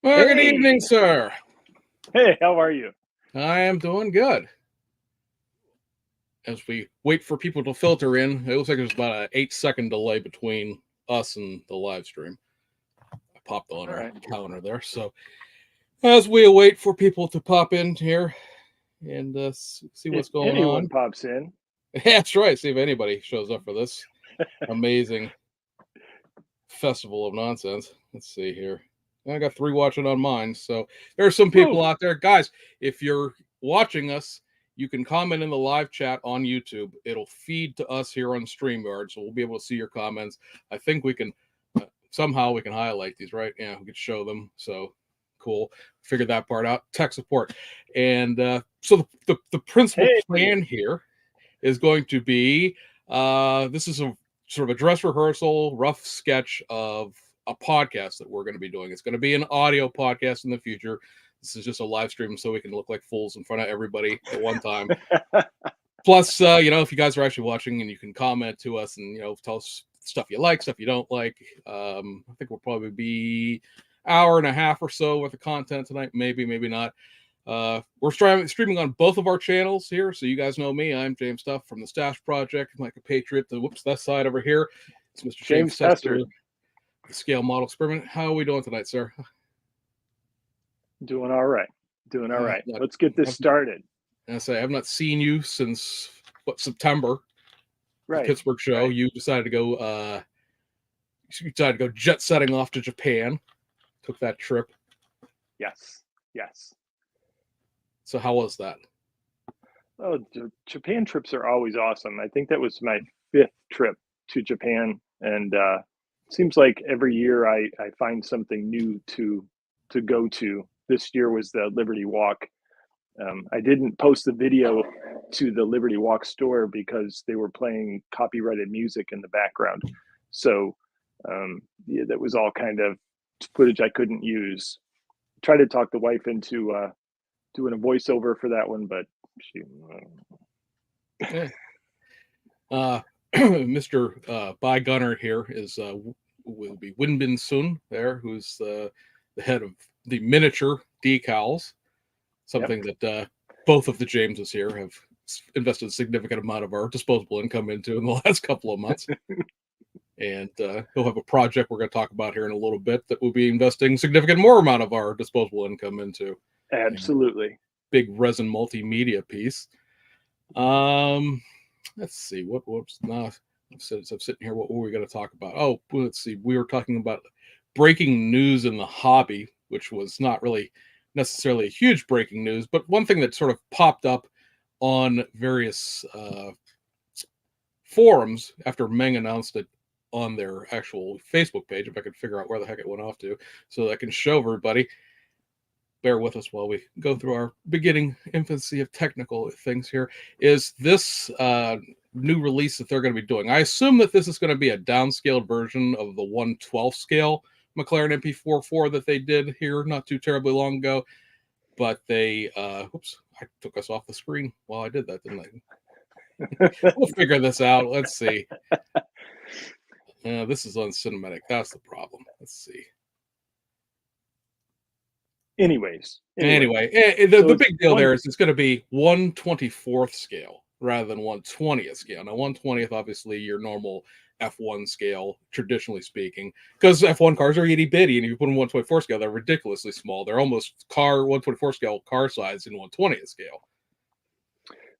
Well, good Hey, evening, sir. hey, how are you? I am doing good. As we wait for people to filter in, it looks like there's about an 8-second delay between us and the live stream. I popped on All our right. calendar there. So as we await for people to pop in here and see If what's going anyone on. pops in, That's right. See if anybody shows up for this amazing festival of nonsense. Let's see here. I got 3 watching on mine. So there are some woo, people out there. Guys, if you're watching us, you can comment in the live chat on YouTube. It'll feed to us here on StreamYard, so we'll be able to see your comments. I think we can somehow we can highlight these, right? Yeah, we could show them. So cool. Figured that part out. Tech support. And so the principal hey, plan here is going to be this is a sort of a dress rehearsal, rough sketch of a podcast that we're going to be doing. It's going to be an audio podcast in the future. This is just a live stream so we can look like fools in front of everybody at one time. Plus, if you guys are actually watching and you can comment to us and, tell us stuff you like, stuff you don't like. I think we'll probably be hour and a half or so worth of content tonight. Maybe, maybe not. We're streaming on both of our channels here, so you guys know me. I'm James Duff from the Stash Project, like a patriot. That side over here. It's Mr. James James Tester, Tester, the Scale Model Experiment. How are we doing tonight, sir? doing all right. Doing all Uh, right. Let's get this started. I've not seen you since September, the Right, Pittsburgh show. right. You decided to go. You decided to go jet setting off to Japan. Took that trip. Yes, yes. So how was that? Oh, Japan trips are always awesome. I think that was my fifth trip to Japan, and seems like every year I find something new to go to. This year was the Liberty Walk. I didn't post the video to the Liberty Walk store because they were playing copyrighted music in the background. So yeah, that was all kind of footage I couldn't use. Tried to talk the wife into doing a voiceover for that one, but she. Yeah. Mr. By Gunner here is will be Winbin Sun there, who's the head of the miniature decals, something that both of the Jameses here have invested a significant amount of our disposable income into in the last couple of months. And he'll have a project we're going to talk about here in a little bit that we'll be investing significant more amount of our disposable income into. Absolutely. Big resin multimedia piece. Let's see what's not. I'm sitting here. What were we going to talk about? Oh, let's see. We were talking about breaking news in the hobby, which was not really necessarily a huge breaking news, but one thing that sort of popped up on various forums after Meng announced it on their actual Facebook page. If I could figure out where the heck it went off to, so that I can show everybody. Bear with us while we go through our beginning infancy of technical things here. Is this new release that they're going to be doing? I assume that this is going to be a downscaled version of the 1/12 scale McLaren MP44 that they did here not too terribly long ago. But they, whoops, I took us off the screen while I did that, didn't I? We'll figure this out. Let's see. This is on cinematic. That's the problem. Let's see. Anyways, Anyway, so the big deal there is it's going to be 1/24th scale rather than 1/20th scale. Now, 1/20th, obviously, your normal F1 scale, traditionally speaking, because F1 cars are itty bitty, and if you put them 1/24 scale, they're ridiculously small. They're almost 1/24 scale car size in 1/20th scale.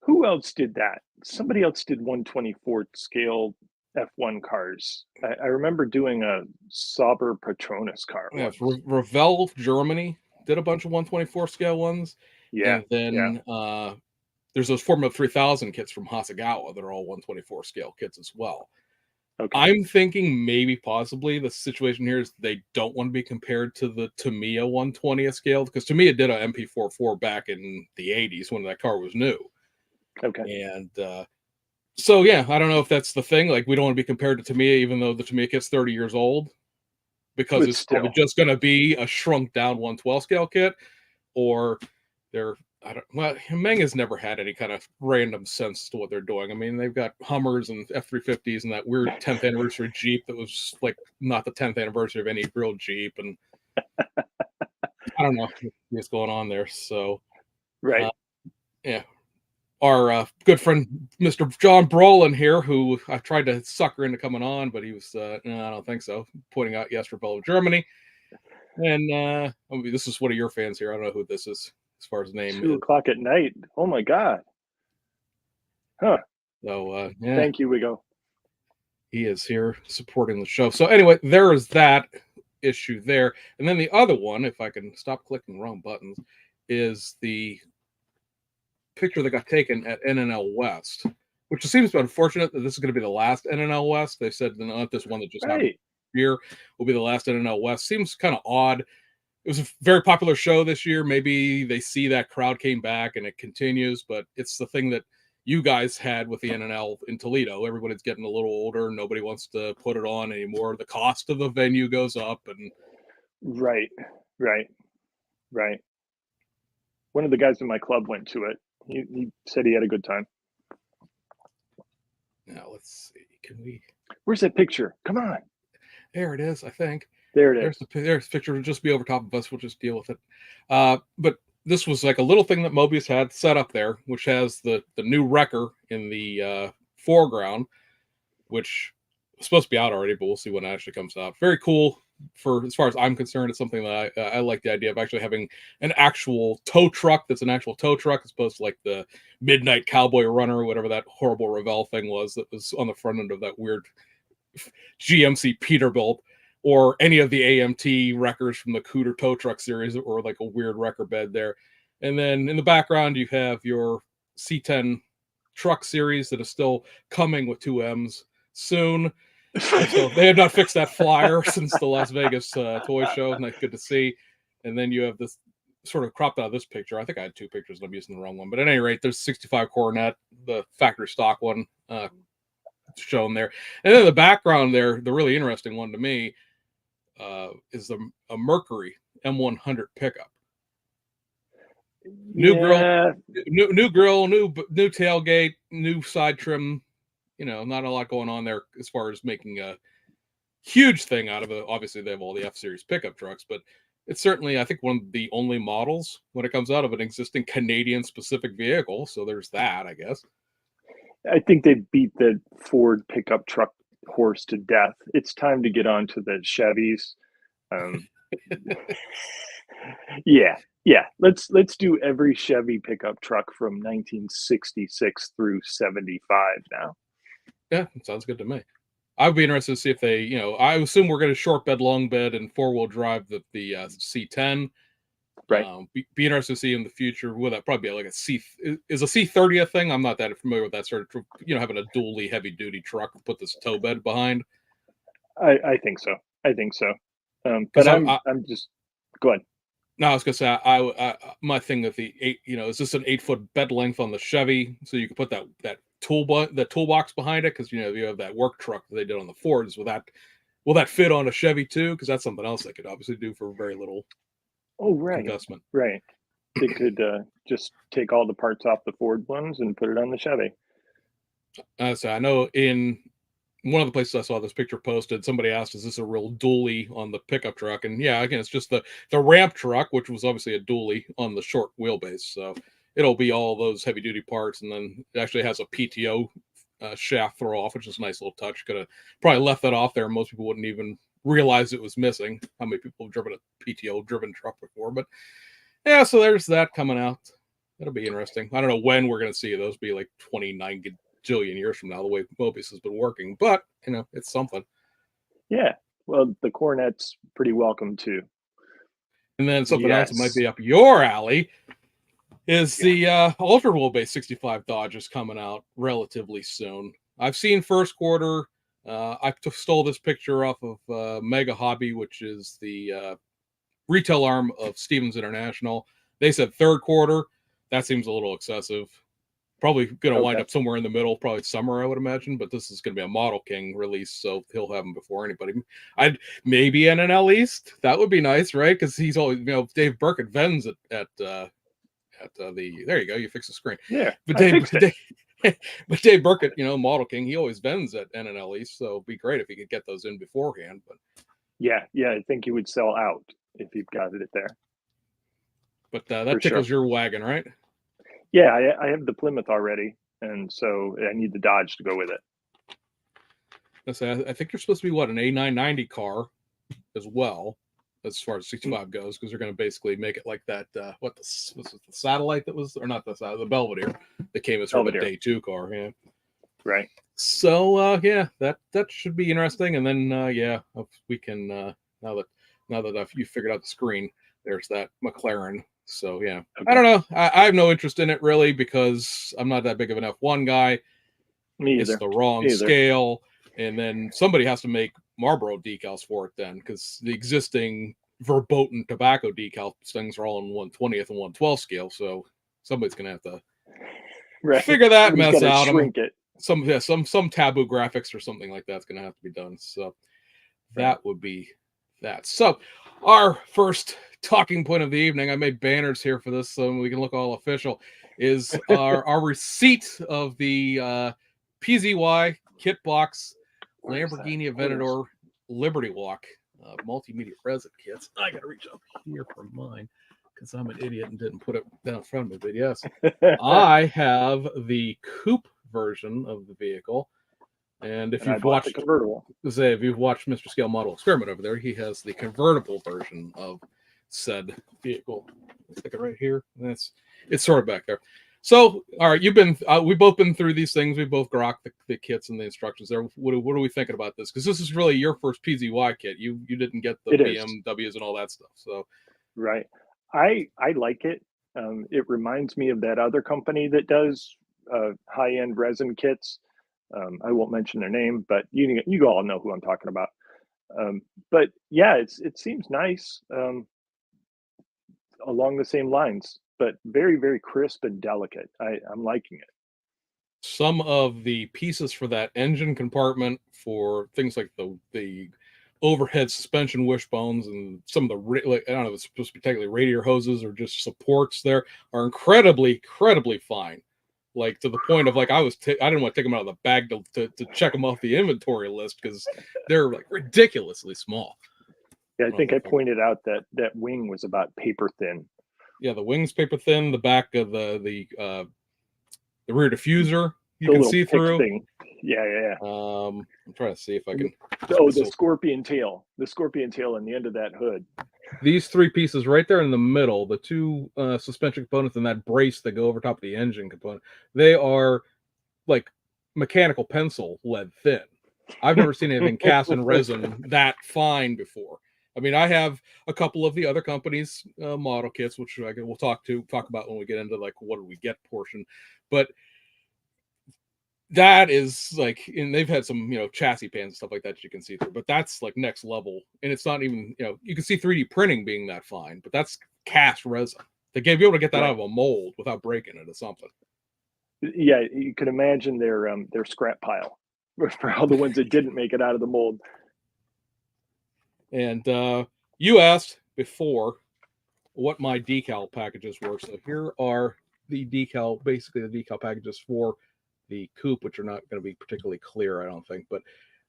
who else did that? Somebody else did 1/24 scale F1 cars. I remember doing a Sauber Petronas car Yeah, once. Revell, Germany did a bunch of 1/24 scale ones, Yeah, and yeah. then there's those Formula 3000 kits from Hasegawa that are all 1/24 scale kits as well. Okay. I'm thinking maybe possibly the situation here is they don't want to be compared to the Tamiya 1/20th scale, because Tamiya did a MP44 back in the 80s when that car was new. Okay. And so, yeah, I don't know if that's the thing. Like, we don't want to be compared to Tamiya, even though the Tamiya kit's 30 years old, because But it's probably still. just going to be a shrunk down 1/12 scale kit, or they're Meng has never had any kind of random sense to what they're doing. I mean, they've got Hummers and F350s and that weird 10th anniversary Jeep that was like not the 10th anniversary of any real Jeep. And I don't know what's going on there. So, Right. yeah, our good friend Mr. John Brolin here, who I tried to sucker into coming on, but he was, no, I don't think so. Pointing out yes, Republic of Germany, and I mean, this is one of your fans here. I don't know who this is as far as name Two is. o'clock at night. Oh my God. Huh. So, yeah, Thank you, Wigo. he is here supporting the show. So anyway, there is that issue there, and then the other one, if I can stop clicking wrong buttons, is the picture that got taken at NNL West, which seems unfortunate that this is going to be the last NNL West. They said not this one that just happened Right. year will be the last NNL West. Seems kind of odd. It was a very popular show this year. Maybe they see that crowd came back and it continues, but it's the thing that you guys had with the NNL in Toledo. Everybody's getting a little older. Nobody wants to put it on anymore. The cost of the venue goes up, and Right. Right. Right. One of the guys in my club went to it. He said he had a good time. now let's see. Can we? Where's that picture? Come on. There it is. I think. There it There's is. there's the picture. It'll just be over top of us. We'll just deal with it. But this was like a little thing that Mobius had set up there, which has the new wrecker in the foreground, which is supposed to be out already, but we'll see when it actually comes out. Very cool. For as far as I'm concerned, it's something that I like the idea of actually having an actual tow truck that's an actual tow truck as opposed to like the Midnight Cowboy Runner or whatever that horrible Revell thing was that was on the front end of that weird GMC Peterbilt, or any of the AMT wreckers from the Cooter tow truck series, or like a weird wrecker bed there. And then in the background, you have your C10 truck series that is still coming with two M's soon. So they have not fixed that flyer since the Las Vegas toy show, and that's good to see. And then you have this sort of cropped out of this picture. I think I had two pictures, and I'm using the wrong one. But at any rate, there's 65 Coronet, the factory stock one, shown there. And then the background there, the really interesting one to me, is a Mercury M100 pickup. New grill, Yeah. new grill, new tailgate, new side trim. You know, not a lot going on there as far as making a huge thing out of it. Obviously, they have all the F Series pickup trucks, but it's certainly, I think, one of the only models when it comes out of an existing Canadian specific vehicle. So there's that, I guess. I think they beat the Ford pickup truck horse to death. It's time to get on to the Chevys. Um, yeah, yeah. Let's do every Chevy pickup truck from 1966 through 75 now. Yeah, it sounds good to me. I'd be interested to see if they, I assume we're going to short bed, long bed, and four wheel drive the C10. Right. Be interested to see in the future. Will that probably be like a C? Is a C30 a thing? I'm not that familiar with that sort of, having a dually heavy duty truck put this tow bed behind. I think so. I think so. Because But I'm just go ahead. no, I was gonna say my thing with the eight, is this an 8 foot bed length on the Chevy, so you can put that toolbox behind it, because you have that work truck that they did on the Fords. Will that fit on a Chevy too? Because that's something else they could obviously do for very little Oh, right, investment. right. They could just take all the parts off the Ford ones and put it on the Chevy. So I know in one of the places I saw this picture posted, somebody asked, "Is this a real dually on the pickup truck?" And yeah, again, it's just the ramp truck, which was obviously a dually on the short wheelbase. So it'll be all those heavy duty parts, and then it actually has a PTO shaft throw off, which is a nice little touch. Could have probably left that off there. Most people wouldn't even realize it was missing. How many people have driven a PTO driven truck before? But yeah, so there's that coming out. That'll be interesting. I don't know when we're going to see those. Be like 29 jillion years from now, the way Mobius has been working, but it's something. Yeah. Well, the Cornet's pretty welcome too. And then something else that might Yes. be up your alley is Yeah. the ultra wheelbase 65 Dodge is coming out relatively soon. I've seen first quarter. I stole this picture off of Mega Hobby, which is the retail arm of Stevens International. They said third quarter. That seems a little excessive. Probably going to wind Okay. up somewhere in the middle, probably summer, I would imagine. But this is going to be a Model King release, so he'll have them before anybody. I'd maybe NNL East. That would be nice, right? Because he's always, Dave Burkett vends at the. There you go. You fix the screen. Yeah. But I fixed it. but Dave Burkett, Model King, he always vends at NNL East, so it'd be great if he could get those in beforehand. But Yeah. Yeah. I think he would sell out if he got it there. But that for tickles sure. your wagon, right? Yeah, I have the Plymouth already, and so I need the Dodge to go with it. I think you're supposed to be what, an A990 car as well, as far as 65 goes, because they're going to basically make it like that. Was it the satellite that was, or not the Belvedere that came as sort of a Belvedere, day two car. Yeah. right? So yeah, that should be interesting. And then yeah, we can now that you figured out the screen, there's that McLaren. So yeah, I Okay. don't know. I have no interest in it really because I'm not that big of an F1 guy. Me It's either. the wrong Me either. scale, and then somebody has to make Marlboro decals for it then, because the existing verboten tobacco decal things are all in 1/20th and 1/12 scale. So somebody's gonna have to Right. figure that Somebody's got mess to out. shrink it. Some taboo graphics or something like that's gonna have to be done. So Right. that would be that. So our first talking point of the evening, I made banners here for this so we can look all official, is our receipt of the PZY kit box Where is that? Lamborghini Aventador Liberty Walk multimedia resin kits. I gotta reach up here for mine because I'm an idiot and didn't put it down in front of me. But yes, I have the coupe version of the vehicle. And if And I you've bought the watched convertible. say if you've watched Mr. Scale Model Experiment over there, he has the convertible version of said vehicle. Stick it right here. It's sort of back there. So, all right, we've both been through these things. We both grokked the kits and the instructions there. What are we thinking about this? Because this is really your first PZY kit. You didn't get the It is. BMWs and all that stuff. So, Right. I like it. It reminds me of that other company that does high end resin kits. I won't mention their name, but you all know who I'm talking about. But yeah, it seems nice along the same lines, but very very crisp and delicate. I'm liking it. some of the pieces for that engine compartment for things like the overhead suspension wishbones and some of the like, I don't know if it's supposed to be technically radiator hoses or just supports there are incredibly fine. Like to the point of like I didn't want to take them out of the bag to check them off the inventory list because they're like ridiculously small. Yeah, I I don't think know I if I can, pointed out that that wing was about paper thin. yeah, the wings paper thin, the back of the rear diffuser you The can little see pick through. thing. Yeah, yeah, yeah. I'm trying to see if I can. Oh, So the scorpion tail on the end of that hood. these three pieces right there in the middle, the two suspension components and that brace that go over top of the engine component, they are like mechanical pencil lead thin. I've never seen anything cast in resin that fine before. I mean, I have a couple of the other companies' model kits, which we'll talk about when we get into like what do we get portion, but that is like, and they've had some chassis pans and stuff like that you can see through, but that's like next level, and it's not even you can see 3D printing being that fine, but that's cast resin. They gave you able to get that out Right. of a mold without breaking it or something. Yeah, you could imagine their scrap pile for all the ones that didn't make it out of the mold. And you asked before what my decal packages were, so here are basically the decal packages for the coupe, which are not going to be particularly clear, I don't think, but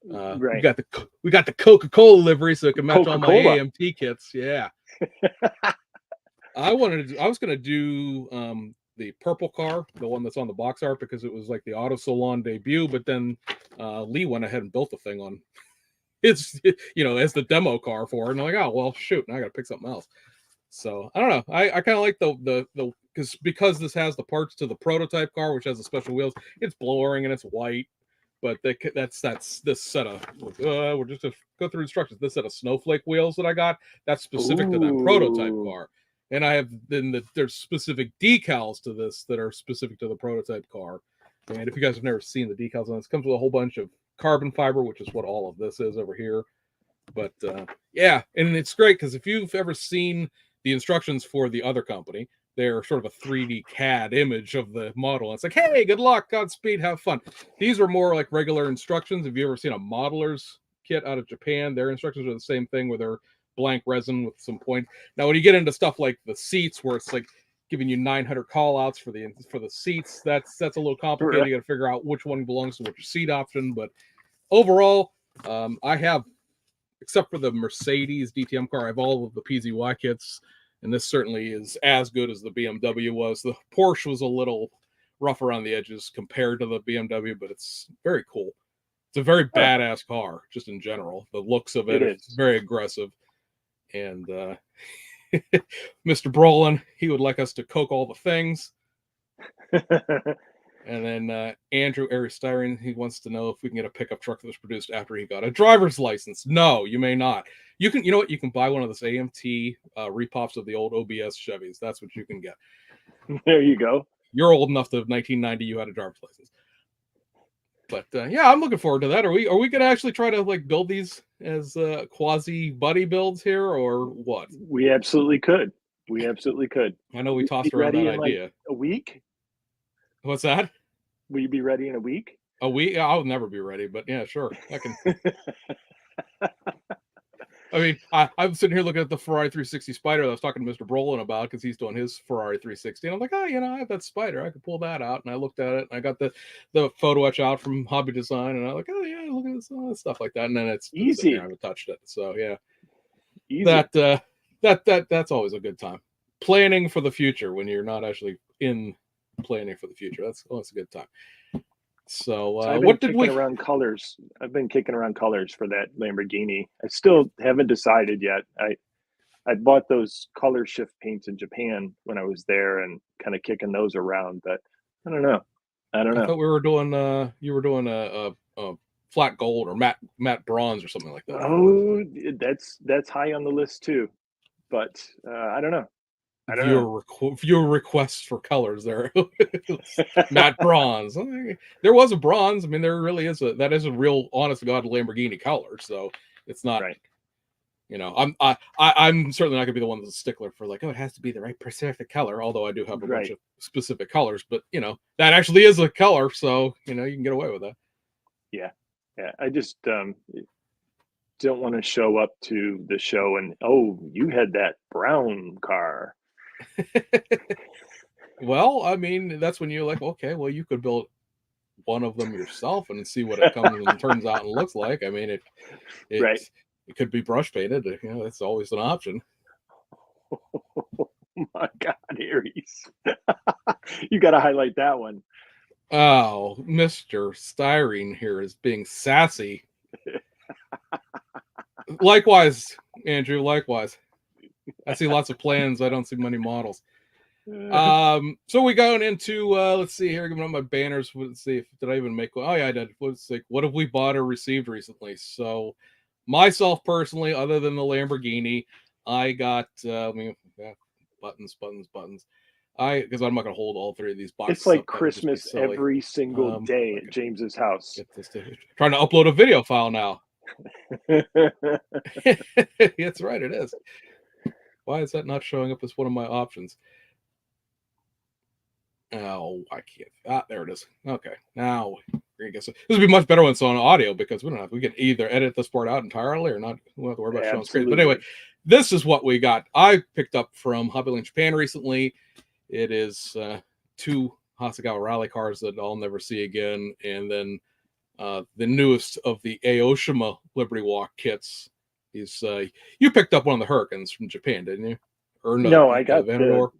we Right. got the Coca-Cola livery, so it can match all my Coca-Cola. AMT kits. Yeah, I was going to do the purple car, the one that's on the box art, because it was like the Auto Salon debut, but then Lee went ahead and built the thing on it's as the demo car for it, and I'm like, oh well, shoot, now I got to pick something else. So I don't know. I kind of like the because this has the parts to the prototype car, which has the special wheels. It's blurring and it's white, but that's this set of we're just to go through instructions. This set of snowflake wheels that I got, that's specific to that prototype Ooh. car, and I have there's specific decals to this that are specific to the prototype car. And if you guys have never seen the decals on this, it comes with a whole bunch of carbon fiber, which is what all of this is over here. But yeah, and it's great because if you've ever seen the instructions for the other company, they're sort of a 3D CAD image of the model. It's like, hey, good luck, Godspeed, have fun. These are more like regular instructions. Have you ever seen a modeler's kit out of Japan? Their instructions are the same thing where they're blank resin with some point. Now, when you get into stuff like the seats, where it's like giving you 900 call outs for the seats, that's a little complicated. Right. You got to figure out which one belongs to which seat option. But overall, I have, except for the Mercedes DTM car, I have all of the PZY kits, and this certainly is as good as the BMW was. The Porsche was a little rough around the edges compared to the BMW, but it's very cool. It's a very badass car, just in general. The looks of it's very aggressive. And Mr. Brolin, he would like us to coke all the things. And then Andrew Aristirian, he wants to know if we can get a pickup truck that was produced after he got a driver's license. No, you may not. You know what? You can buy one of those AMT repops of the old OBS Chevys. That's what you can get. There you go. You're old enough to 1990. You had a driver's license. But yeah, I'm looking forward to that. Are we going to actually try to like build these as quasi buddy builds here, or what? We absolutely could. We absolutely could. I know we tossed around that idea. Like a week? What's that? Will you be ready in a week? A week? I'll never be ready, but yeah, sure. I can. I mean, I'm sitting here looking at the Ferrari 360 Spider that I was talking to Mr. Brolin about because he's doing his Ferrari 360. And I'm like, oh, I have that Spider. I could pull that out. And I looked at it and I got the photo etch out from Hobby Design. And I'm like, oh, yeah, look at this, stuff like that. And then it's easy. I haven't touched it. So, yeah. Easy. That's always a good time. Planning for the future when you're not actually in planning for the future. That's always a good time. So what did we around colors? I've been kicking around colors for that Lamborghini. I still haven't decided yet. I bought those color shift paints in Japan when I was there and kind of kicking those around, but I don't know. I thought we were doing you were doing a flat gold or matte bronze or something like that. Oh, that's high on the list too. But I don't know. Viewer requests for colors there. Matte bronze. There was a bronze. I mean, there really is that is a real honest to God Lamborghini color. So it's not right. I'm certainly not gonna be the one that's a stickler for like, oh, it has to be the right specific color, although I do have a bunch of specific colors, but that actually is a color, so you can get away with that. Yeah. I just don't want to show up to the show and you had that brown car. Well, I mean, that's when you're like, okay, well, you could build one of them yourself and see what it comes and turns out and looks like. I mean, it could be brush painted. That's always an option. Oh my God, Aries. You got to highlight that one. Oh, Mr. Styrene here is being sassy. Likewise, Andrew, likewise. I see lots of plans. I don't see many models. So we going into let's see here, giving up my banners. Let's see if did I even make one. Oh yeah, I did. Let's see, what have we bought or received recently? So myself personally, other than the Lamborghini, I got buttons. Because I'm not gonna hold all three of these boxes. It's like Christmas every single day at James's house. Trying to upload a video file now. That's right, it is. Why is that not showing up as one of my options? Oh, I can't. There it is. Okay, now I guess this would be much better when it's on audio because we can either edit this part out entirely or not. We don't have to worry about showing screen. But anyway, this is what we got. I picked up from Hobbyland Japan recently. It is 2 Hasegawa rally cars that I'll never see again, and then the newest of the Aoshima Liberty Walk kits. You picked up one of the Hurricanes from Japan, didn't you? Or no, I got the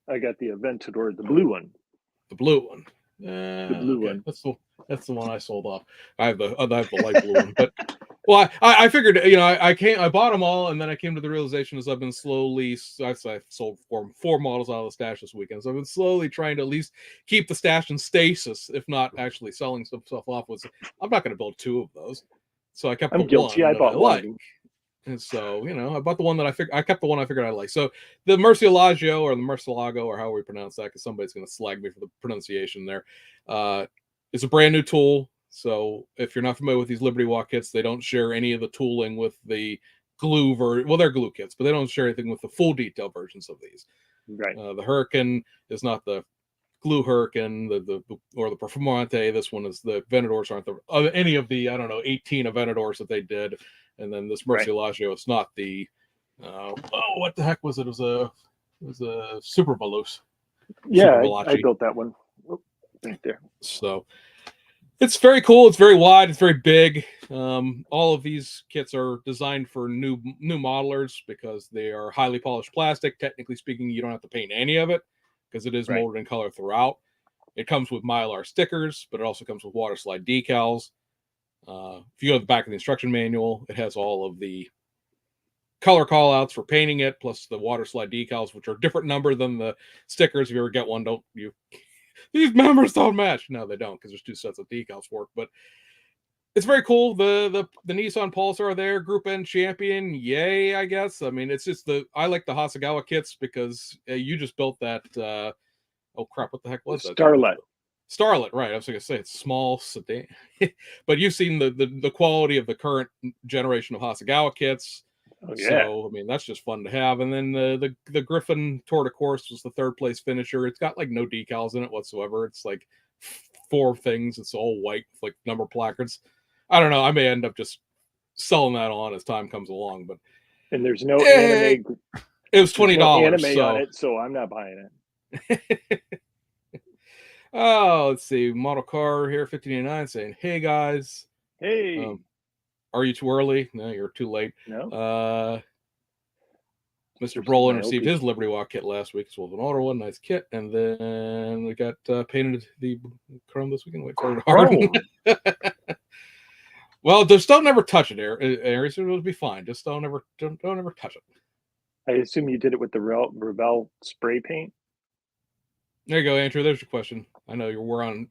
Aventador, the blue one. The blue one. The blue one. That's the one I sold off. I have the light blue one, but well, I figured I bought them all, and then I came to the realization as I've been slowly. I sold four models out of the stash this weekend, so I've been slowly trying to at least keep the stash in stasis, if not actually selling some stuff off. I'm not going to build 2 of those, so I kept. I'm guilty. I bought one. And so, I bought the one that I kept the one I figured I like. So the Murcielago or the Murcielago or however we pronounce that, because somebody's going to slag me for the pronunciation there. It's a brand new tool. So if you're not familiar with these Liberty Walk kits, they don't share any of the tooling with the glue well, they're glue kits, but they don't share anything with the full detail versions of these. Right. The Hurricane is not the glue Hurricane, or the Performante. This one is the Aventadors aren't any of the 18 Aventadors that they did. And then this Murcielago, it's not the what the heck was it? It was a Super Veloce. Yeah, I built that one right there. So It's very cool. It's very wide. It's very big. All of these kits are designed for new modelers because they are highly polished plastic. Technically speaking, you don't have to paint any of it because it is Right. molded in color throughout. It comes with Mylar stickers, but it also comes with water slide decals. If you go to the back of the instruction manual, it has all of the color callouts for painting it, plus the water slide decals, which are a different number than the stickers. If you ever get one, don't you? These numbers don't match. No, they don't, because there's two sets of decals for it. But it's very cool. The Nissan Pulsar there, Group N champion, yay! I guess. I mean, it's just I like the Hasegawa kits because you just built that. Oh crap! What the heck was that? Starlet. Starlet, right? I was going to say it's small sedan, but you've seen the quality of the current generation of Hasegawa kits. Oh yeah. So I mean that's just fun to have. And then the Griffin Tour de Course was the third place finisher. It's got like no decals in it whatsoever. It's like 4 things. It's all white with like number placards. I don't know. I may end up just selling that on as time comes along. But and there's no anime. It was $20. No anime so. on it, so I'm not buying it. Oh, let's see. Model car here, 1589, saying, "Hey guys, Hey, are you too early? No, you're too late." no. Mr. Brolin received his Liberty Walk kit last week, so an auto one, nice kit, and then we got painted the chrome this weekend. Wait for it hard. Well, just don't ever touch it, Aries. It'll be fine. Just don't ever touch it. I assume you did it with the Revell spray paint. There you go, Andrew. There's your question. I know we're on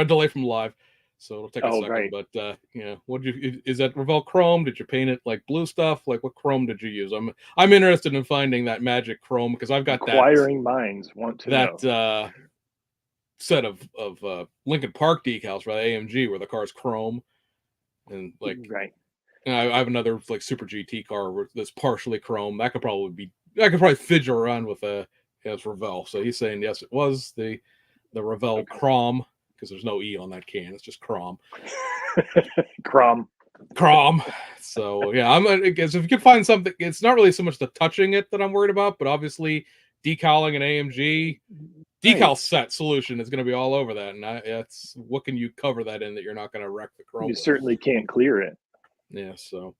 delay from live, so it'll take a second. Right. But is that Revell chrome? Did you paint it like blue stuff? Like what chrome did you use? I'm interested in finding that magic chrome because I've got inquiring minds want to know. Set of Lincoln Park decals for the AMG where the car's chrome, and like right. And I have another like Super GT car that's partially chrome. I could probably fidget around with it's Revell. So he's saying yes, it was the Revell Crom because there's no E on that can. It's just Crom. Crom. So yeah, I guess if you can find something, it's not really so much the touching it that I'm worried about, but obviously decaling an AMG decal set solution is going to be all over that, and it's what can you cover that in that you're not going to wreck the chrome? You certainly can't clear it. Yeah, so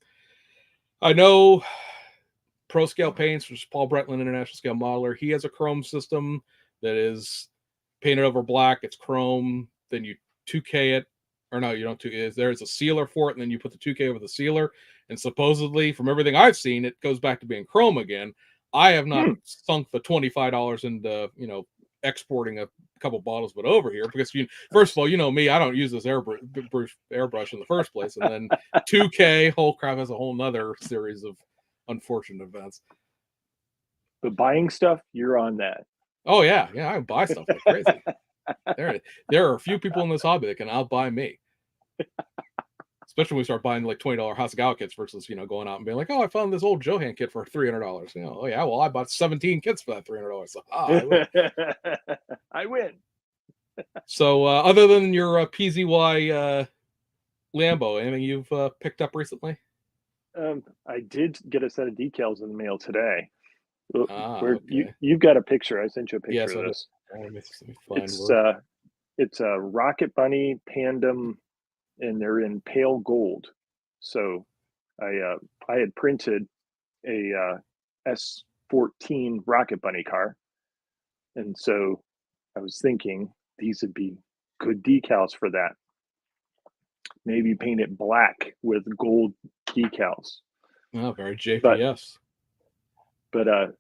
I know Pro Scale Paints, which is Paul Bretland International Scale Modeler, he has a chrome system that is painted over black. It's chrome. Then you 2K it, or no, you don't 2K. There's a sealer for it, and then you put the 2K over the sealer. And supposedly, from everything I've seen, it goes back to being chrome again. I have not sunk the $25 into exporting a couple bottles, but over here because first of all, me, I don't use this airbrush in the first place, and then 2K, whole crap, has a whole nother series of unfortunate events. But buying stuff, you're on that. Oh yeah, I can buy stuff like crazy. There are a few people in this hobby that can outbuy me. Especially when we start buying like $20 Hasegawa kits versus going out and being like, oh, I found this old Johan kit for $300. Oh yeah, well I bought 17 kits for that $300. So I win. So other than your PZY Lambo, anything you've picked up recently? I did get a set of decals in the mail today. Okay. You've got a picture. I sent you a picture yes, of this. Let me find It's a Rocket Bunny Pandem, and they're in pale gold. So I had printed a S14 Rocket Bunny car, and so I was thinking these would be good decals for that. Maybe paint it black with gold decals. Oh, very JPS. But a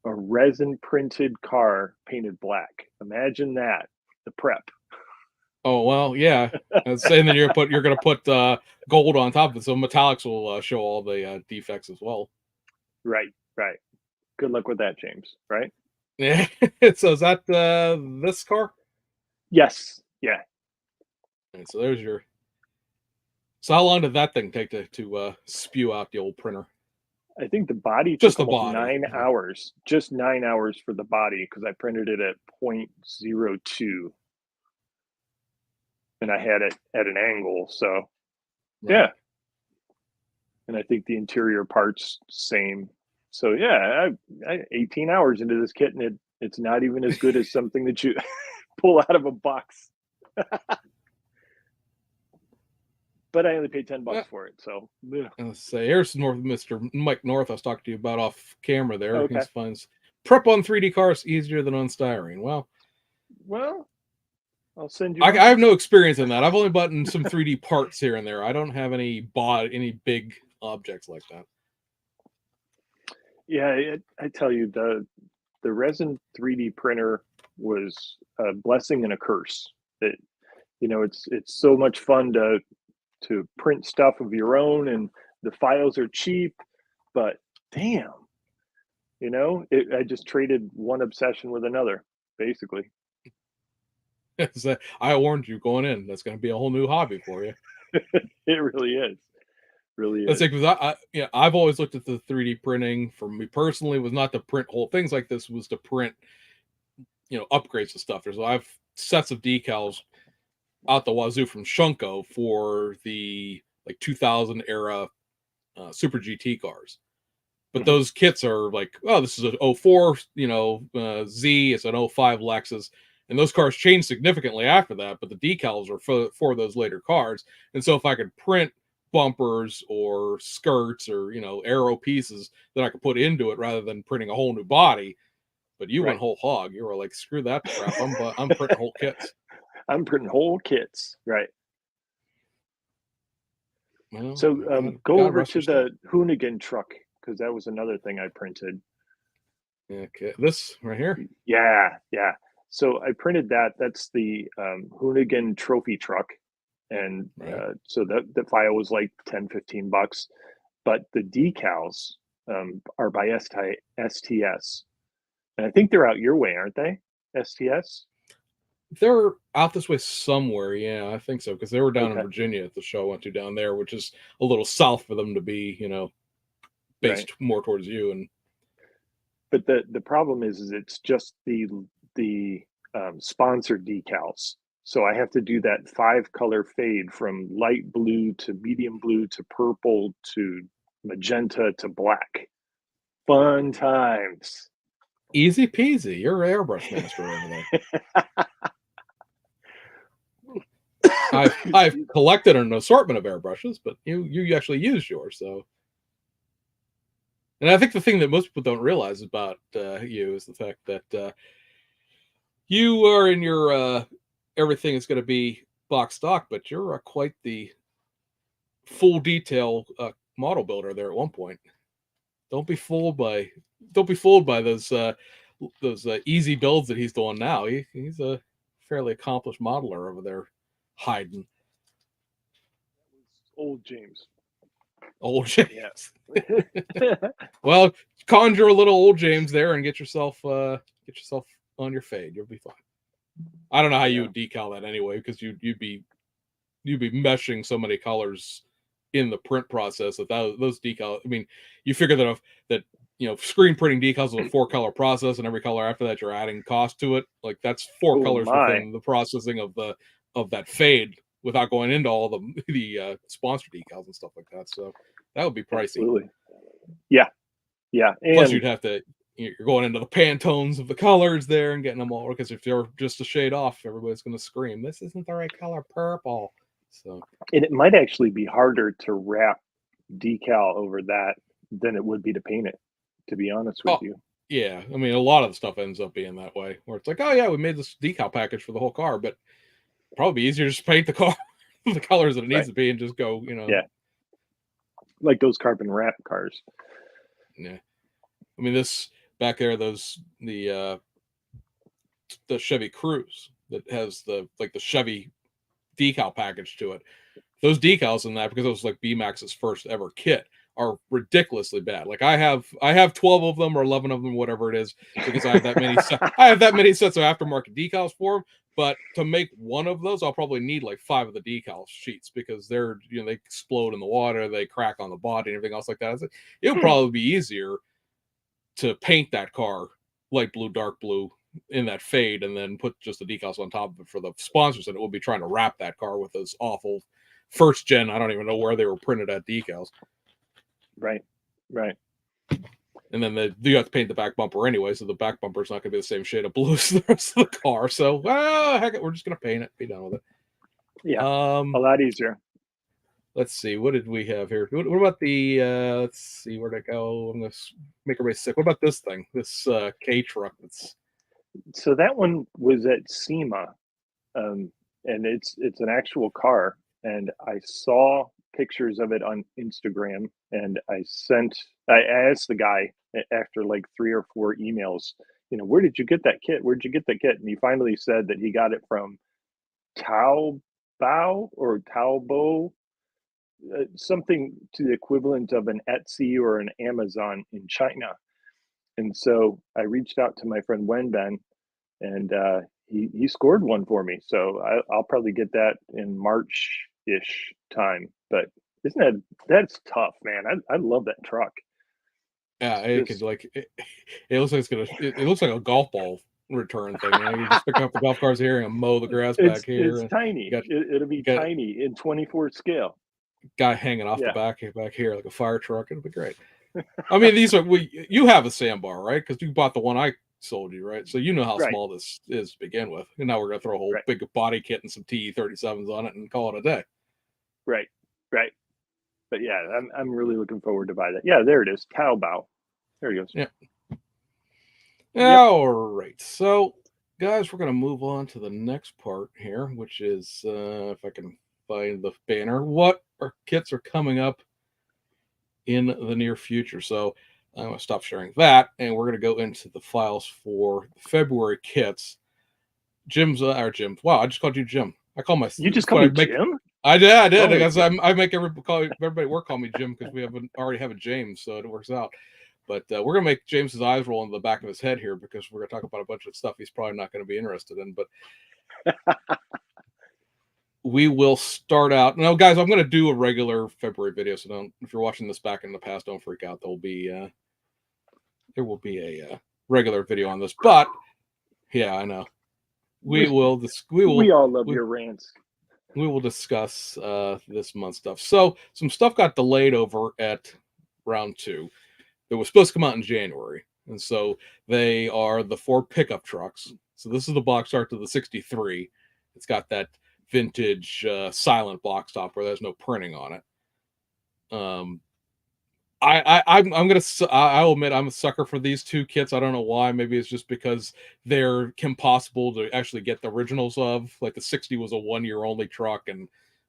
resin printed car painted black. Imagine that, the prep. Oh well, yeah. And then you're gonna put gold on top of it, so metallics will show all the defects as well. Right. Good luck with that, James. Right? Yeah. So is that this car? Yes. Yeah. And so there's your. So how long did that thing take to spew out the old printer? I think the body just took the body 9 hours. Just 9 hours for the body because I printed it at 0.02. And I had it at an angle, so right. Yeah. And I think the interior parts same. So yeah, I 18 hours into this kit, and it's not even as good as something that you pull out of a box. but I only paid $10 Yeah. for it. So, yeah. Let's say here's Mr. Mike North I was talking to you about off camera there. He Okay. finds prep on 3D cars easier than on styrene. Well, Well, I'll send you I one. have no experience in that. I've only bought some 3D parts here and there. I don't have any big objects like that. Yeah, I tell you, the resin 3D printer was a blessing and a curse. It, it's so much fun to print stuff of your own, and the files are cheap, but damn, I just traded one obsession with another, basically. I warned you going in. That's going to be a whole new hobby for you. It really is. Really That's is. like, because I've always looked at the 3D printing for me personally was not to print whole things like this, was to print, upgrades to stuff. I have sets of decals out the wazoo from Shunko for the like 2000 era Super GT cars. But Mhm. those kits are like, oh, this is an '04, Z, it's an '05 Lexus. And those cars changed significantly after that, but the decals are for those later cars. And so if I could print bumpers or skirts or, aero pieces that I could put into it rather than printing a whole new body. But you went Right. whole hog. You were like, screw that crap. I'm printing whole kits. I'm printing whole kits. Right. Well, So go God over rest to her soul. the Hoonigan truck, because that was another thing I printed. Yeah, okay. This right here. Yeah, yeah. So I printed that. That's the Hoonigan trophy truck. And Right. so the file was like 10-15 bucks. But the decals are by STS. And I think they're out your way, aren't they? STS? They're out this way somewhere. Yeah, I think so. Because they were down in Okay, Virginia at the show I went to down there, which is a little south for them to be, right. based more towards you. And But the problem is it's just the sponsored decals. So I have to do that 5 color fade from light blue to medium blue to purple to magenta to black. Fun times. easy peasy. You're an airbrush master over there. I've collected an assortment of airbrushes, but you actually used yours. So, and I think the thing that most people don't realize about you is the fact that you are in your everything is going to be box stock, but you're quite the full detail model builder there at one point. Don't be fooled by those easy builds that he's doing now. He's a fairly accomplished modeler over there, hiding. Old James. Old James. Yeah. Well, conjure a little old James there and get yourself on your fade. You'll be fine. I don't know how you Yeah. would decal that anyway, because you'd be meshing so many colors in the print process that those decal. I mean, you figure that screen printing decals is a 4-color process, and every color after that you're adding cost to it. Like that's 4 Oh colors my. within the processing of that fade without going into all the sponsor decals and stuff like that. So that would be pricey. Absolutely. Yeah. Yeah. Plus, And you're going into the Pantones of the colors there and getting them all, because if you're just a shade off, everybody's going to scream, "This isn't the right color, purple." So, it might actually be harder to wrap decal over that than it would be to paint it, to be honest with oh you. yeah, I mean, a lot of the stuff ends up being that way, where it's like, "Oh yeah, we made this decal package for the whole car," but probably easier to just paint the car the colors that it needs Right. to be and just go, Yeah. Like those carbon wrap cars. yeah. I mean, this back there, the Chevy Cruze that has the Chevy decal package to it. Those decals in that, because it was like BMAX's first ever kit, are ridiculously bad. Like I have 12 of them or 11 of them, whatever it is, because I have that many I have that many sets of aftermarket decals for them. But to make one of those, I'll probably need like 5 of the decal sheets, because they explode in the water, they crack on the body and everything else like that. It would probably be easier to paint that car light blue, dark blue in that fade, and then put just the decals on top of it for the sponsors, and it would be trying to wrap that car with those awful first gen. I don't even know where they were printed at decals. Right. Right. And then you have to paint the back bumper anyway, so the back bumper is not going to be the same shade of blue as the rest of the car. So, well, heck, we're just going to paint it, be done with it. Yeah. A lot easier. let's see, what did we have here? What about the let's see, where'd it go? I'm gonna make everybody sick. What about this thing? This K truck that's So that one was at SEMA, and it's an actual car. And I saw pictures of it on Instagram, and I asked the guy after like 3 or 4 emails, where did you get that kit? Where'd you get that kit? And he finally said that he got it from Taobao, something to the equivalent of an Etsy or an Amazon in China. And so I reached out to my friend Wenben, and he scored one for me. So I'll probably get that in March ish time. But that's tough, man? I love that truck. yeah, It's it could just like it looks like it looks like a golf ball return thing. You just pick up the golf cars here and mow the grass back here, it's and tiny. It'll be you got tiny in 24 scale. guy hanging off the Yeah, back here like a fire truck. It'll be great. I mean, these are you have a sandbar, right? Because you bought the one I sold you, right? So you know how right, small this is to begin with. And now we're gonna throw a whole right, big body kit and some TE-37s on it and call it a day. right, right. But yeah, I'm really looking forward to buy that. Yeah, there it is. Taobao. There he goes. Yeah. Yep. All right. So, guys, we're gonna move on to the next part here, which is if I can find the banner. What our kits are coming up in the near future. So I'm going to stop sharing that, and we're going to go into the files for the February kits. Jim's or Jim. Wow, I just called you Jim. I call my. You just It's call what I me make. Jim? I did. I did. Holy Because cow. I make everybody at work call me Jim because we already have a James, so it works out. But we're gonna make James's eyes roll in the back of his head here because we're gonna talk about a bunch of stuff he's probably not going to be interested in. But we will start out now, guys. I'm going to do a regular February video, so don't. If you're watching this back in the past, don't freak out. There will be a regular video on this, but yeah, I know we We will. we all love your rants. We will discuss this month's stuff. So some stuff got delayed over at round two. It was supposed to come out in January, and so they are the 4 pickup trucks. So this is the box art to the 63. It's got that vintage silent box top where there's no printing on it. I'm gonna I'll admit I'm a sucker for these 2 kits. I don't know why. Maybe it's just because they're impossible to actually get the originals of. Like the 60 was a 1-year only truck, and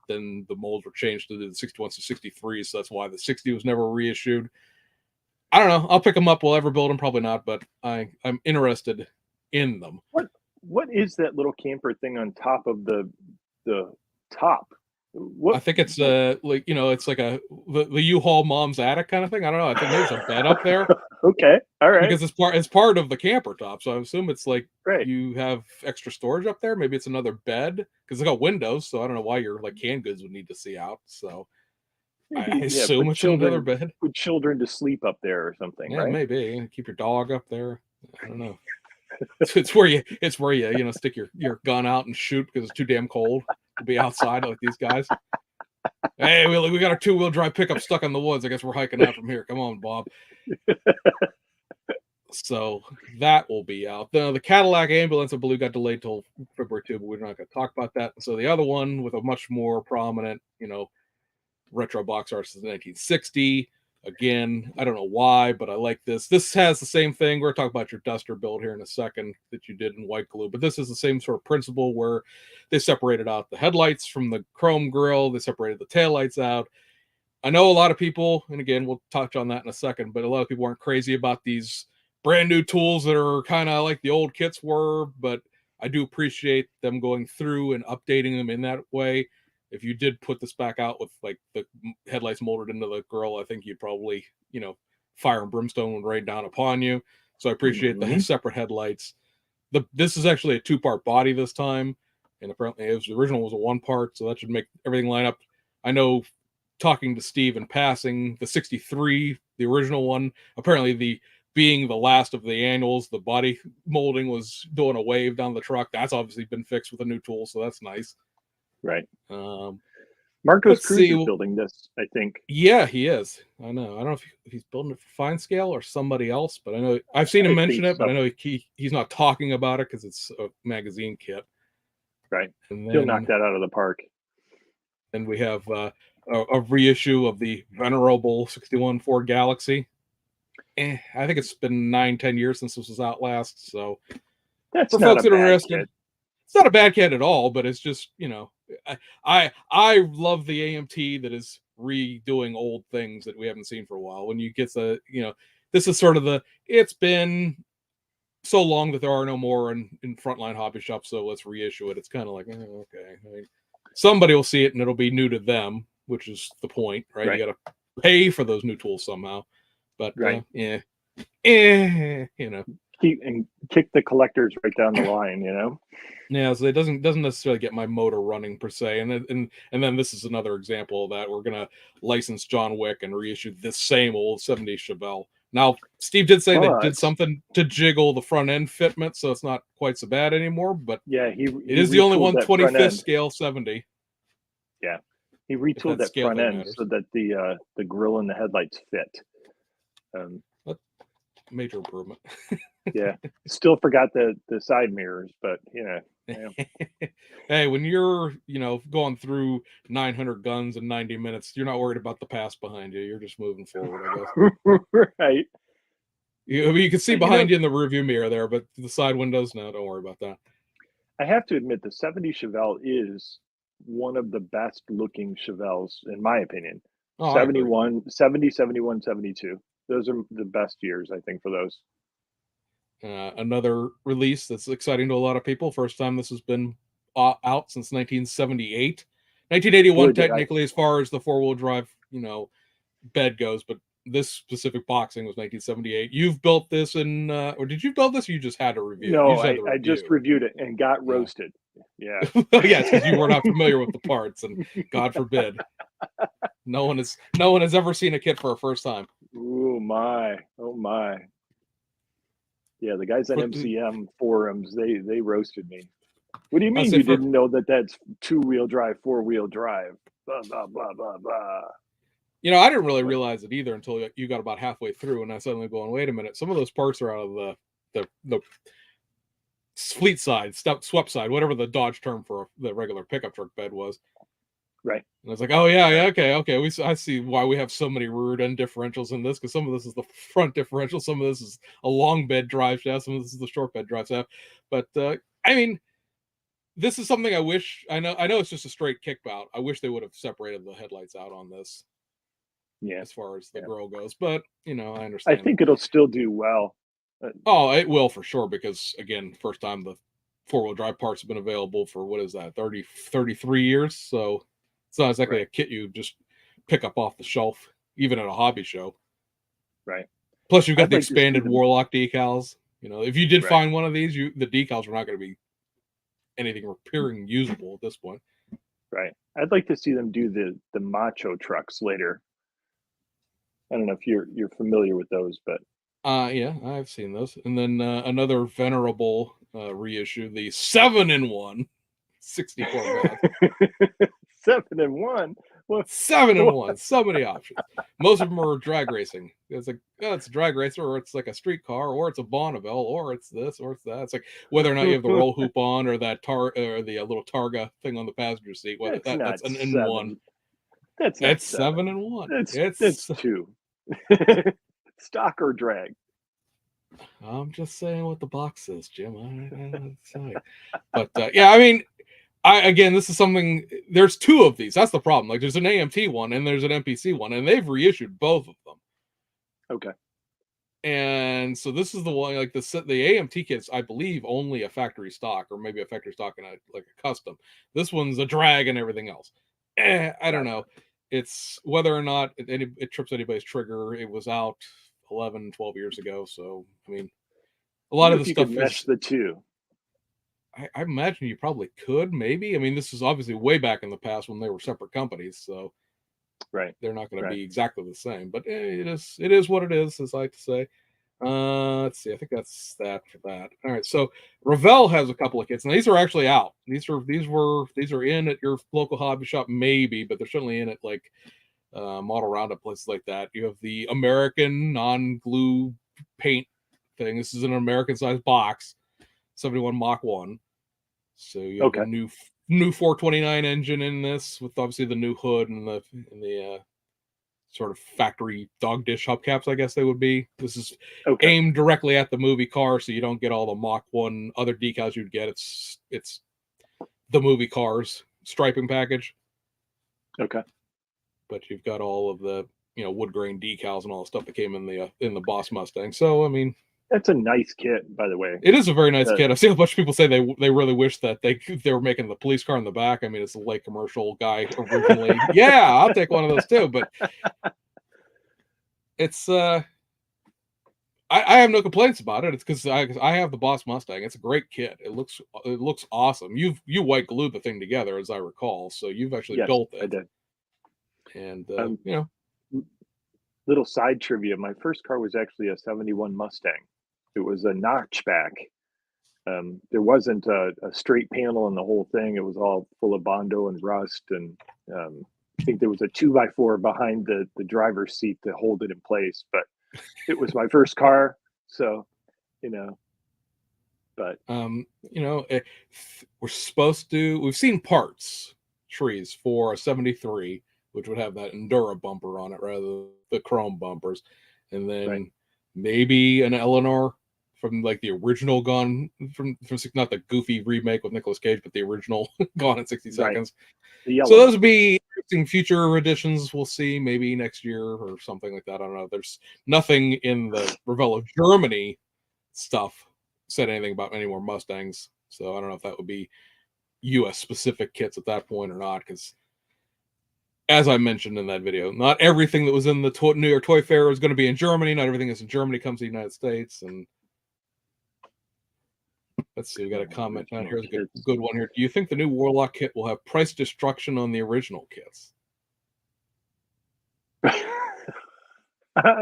then the molds were changed to the 61s to 63, so that's why the 60 was never reissued. I don't know. I'll pick them up. We'll ever build them? Probably not, but I'm interested in them. What is that little camper thing on top of the top? I What think it's what like it's like the U-Haul mom's attic kind of thing. I don't know. I think maybe it's a bed up there. Okay. All right. Because it's part of the camper top, so I assume it's like Right. you have extra storage up there. Maybe it's another bed because it's got windows, so I don't know why your like canned goods would need to see out. So I Maybe, yeah, assume it's another bed. put children to sleep up there or something, Yeah, right? maybe keep your dog up there. I don't know. It's where you stick your gun out and shoot because it's too damn cold to be outside like these guys. Hey, we got our 2-wheel drive pickup stuck in the woods. I guess we're hiking out from here. Come on, Bob. So that will be out. The Cadillac ambulance, I believe, got delayed till February 2, but we're not going to talk about that. So the other one with a much more prominent, retro box art is 1960. Again, I don't know why, but I like this. This has the same thing. We're talking about your Duster build here in a second that you did in white glue, but this is the same sort of principle where they separated out the headlights from the chrome grille. They separated the taillights out. I know a lot of people, and again, we'll touch on that in a second, but a lot of people aren't crazy about these brand new tools that are kind of like the old kits were, but I do appreciate them going through and updating them in that way. If you did put this back out with like the headlights molded into the grill, I think you'd probably, fire and brimstone would rain down upon you. So I appreciate the Mhm. separate headlights. This is actually a 2-part body this time, and apparently the original was a 1-part, so that should make everything line up. I know talking to Steve in passing, the 63, the original one, apparently being the last of the annuals, the body molding was doing a wave down the truck. That's obviously been fixed with a new tool, so that's nice. Right. Um, Marcos let's Cruz see. is building this, I think. Yeah, he is. I know. I don't know if he's building it for fine scale or somebody else, but I know I've seen him I mention think it, but I so. know he's not talking about it because it's a magazine kit. Right. And He'll knock then that out of the park. we have a reissue of the venerable 61 Ford Galaxy. I think it's been 9-10 years since this was out last. So That's for not folks a that are bad interested, kit. it's not a bad kit at all, but it's just, I love the AMT that is redoing old things that we haven't seen for a while. When you get this is sort of it's been so long that there are no more in frontline hobby shops, so let's reissue it. It's kind of like, okay. Somebody will see it and it'll be new to them, which is the point, right? Right. You got to pay for those new tools somehow. But Right. Kick the collectors right down the line, Yeah, so it doesn't necessarily get my motor running per se, and then this is another example of that. We're gonna license John Wick and reissue this same old '70s Chevelle. Now, Steve did say they did But something to jiggle the front end fitment, so it's not quite so bad anymore. But yeah, he it is the only retooled that front 1/25th end. scale 70. Yeah, he If retooled that that scale front thing end matters. so that the grill and the headlights fit. Major improvement. Yeah, still forgot the side mirrors, but yeah. Hey, when you're going through 900 guns in 90 minutes, you're not worried about the past behind you. You're just moving forward, I guess. Right. You can see But, behind you in the rearview mirror there, but the side windows, no, don't worry about that. I have to admit the 70 Chevelle is one of the best looking Chevelles, in my opinion. Oh, I agree. 70, 71, 72. Those are the best years, I think, for those. Another release that's exciting to a lot of people. First time this has been out since 1978. 1981, Boy, technically, as far as the four-wheel drive, bed goes, but this specific boxing was 1978. You've built this or did you build this or you just had a review? You No, just had the I just review. reviewed it and got Yeah. roasted. Yeah. Yes, because you were not familiar with the parts, and God forbid. No one has ever seen a kit for a first time. Oh my. Oh my. Yeah, the guys on MCM forums, they roasted me. What do you mean you didn't know that that's two-wheel drive, four-wheel drive? Blah blah blah blah blah. I didn't really realize it either until you got about halfway through, and I suddenly going, wait a minute, some of those parts are out of the fleet side, swept side, whatever the Dodge term for the regular pickup truck bed was. Right. And I was like, oh yeah, okay. I see why we have so many rear end differentials in this, because some of this is the front differential, some of this is a long bed drive shaft, some of this is the short bed drive shaft. But I mean, this is something I wish I know it's just a straight kickbout. I wish they would have separated the headlights out on this. Yeah. As far as the grill goes, but I I understand. think it'll still do well. Oh, it will for sure, because again, first time the four-wheel drive parts have been available for what is that, 33 years. So it's not exactly Right. a kit you just pick up off the shelf, even at a hobby show. Right. Plus, you've got the Like expanded Warlock decals. If you did find one of these, the decals are not going to be anything repairing usable at this point. Right. I'd like to see them do the macho trucks later. I don't know if you're familiar with those, but yeah, I've seen those. And then another venerable reissue, the 7-in-1 64 bed. 7-in-1. What? 7-in-1, so many options. Most of them are drag racing. It's like, it's a drag racer, or it's like a street car, or it's a Bonneville, or it's this, or it's that. It's like whether or not you have the roll hoop on, or that or the little Targa thing on the passenger seat. Whether that's an N1. That's not 7-in-1. That's 2. Stock or drag. I'm just saying what the box says, Jim. But yeah, I mean, again, this is something. There's two of these. That's the problem. Like, there's an AMT one and there's an MPC one, and they've reissued both of them. Okay. And so this is the one. Like the AMT kit's, I believe, only a factory stock, or maybe a factory stock and a custom. This one's a drag and everything else. I don't know. It's whether or not it trips anybody's trigger. It was out 11, 12 years ago. So I mean, a lot of the stuff mesh the two. I imagine you probably could, maybe. I mean, this is obviously way back in the past when they were separate companies, so they're not going to be exactly the same. But it is what it is, as I like to say. Let's see. I think that's that for that. All right. So Revell has a couple of kits, and these are actually out. These are in at your local hobby shop, maybe, but they're certainly in at like Model Roundup, places like that. You have the American non-glue paint thing. This is an American sized box. 71 Mach 1. So you have a new 429 engine in this, with obviously the new hood and the sort of factory dog dish hubcaps, I guess they would be. This is aimed directly at the movie car, so you don't get all the Mach 1 other decals you'd get. It's the movie cars striping package. Okay. But you've got all of the, you know, wood grain decals and all the stuff that came in the Boss Mustang. So I mean, that's a nice kit, by the way. It is a very nice kit. I've seen a bunch of people say they really wish that they were making the police car in the back. I mean, it's a light commercial guy originally. Yeah, I'll take one of those too. But it's I have no complaints about it. It's because I have the Boss Mustang. It's a great kit. It looks awesome. You white glued the thing together, as I recall. So you've actually built it. I did. And you know, little side trivia: my first car was actually a '71 Mustang. It was a notchback. There wasn't a straight panel in the whole thing. It was all full of Bondo and rust, and I think there was a 2x4 behind the driver's seat to hold it in place. But it was my first car, so you know. But you know, we're supposed to. We've seen parts trees for a '73, which would have that Endura bumper on it rather than the chrome bumpers, and then maybe an Eleanor from like the original Gone from not the goofy remake with Nicolas Cage, but the original Gone in 60 Seconds. So those would be interesting future editions. We'll see, maybe next year or something like that. I don't know. There's nothing in the Revello Germany stuff said anything about any more Mustangs, so I don't know if that would be U.S. specific kits at that point or not, because as I mentioned in that video, not everything that was in the New York Toy Fair is going to be in Germany. Not everything that's in Germany comes to the United States. And let's see, we got a comment down here. Here's a good one here. Do you think the new Warlock kit will have price destruction on the original kits? Yeah. I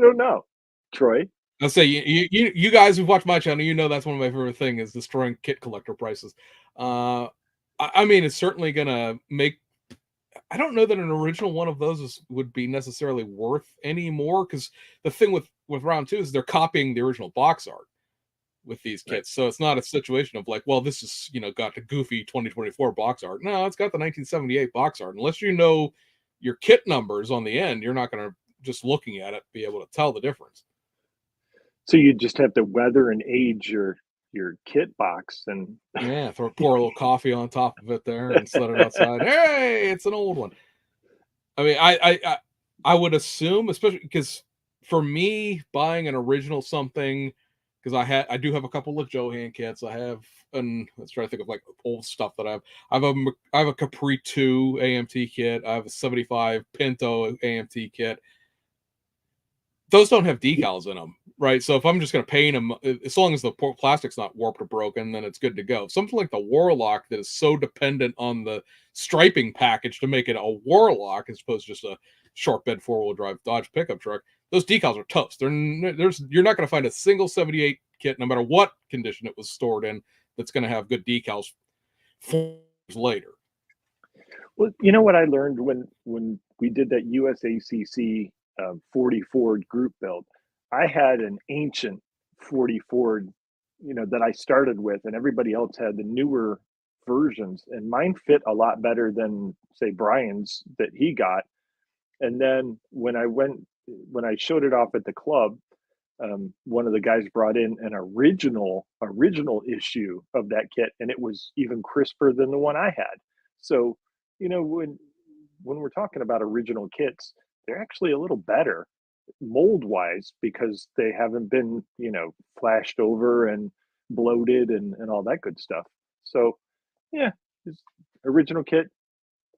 don't know. Troy? I'll say you guys who've watched my channel, you know that's one of my favorite things is destroying kit collector prices. I mean, it's certainly gonna make. I don't know that an original one of those would be necessarily worth any more, because the thing with round 2 is they're copying the original box art with these kits, so it's not a situation of like, well, this is, you know, got the goofy 2024 box art. No, it's got the 1978 box art. Unless you know your kit numbers on the end, you're not going to, just looking at it, be able to tell the difference. So you just have to weather and age your kit box, and pour a little coffee on top of it there and set it outside. Hey, it's an old one. I mean, I would assume, especially because for me, buying an original something, because I do have a couple of Johan kits. I have, and let's try to think of like old stuff that I have a Capri 2 AMT kit. I have a 75 Pinto AMT kit. Those don't have decals in them, right? So if I'm just going to paint them, as long as the plastic's not warped or broken, then it's good to go. Something like the Warlock that is so dependent on the striping package to make it a Warlock as opposed to just a short bed 4-wheel drive Dodge pickup truck, those decals are toast. You're not going to find a single 78 kit, no matter what condition it was stored in, that's going to have good decals 4 years later. Well, you know what I learned when we did that USACC 40 Ford group build? I had an ancient 40 Ford, you know, that I started with, and everybody else had the newer versions, and mine fit a lot better than, say, Brian's that he got. And then when I showed it off at the club, one of the guys brought in an original issue of that kit, and it was even crisper than the one I had. So, you know, when we're talking about original kits, they're actually a little better mold wise, because they haven't been, you know, flashed over and bloated and all that good stuff. So yeah, original kit.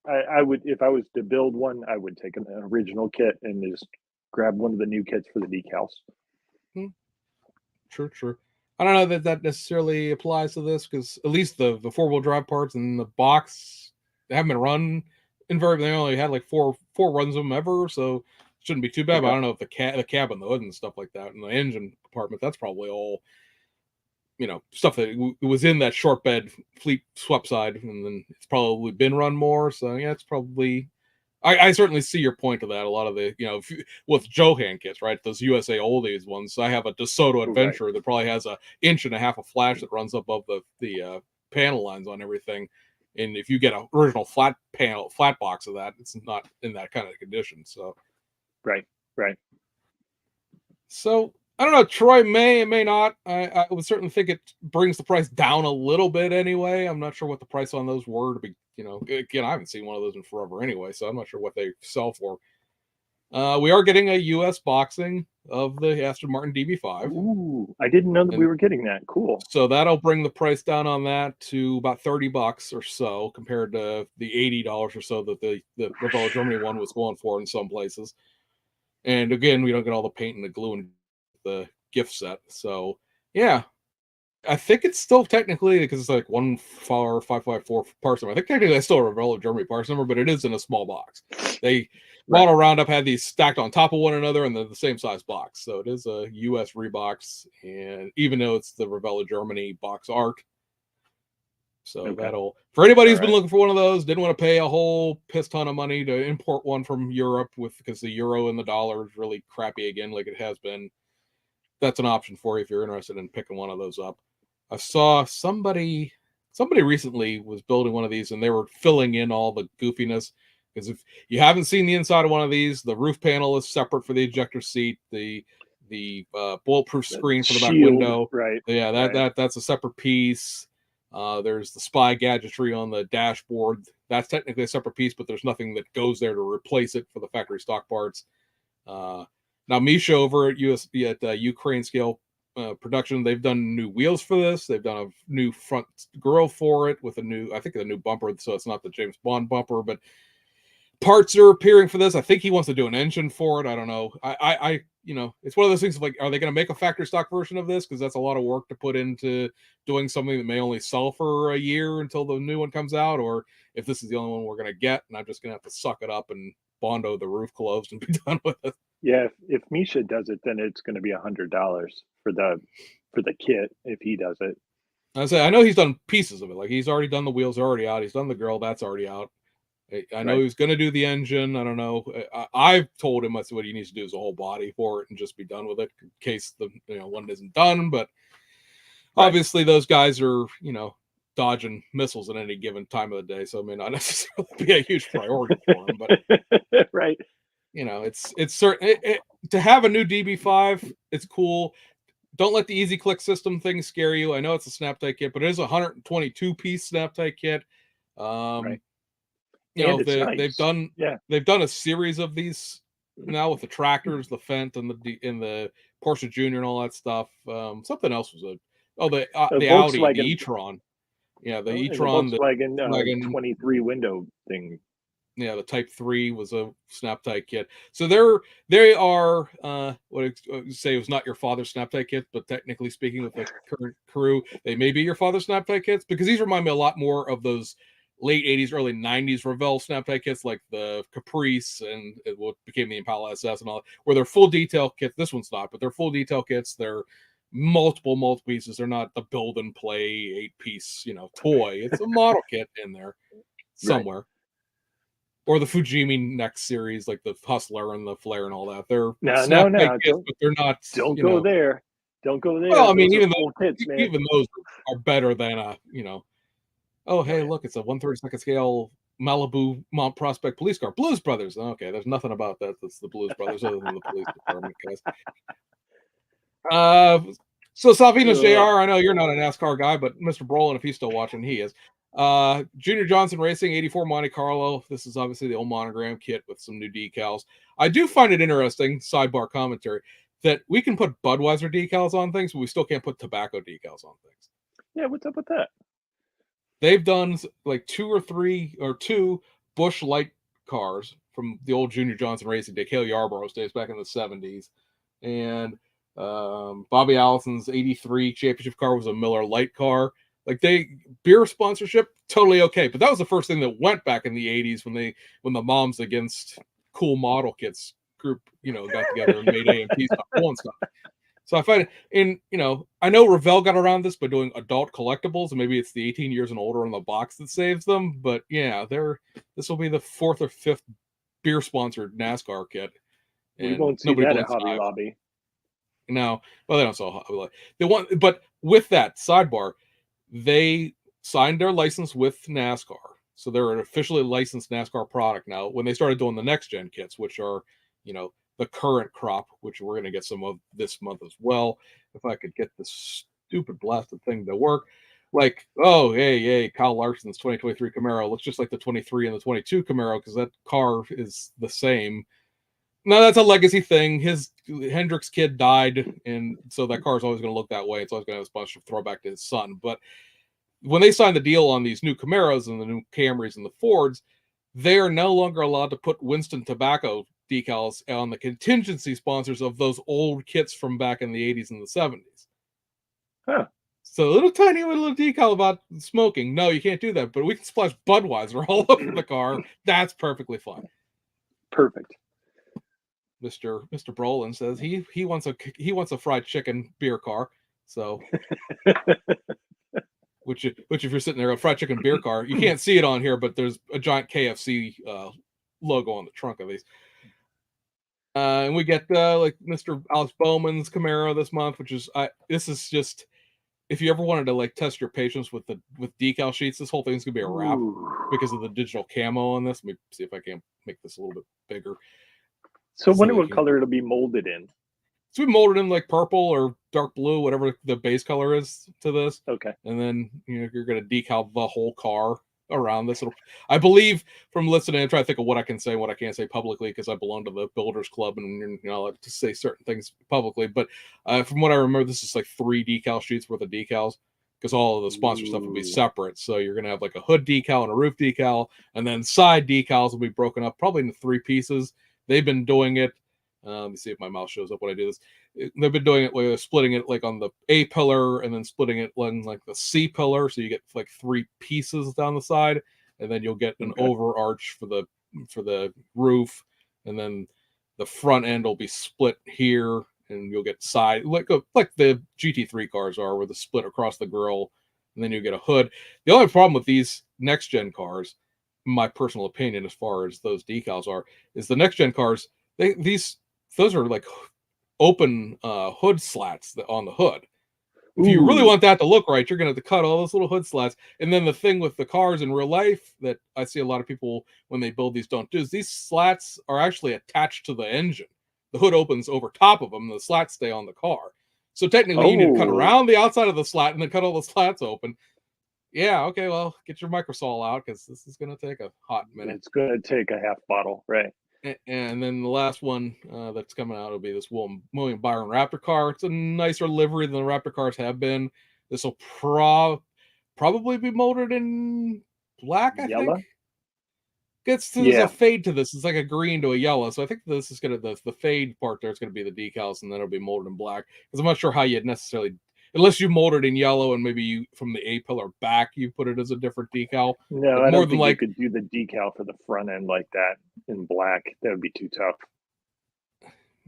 I would, if I was to build one, I would take an original kit and just grab one of the new kits for the decals. True. I don't know that necessarily applies to this, because at least the 4-wheel drive parts in the box, they haven't been run invariably. They only had like four runs of them ever, so it shouldn't be too bad. But I don't know if the cab and the hood and stuff like that, and the engine compartment, that's probably all, you know, stuff that was in that short bed fleet swap side, and then it's probably been run more. So yeah, it's probably, I certainly see your point to that. A lot of the, with Johan kits, right? Those USA oldies ones. I have a DeSoto Right. Adventure that probably has a inch and a half of flash that runs above the panel lines on everything. And if you get an original flat box of that, it's not in that kind of condition. Right. Right. So I don't know. Troy may and may not. I would certainly think it brings the price down a little bit anyway. I'm not sure what the price on those were to be. Again, I haven't seen one of those in forever anyway, so I'm not sure what they sell for. We are getting a U.S. boxing of the Aston Martin DB5, Ooh, I didn't know that we and were getting that. Cool. so that'll bring the price down on that to about $30 or so, compared to the $80 or so that the Revell Germany one was going for in some places. And again, we don't get all the paint and the glue and the gift set. So yeah, I think it's still technically, because it's like 14554 parts number. I think technically that's still a Revell Germany parts number, but it is in a small box. They Right. Model Roundup had these stacked on top of one another, and they're the same size box. So it is a US rebox, and even though it's the Revell Germany box art. So Okay. for anybody All who's been right. looking for one of those, didn't want to pay a whole piss ton of money to import one from Europe because the euro and the dollar is really crappy again, like it has been. That's an option for you if you're interested in picking one of those up. I saw somebody recently was building one of these, and they were filling in all the goofiness, because if you haven't seen the inside of one of these, the roof panel is separate for the ejector seat. The bulletproof The screen for the back shield. window, Right. yeah, Right. that's a separate piece. There's the spy gadgetry on the dashboard. That's technically a separate piece, but there's nothing that goes there to replace it for the factory stock parts. Uh, Now, Misha over at Ukraine Scale Production, they've done new wheels for this. They've done a new front grille for it with I think, a new bumper, so it's not the James Bond bumper, but parts are appearing for this. I think he wants to do an engine for it. I don't know. It's one of those things of like, are they going to make a factory stock version of this? Because that's a lot of work to put into doing something that may only sell for a year until the new one comes out, or if this is the only one we're going to get, and I'm just going to have to suck it up and Bondo the roof closed and be done with it. Yeah. If Misha does it, then it's going to be $100 for the kit if he does it. I know he's done pieces of it. Like, he's already done the wheels, already out. He's done the grill, that's already out. I know Right. he was going to do the engine. I don't know. I've told him that's what he needs to do is a whole body for it and just be done with it in case the one isn't done. But Right. obviously, those guys are dodging missiles at any given time of the day, so it may not necessarily be a huge priority for him. But Right. it's certain to have a new DB5. It's cool. Don't let the easy click system thing scare you. I know it's a snap tie kit, but it is a 122 piece snap tie kit. Right. Um, And it's they've nice. done Yeah. a series of these now with the tractors, the Fendt, and the Porsche Junior and all that stuff. Something else was A the Audi, the Volkswagen. e-tron. Yeah, the Oh, and the e-tron, the Volkswagen wagon. 23 window thing. Yeah, the Type 3 was a snap tie kit. So they are what I say, it was not your father's snap tie kit, but technically speaking, with the current crew, they may be your father's snap tie kits, because these remind me a lot more of those late 80s, early 90s Revell snap tie kits, like the Caprice and what became the Impala SS and all, where they're full detail kits. This one's not, but they're full detail kits. They're multiple pieces. They're not the build and play 8-piece, toy. It's a model kit in there Right. somewhere. Or the Fujimi next series, like the Hustler and the Flare and all that. They're No, snap no, tie no. kits, but they're not, Don't go there. Don't go there. well, I mean, Those are full kits, man. even those are better than oh, Oh hey, yeah. look, it's a 1/32 scale Malibu Mount Prospect police car. Blues Brothers. Okay, there's nothing about that that's the Blues Brothers other than the police department guys. Uh, so Salvinas Ugh. Jr., I know you're not a NASCAR guy, but Mr. Brolin, if he's still watching, he is. Junior Johnson Racing 84 Monte Carlo. This is obviously the old monogram kit with some new decals. I do find it interesting, sidebar commentary, that we can put Budweiser decals on things, but we still can't put tobacco decals on things. Yeah, what's up with that? They've done like two Busch Light cars from the old Junior Johnson Racing, Dale Yarborough days back in the 70s. And Bobby Allison's 83 championship car was a Miller Light car. Like, beer sponsorship, totally okay. But that was the first thing that went back in the 80s when the Moms Against Cool Model Kits group, got together and made AMP stuff, and stuff. So I find it, I know Revell got around this by doing adult collectibles, and maybe it's the 18 years and older on the box that saves them. But yeah, this will be the fourth or fifth beer sponsored NASCAR kit. We And won't see nobody that at blinks an Hobby eye. Lobby. No, well, they don't sell Hobby Lobby. They want, but with that sidebar, they signed their license with NASCAR. So they're an officially licensed NASCAR product now. When they started doing the next gen kits, which are, the current crop, which we're going to get some of this month as well. If I could get this stupid blasted thing to work. Like, oh, hey, Kyle Larson's 2023 Camaro looks just like the 23 and the 22 Camaro because that car is the same. No, that's a legacy thing. His Hendrick's kid died, and so that car is always going to look that way. It's always going to have a bunch of throwback to his son. But when they signed the deal on these new Camaros and the new Camrys and the Fords, they are no longer allowed to put Winston Tobacco decals on the contingency sponsors of those old kits from back in the 80s and the 70s. Huh. So a little tiny little decal about smoking. No, you can't do that, but we can splash Budweiser all over the car. That's perfectly fine. Perfect. Mr. Brolin says he wants a fried chicken beer car. So which if you're sitting there, a fried chicken beer car, you can't see it on here, but there's a giant KFC logo on the trunk of these. And we get like Mr. Alex Bowman's Camaro this month, which is this is just, if you ever wanted to like test your patience with decal sheets, this whole thing's gonna be a wrap because of the digital camo on this. Let me see if I can make this a little bit bigger. So wonder what color it'll be molded in. So we molded in like purple or dark blue, whatever the base color is to this. Okay. And then you're gonna decal the whole car around this. I believe from listening, I'm trying to think of what I can say, what I can't say publicly because I belong to the Builders Club and you're not allowed to say certain things publicly. But from what I remember, this is like 3 decal sheets worth of decals because all of the sponsor stuff will be separate. So you're gonna have like a hood decal and a roof decal, and then side decals will be broken up probably into 3 pieces. They've been doing it. Let me see if my mouse shows up when I do this. They've been doing it where they're splitting it like on the A pillar and then splitting it on like the C pillar, so you get like 3 pieces down the side, and then you'll get an overarch for the roof, and then the front end will be split here, and you'll get side like the GT3 cars are, where the split across the grille, and then you get a hood. The only problem with these next gen cars, my personal opinion, as far as those decals are, is the next gen cars. Those are like open hood slats on the hood. If you really want that to look right, you're going to have to cut all those little hood slats. And then the thing with the cars in real life that I see a lot of people when they build these don't do is these slats are actually attached to the engine. The hood opens over top of them, and the slats stay on the car. So technically, you need to cut around the outside of the slat and then cut all the slats open. Yeah, okay, well, get your microsol out because this is going to take a hot minute. It's going to take a half bottle, right? And then the last one that's coming out will be this William Byron Raptor car. It's a nicer livery than the Raptor cars have been. This will probably be molded in black, I think. There's a fade to this. It's like a green to a yellow. So I think this is going to, the fade part there is going to be the decals, and then it'll be molded in black. Because I'm not sure how you'd necessarily, unless you mold it in yellow and maybe you, from the A pillar back, you put it as a different decal. No, I don't think you could do the decal for the front end like that in black. That would be too tough.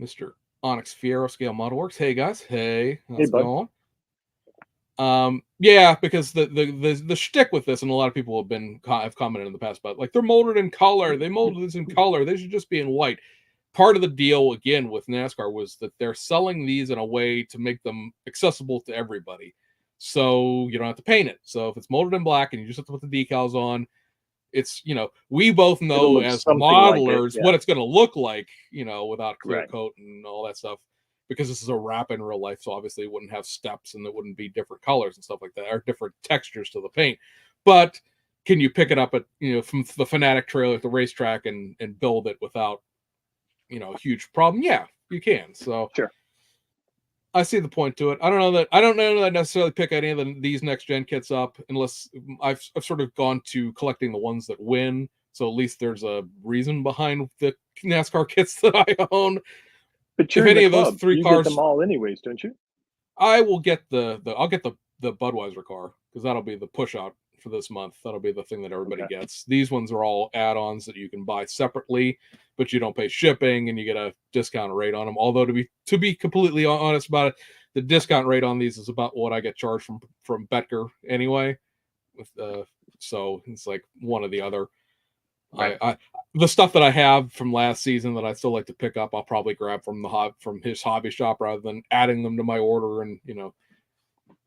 Mr. Onyx Fiero Scale Model Works. Hey guys. Hey, how's it going? Yeah, because the shtick with this, and a lot of people have commented in the past about, like, they're molded in color. They molded this in color. They should just be in white. Part of the deal, again, with NASCAR was that they're selling these in a way to make them accessible to everybody. So you don't have to paint it. So if it's molded in black and you just have to put the decals on, it's, we both know as modelers what it's going to look like, without clear coat and all that stuff, because this is a wrap in real life. So obviously it wouldn't have steps and it wouldn't be different colors and stuff like that, or different textures to the paint. But can you pick it up at, from the Fanatic trailer at the racetrack and build it without, a huge problem? Yeah, you can. So sure. I see the point to it. I don't know that I necessarily pick any of these next gen kits up unless I've sort of gone to collecting the ones that win. So at least there's a reason behind the NASCAR kits that I own. But if any of those 3 cars, get them all anyways, don't you? I will get I'll get the Budweiser car because that'll be the push out for this month. That'll be the thing that everybody gets. These ones are all add-ons that you can buy separately, but you don't pay shipping and you get a discount rate on them. Although to be completely honest about it, the discount rate on these is about what I get charged from Betker anyway. So it's like one or the other. Right. I the stuff that I have from last season that I still like to pick up, I'll probably grab from from his hobby shop rather than adding them to my order, and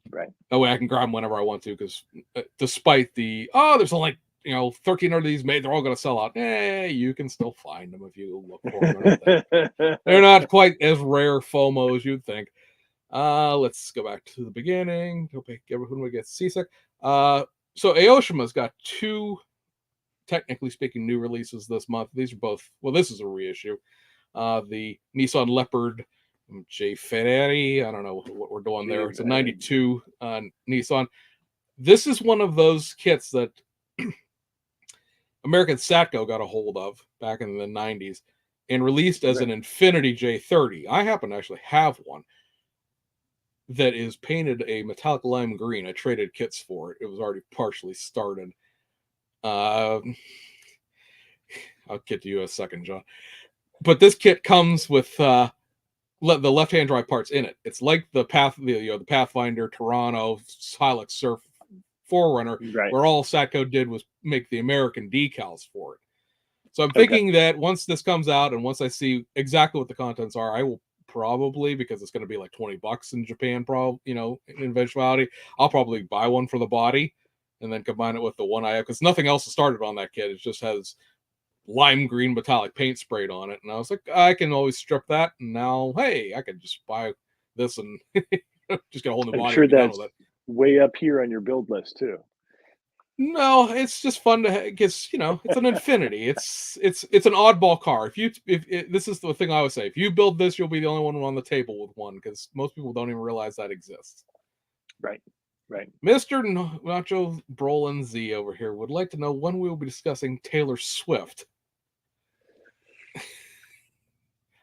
Right. that way I can grab them whenever I want to. Because despite there's only 13 of these made, they're all going to sell out. You can still find them if you look for them. They're not quite as rare FOMO as you'd think. Let's go back to the beginning. Hope everyone gets seasick. So Aoshima's got two, technically speaking, new releases this month. These are both. Well, this is a reissue. The Nissan Leopard J Ferrari. I don't know what we're doing there. It's a '92 Nissan. This is one of those kits that American Satco got a hold of back in the '90s and released as an Infinity J30. I happen to actually have one that is painted a metallic lime green. I traded kits for it. It was already partially started. I'll get to you in a second, John. But this kit comes with the left-hand drive parts in it. It's like the the Pathfinder, Toronto, Hilux Surf, Forerunner, where all Satco did was make the American decals for it. So I'm thinking that once this comes out and once I see exactly what the contents are, I will probably, because it's going to be like $20 in Japan, in eventuality, I'll probably buy one for the body and then combine it with the one I have, because nothing else is started on that kit. It just has lime green metallic paint sprayed on it, and I was like, I can always strip that, and now, hey, I can just buy this and just get a whole new body. I'm sure that's way up here on your build list too. No, it's just fun to because it's an Infinity. It's an oddball car. If this is the thing I always say, if you build this, you'll be the only one on the table with one, because most people don't even realize that exists. Right. Mr. Nacho Brolin Z over here would like to know when we will be discussing Taylor Swift.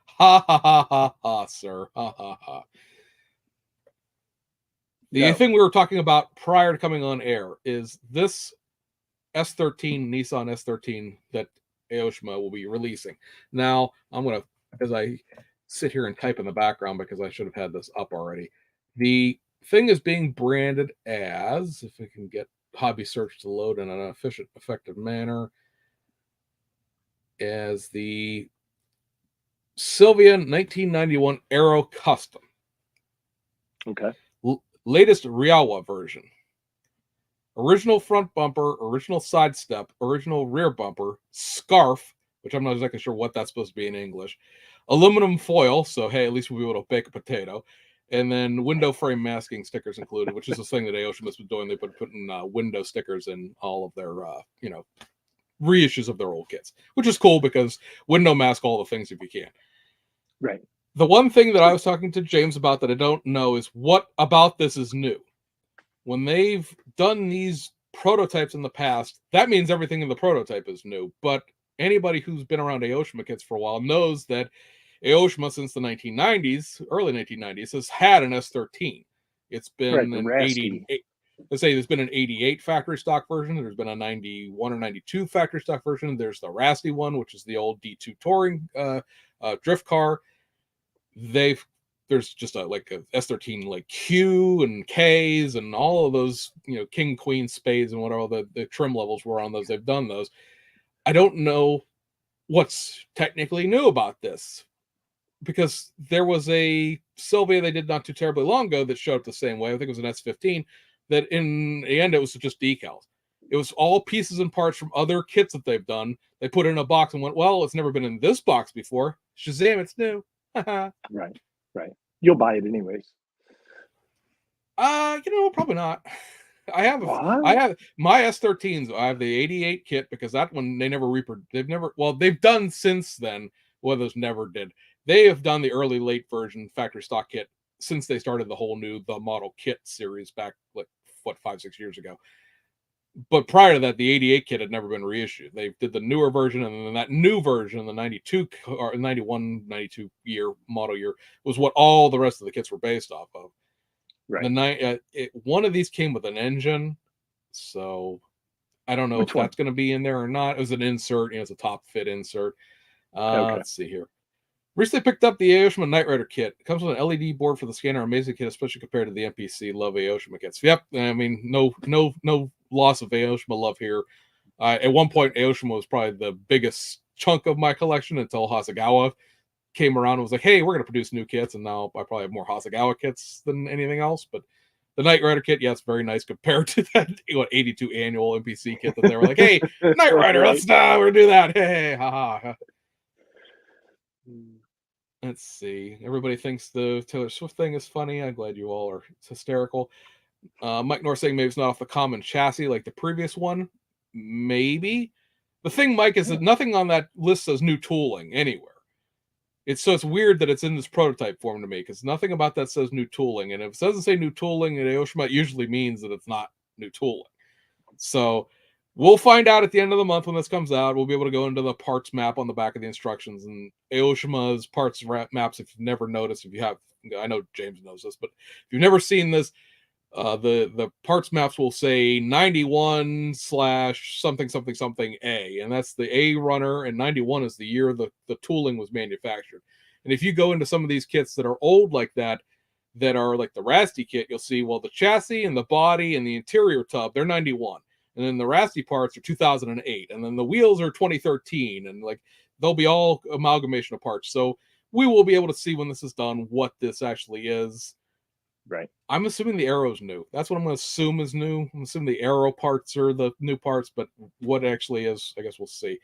Ha ha ha ha ha, sir. Ha ha ha. The thing we were talking about prior to coming on air is this S13, Nissan S13 that Aoshima will be releasing. Now, I'm going to, as I sit here and type in the background because I should have had this up already, the thing is being branded as, if we can get Hobby Search to load in an efficient, effective manner, as the Silvia 1991 Aero Custom. Okay. Latest Riawa version. Original front bumper, original side step, original rear bumper, scarf, which I'm not exactly sure what that's supposed to be in English, aluminum foil, so hey, at least we'll be able to bake a potato, and then window frame masking stickers included, which is a thing that Aoshima's been doing. They've been putting window stickers in all of their, reissues of their old kits, which is cool because window mask all the things if you can. Right. The one thing that I was talking to James about that I don't know is what about this is new. When they've done these prototypes in the past, that means everything in the prototype is new. But anybody who's been around Aoshima kits for a while knows that Aoshima, since the 1990s, early 1990s, has had an S13. It's been an 88. Let's say there's been an 88 factory stock version. There's been a 91 or 92 factory stock version. There's the Rasty one, which is the old D2 touring drift car. There's just a S13 like Q and Ks and all of those, King, Queen, Spades and whatever the trim levels were on those. They've done those. I don't know what's technically new about this, because there was a Silvia they did not too terribly long ago that showed up the same way. I think it was an S15 that in the end it was just decals. It was all pieces and parts from other kits that they've done. They put it in a box and went, well, it's never been in this box before. Shazam, it's new. Right. You'll buy it anyways. Probably not. I have my S13s. I have the 88 kit because that one they've done since then. Well, those never did. They have done the early late version factory stock kit since they started the whole new the model kit series back 5-6 years ago. But prior to that, the 88 kit had never been reissued. They did the newer version, and then that new version, the 92 or 91, 92 model year, was what all the rest of the kits were based off of. Right. One of these came with an engine, so I don't know if that's going to be in there or not. It was an insert, it's a top fit insert. Let's see here. Recently picked up the Aoshima Knight Rider kit. It comes with an LED board for the scanner. Amazing kit, especially compared to the MPC. Love Aoshima kits. Yep. I mean, no loss of Aoshima love here. At one point, Aoshima was probably the biggest chunk of my collection until Hasegawa came around and was like, "Hey, we're going to produce new kits," and now I probably have more Hasegawa kits than anything else. But the Knight Rider kit, yeah, it's very nice compared to that 82 annual NPC kit that they were like, "Hey, Knight Rider, Right. let's we're gonna do that." Hey, haha. Let's see. Everybody thinks the Taylor Swift thing is funny. I'm glad you all are hysterical. Mike North saying maybe it's not off the common chassis like the previous one. Maybe. The thing, Mike, is that nothing on that list says new tooling anywhere. It's weird that it's in this prototype form to me because nothing about that says new tooling. And if it doesn't say new tooling in Aoshima, it usually means that it's not new tooling. So we'll find out at the end of the month when this comes out. We'll be able to go into the parts map on the back of the instructions and Aoshima's parts maps. If you've never noticed, if you have, I know James knows this, but if you've never seen this, the parts maps will say 91 slash something something something A, and that's the A runner, and 91 is the year the tooling was manufactured. And if you go into some of these kits that are old like that are like the Rasty kit, you'll see, well, the chassis and the body and the interior tub, they're 91, and then the Rasty parts are 2008, and then the wheels are 2013, and like they'll be all amalgamation of parts. So we will be able to see when this is done what this actually is. Right. I'm assuming the arrow's new. That's what I'm going to assume is new. I'm assuming the arrow parts are the new parts, but what actually is, I guess we'll see.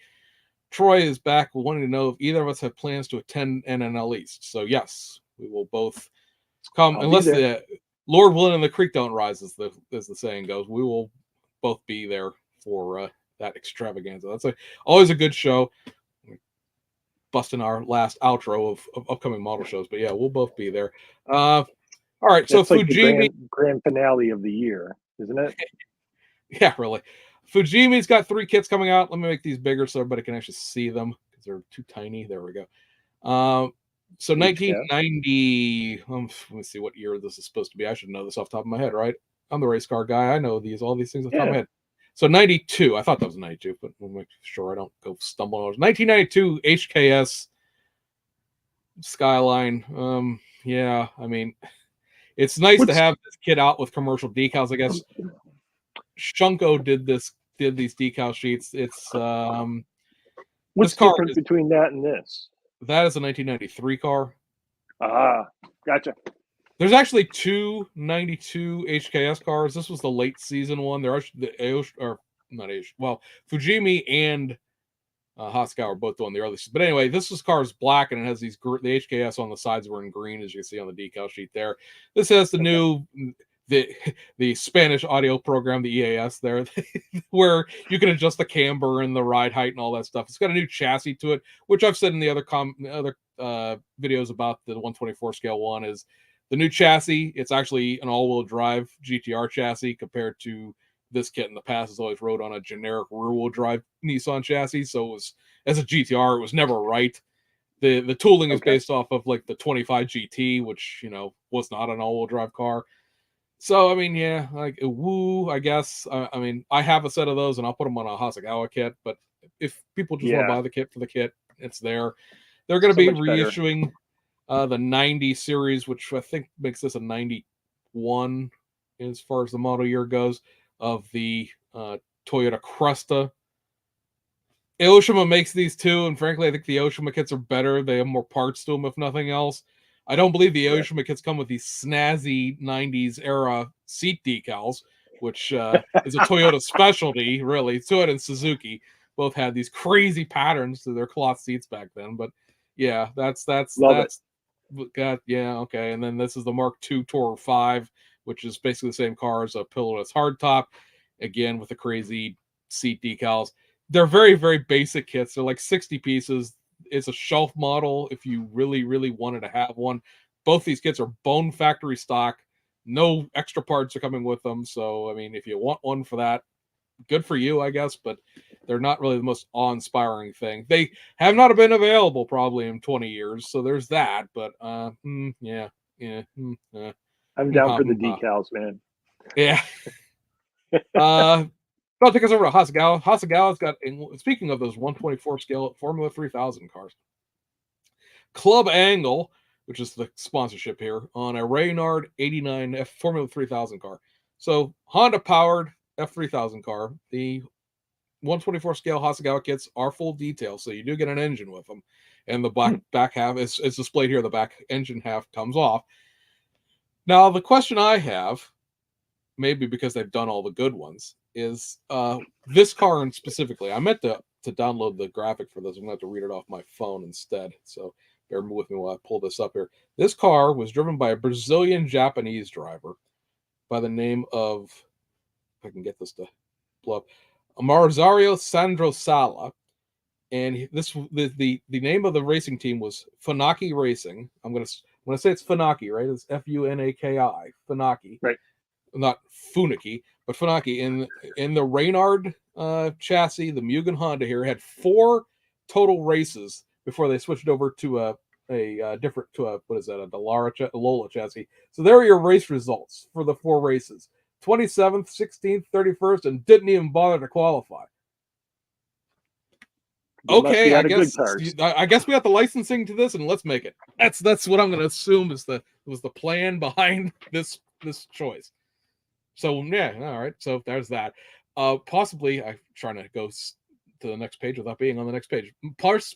Troy is back wanting to know if either of us have plans to attend NNL East. So yes, we will both come, unless the Lord willing and the creek don't rise, as the saying goes. We will both be there for that extravaganza. That's always a good show. Busting our last outro of upcoming model shows, but yeah, we'll both be there. All right, That's so like Fujimi, the grand finale of the year, isn't it? yeah, really. Fujimi's got 3 kits coming out. Let me make these bigger so everybody can actually see them because they're too tiny. There we go. So 1990. Let me see what year this is supposed to be. I should know this off the top of my head, right? I'm the race car guy. I know all these things off the top of my head. So 92. I thought that was 92, but we'll make sure I don't go stumbling over. 1992 HKS Skyline. Yeah, I mean, it's nice to have this kit out with commercial decals. I guess Shunko did these decal sheets. It's what's different between that and this? That is a 1993 car. Ah, gotcha. There's actually 2 92 HKS cars. This was the late season one. There are Fujimi and Hasegawa are both on the early season. But anyway, this car is black and it has the HKS on the sides were in green, as you can see on the decal sheet there. This has the new the Spanish audio program, the EAS there, where you can adjust the camber and the ride height and all that stuff. It's got a new chassis to it, which I've said in the other videos about the 124 scale one is the new chassis. It's actually an all-wheel drive GTR chassis compared to this kit in the past has always rode on a generic rear-wheel drive Nissan chassis. So it was, as a GTR, it was never right. The tooling is based off of like the 25 GT, which was not an all-wheel drive car. So I mean, yeah, like woo, I guess. I mean, I have a set of those, and I'll put them on a Hasegawa kit. But if people just want to buy the kit for the kit, it's there. They're going to be reissuing the 90 series, which I think makes this a 91 as far as the model year goes, of the Toyota Cresta. Aoshima makes these too, and frankly, I think the Aoshima kits are better. They have more parts to them, if nothing else. I don't believe the Aoshima kits come with these snazzy 90s era seat decals, which is a Toyota specialty, really. Toyota and Suzuki both had these crazy patterns to their cloth seats back then. But yeah, that's got, yeah, okay. And then this is the Mark II Tourer 5, which is basically the same car as a pillarless hardtop, again with the crazy seat decals. They're very, very basic kits. They're like 60 pieces. It's a shelf model if you really, really wanted to have one. Both these kits are bone factory stock. No extra parts are coming with them. So, I mean, if you want one for that, good for you, I guess, but they're not really the most awe-inspiring thing. They have not been available probably in 20 years, so there's that, but yeah. I'm down for the decals, man. Yeah. I'll take us over to Hasegawa. Hasegawa's got, speaking of those 124 scale Formula 3000 cars, Club Angle, which is the sponsorship here, on a Reynard 89 F Formula 3000 car. So Honda powered F3000 car, the 1/24 scale Hasegawa kits are full detail, so you do get an engine with them, and the back half is displayed here. The back engine half comes off. Now the question I have, maybe because they've done all the good ones, is this car and specifically. I meant to download the graphic for this. I'm going to have to read it off my phone instead. So bear with me while I pull this up here. This car was driven by a Brazilian Japanese driver by the name of, if I can get this to blow up, Marzario Sandro Sala. And the name of the racing team was Funaki Racing. I'm gonna say it's Funaki, right? It's Funaki, Funaki, Right. Not Funaki, but Funaki. In the Reynard chassis, the Mugen Honda here had 4 total races before they switched over to a different, to a, what is that, a Lola chassis. So there are your race results for the 4 races: 27th, 16th, 31st, and didn't even bother to qualify. They must be Okay, out of good cars. I guess we got the licensing to this, and let's make it. That's what I'm going to assume was the plan behind this choice. So yeah, all right. So there's that. Possibly, I'm trying to go to the next page without being on the next page.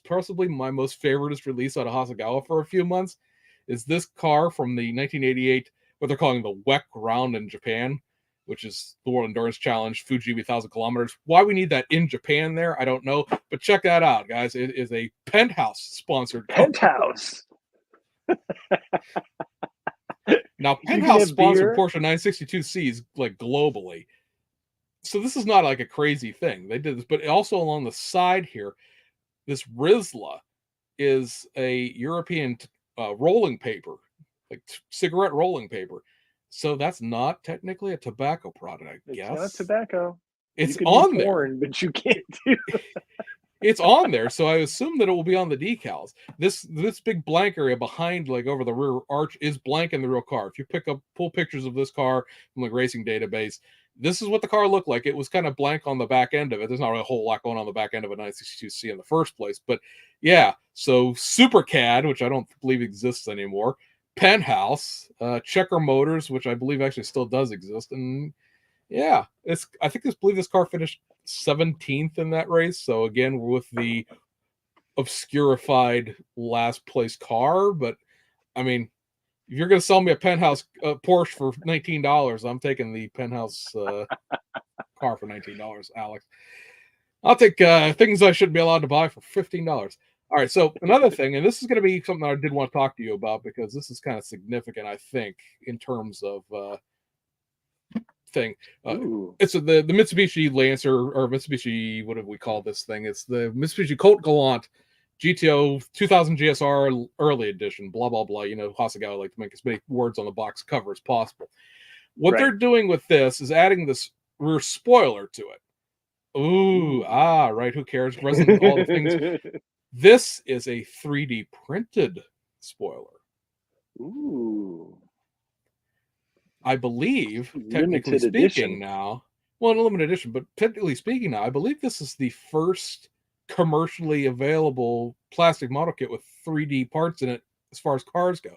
Possibly my most favoriteest release out of Hasegawa for a few months is this car from the 1988, what they're calling the WEC round in Japan, which is the World Endurance Challenge, Fuji 1,000 kilometers. Why we need that in Japan there, I don't know. But check that out, guys. It is a Penthouse sponsored car. Penthouse. Now, Penthouse sponsored Porsche 962Cs like globally. So this is not like a crazy thing. They did this, but also along the side here, this Rizla is a European rolling paper, like cigarette rolling paper. So that's not technically a tobacco product, I guess. It's not tobacco. It's you on do porn, but you can't do. It's on there, so I assume that it will be on the decals. This big blank area behind, like over the rear arch, is blank in the real car. If you pull pictures of this car from the racing database, this is what the car looked like. It was kind of blank on the back end of it. There's not really a whole lot going on the back end of a 962C in the first place, but yeah. So SuperCAD, which I don't believe exists anymore, Penthouse, Checker Motors, which I believe actually still does exist, and yeah, I believe this car finished 17th in that race. So again, with the obscurified last place car, but I mean, if you're going to sell me a Penthouse Porsche for $19, I'm taking the Penthouse car for $19, Alex. I'll take things I shouldn't be allowed to buy for $15. All right, so another thing, and this is going to be something I did want to talk to you about because this is kind of significant, I think, in terms of thing. It's the Mitsubishi Lancer, or Mitsubishi, what do we call this thing? It's the Mitsubishi Colt Galant GTO 2000 GSR Early Edition, blah, blah, blah. You know, Hasegawa like to make as many words on the box cover as possible. What they're doing with this is adding this rear spoiler to it. Ooh, right. Who cares? Resin, all the things. This is a 3D printed spoiler. Ooh. I believe, technically speaking now, well, in a limited edition, but technically speaking now, I believe this is the first commercially available plastic model kit with 3D parts in it as far as cars go.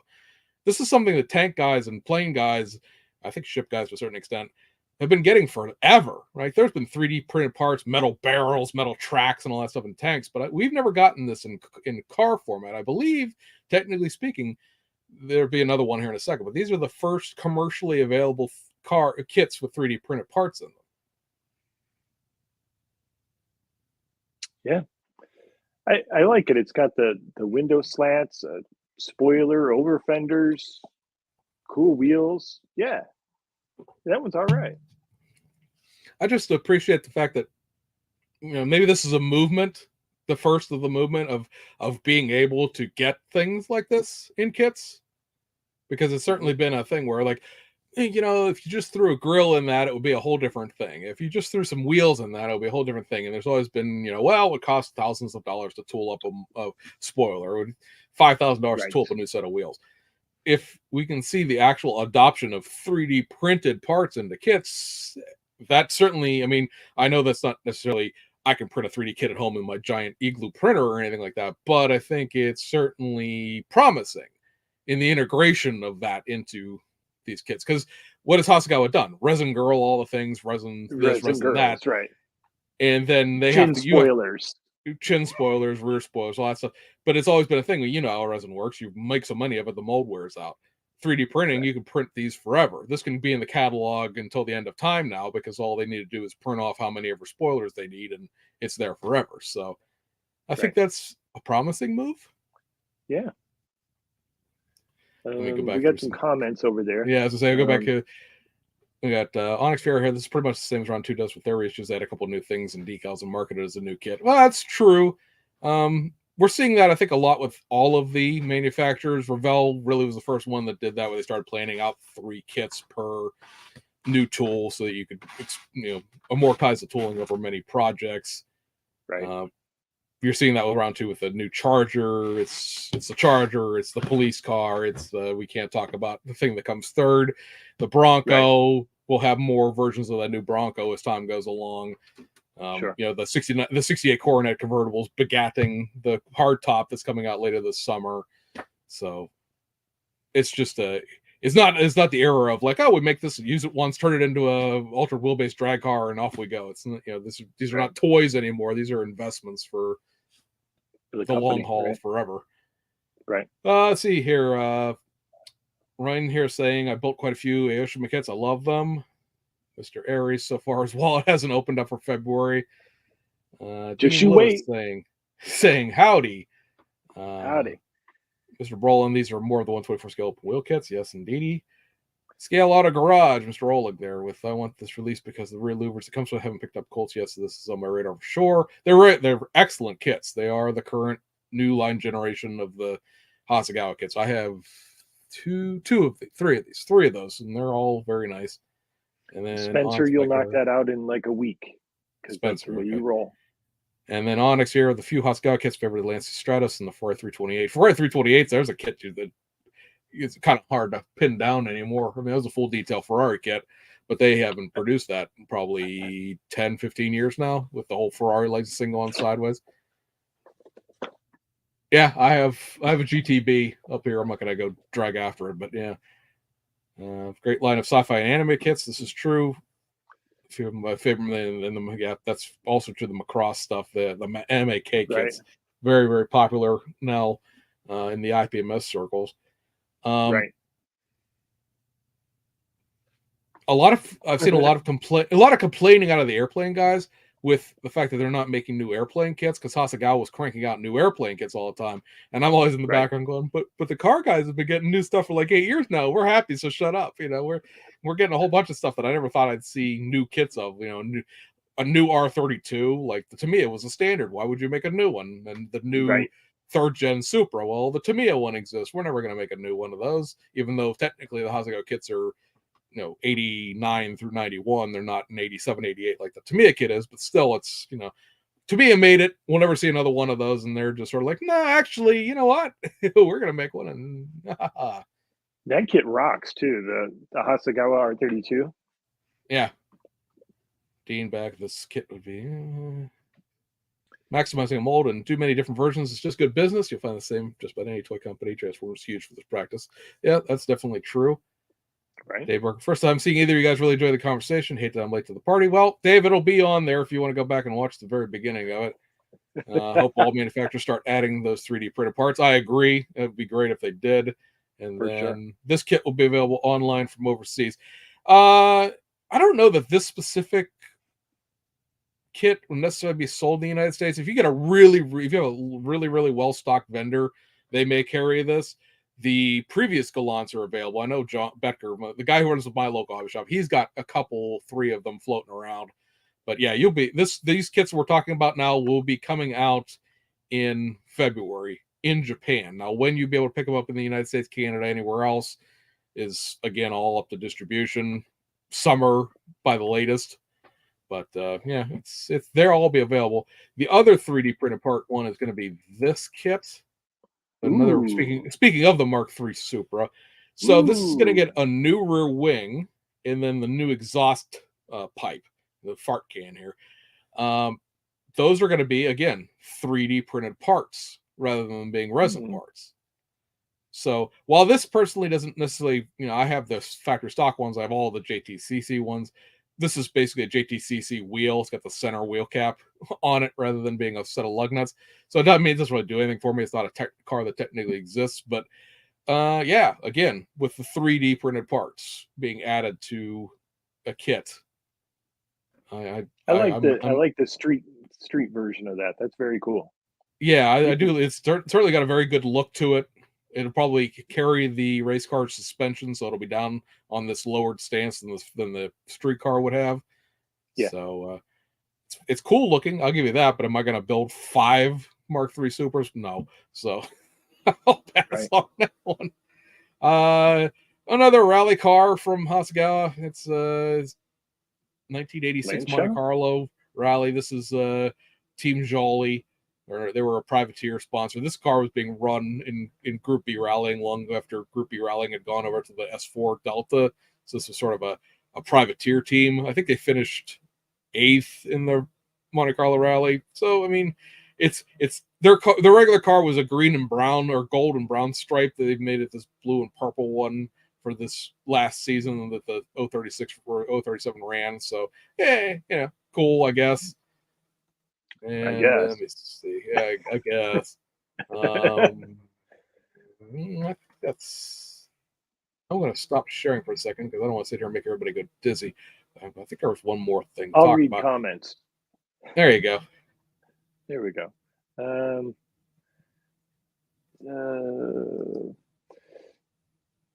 This is something that tank guys and plane guys, I think ship guys to a certain extent, have been getting forever, right? There's been 3D printed parts, metal barrels, metal tracks, and all that stuff in tanks, but we've never gotten this in car format. I believe, technically speaking, there'll be another one here in a second, but these are the first commercially available car kits with 3D printed parts in them. Yeah, I like it. It's got the window slats, spoiler, over fenders, cool wheels. Yeah, that one's all right. I just appreciate the fact that, you know, maybe this is a movement, the first of the movement of being able to get things like this in kits, because it's certainly been a thing where, like, you know, if you just threw a grill in that, it would be a whole different thing. If you just threw some wheels in that, it would be a whole different thing. And there's always been, you know, well, it would cost thousands of dollars to tool up a spoiler. It would $5,000 to tool up a new set of wheels. If we can see the actual adoption of 3D printed parts into kits, that certainly, I mean, I know that's not necessarily, I can print a 3D kit at home in my giant Igloo printer or anything like that, but I think it's certainly promising in the integration of that into these kits. Because what has Hasegawa done? Resin Girl, all the things, resin this, resin that. Right. and then they Chin have to spoilers. chin spoilers, rear spoilers, all that stuff. But it's always been a thing. You know how resin works. You make some money of it, the mold wears out. 3D printing, Right. you can print these forever. This can be in the catalog until the end of time now, because all they need to do is print off how many ever spoilers they need, and it's there forever. So I think that's a promising move. Yeah. Let me go We back through got some some. comments over there. Yeah, as I say, I'll go back to. We got Onyx Fair here. This is pretty much the same as Round 2 does with their issues. They had a couple of new things and decals and marketed as a new kit. Well, that's true. We're seeing that, I think, a lot with all of the manufacturers. Revell really was the first one that did that, where they started planning out 3 kits per new tool so that you could, amortize the tooling over many projects. Right. You're seeing that Round 2 with the new Charger. It's the Charger. It's the police car. It's the, we can't talk about the thing that comes third. The Bronco. Right. We'll have more versions of that new Bronco as time goes along. Sure. The 68 Coronet convertibles begatting the hardtop that's coming out later this summer. So it's just it's not the era of like, oh, we make this, use it once, turn it into a ultra wheelbase drag car, and off we go. It's these are not toys anymore. These are investments for the company, long haul, forever. Right. Let's see here. Ryan here saying, I built quite a few Aoshima kits. I love them. Mr. Aries, so far his wallet hasn't opened up for February. Just you wait. Saying howdy. Howdy. Mr. Brolin, these are more of the 124 scale open wheel kits. Yes, indeedy. Scale Auto Garage, Mr. Oleg there with, I want this released because the rear louvers it comes with, I haven't picked up Colts yet, so this is on my radar for sure. They're excellent kits. They are the current new line generation of the Hasegawa kits. I have three of those, and they're all very nice. And then Spencer, you'll knock that out in like a week, because that's the way you roll. And then Onyx here, the few Hasegawa kits favored the Lancia Stratus and the 4i328. 4i328s, there's a kit that it's kind of hard to pin down anymore. I mean, it was a full detail Ferrari kit, but they haven't produced that in probably 10, 15 years now, with the whole Ferrari licensing going sideways. Yeah, I have a GTB up here. I'm not going to go drag after it, but yeah. Great line of sci-fi and anime kits. This is true. A few of my favorite, and yeah, that's also true. The Macross stuff, the MAK kits, right. Very, very popular now in the IPMS circles. Right. I've seen a lot of complaining out of the airplane guys with the fact that they're not making new airplane kits, because Hasegawa was cranking out new airplane kits all the time, and I'm always in the background going, but the car guys have been getting new stuff for like 8 years now. We're happy, so shut up. We're getting a whole bunch of stuff that I never thought I'd see new kits of. A new R32, like the Tamiya was a standard. Why would you make a new one? And the new third gen Supra, well, the Tamiya one exists. We're never going to make a new one of those, even though technically the Hasegawa kits are 89 through 91. They're not in 87, 88 like the Tamiya kit is, but still, it's, Tamiya made it. We'll never see another one of those, and they're just sort of like, no, actually, you know what? We're going to make one. And that kit rocks, too, the Hasegawa R32. Yeah. Dean back, this kit would be maximizing a mold and too many different versions. It's just good business. You'll find the same just about any toy company. Transformers huge for this practice. Yeah, that's definitely true. Right. Dave Burke, first time seeing either of you guys really enjoy the conversation. Hate that I'm late to the party. Well, Dave, it'll be on there if you want to go back and watch the very beginning of it. Hope all manufacturers start adding those 3D printed parts. I agree. It would be great if they did. And for then this kit will be available online from overseas. I don't know that this specific kit will necessarily be sold in the United States. If you get a really well-stocked vendor, they may carry this. The previous Gallants are available. I know John Becker, the guy who runs my local hobby shop, he's got three of them floating around. But yeah, these kits we're talking about now will be coming out in February in Japan. Now, when you'll be able to pick them up in the United States, Canada, anywhere else is, again, all up to distribution. Summer by the latest. But yeah, it's they'll all be available. The other 3D printed part one is going to be this kit. Another speaking of the Mark III Supra. So this is going to get a new rear wing and then the new exhaust pipe, the fart can here. Those are going to be, again, 3D printed parts rather than being resin parts. So while this personally doesn't necessarily, I have the factory stock ones, I have all the JTCC ones. this is basically a JTCC wheel. It's got the center wheel cap on it rather than being a set of lug nuts. So it doesn't really do anything for me. It's not a car that technically exists, but yeah, again, with the 3D printed parts being added to a kit. I like the street version of that. That's very cool. Yeah, I do. It's certainly got a very good look to it. It'll probably carry the race car suspension, so it'll be down on this lowered stance than the street car would have. Yeah. So it's cool looking. I'll give you that. But am I going to build 5 Mark III Supers? No. So I'll pass on that one. Another rally car from Hasegawa. It's 1986 Monte Carlo rally. This is Team Jolly. They were a privateer sponsor. This car was being run in Group B rallying long after Group B rallying had gone over to the S4 Delta. So this was sort of a privateer team. I think they finished 8th in the Monte Carlo rally. So I mean, it's their regular car was a green and brown or gold and brown stripe. They've made it this blue and purple one for this last season that the 036 or 037 ran. So yeah, cool, I guess. And I guess. let me see. Yeah, I guess. I think that's. I'm going to stop sharing for a second because I don't want to sit here and make everybody go dizzy. I think there was one more thing. I'll read comments. There you go. There we go.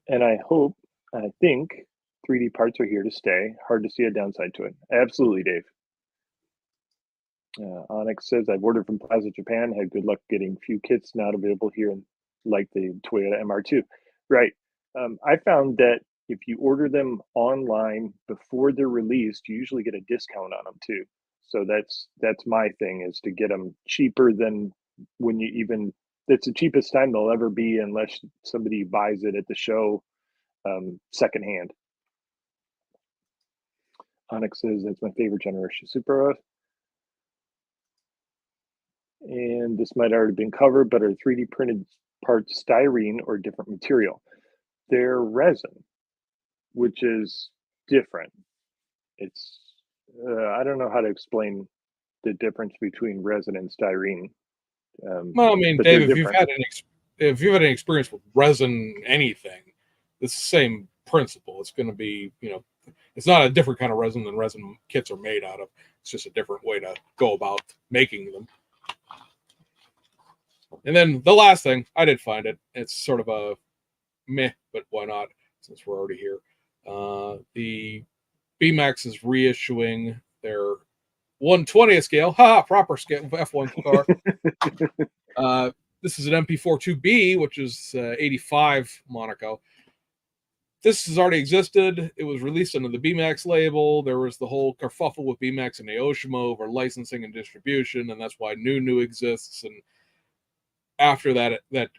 And I think 3D parts are here to stay. Hard to see a downside to it. Absolutely, Dave. Onyx says, I've ordered from Plaza Japan, had good luck getting few kits not available here, like the Toyota MR2. Right. I found that if you order them online before they're released, you usually get a discount on them too. So that's my thing, is to get them cheaper than when you even, that's the cheapest time they'll ever be unless somebody buys it at the show secondhand. Onyx says, that's my favorite generation Supra. And this might already been covered, but are 3D printed parts styrene or different material? They're resin, which is different. It's I don't know how to explain the difference between resin and styrene. Well, I mean, Dave, if you've had any experience with resin, anything, it's the same principle. It's going to be, it's not a different kind of resin than resin kits are made out of. It's just a different way to go about making them. And then the last thing, I did find it. It's sort of a meh, but why not, since we're already here. The BMAX is reissuing their 1/20th scale, proper scale F1 car. This is an MP42B, which is 85 Monaco. This has already existed. It was released under the BMAX label. There was the whole kerfuffle with BMAX and Aoshima over licensing and distribution, and that's why new exists. And after that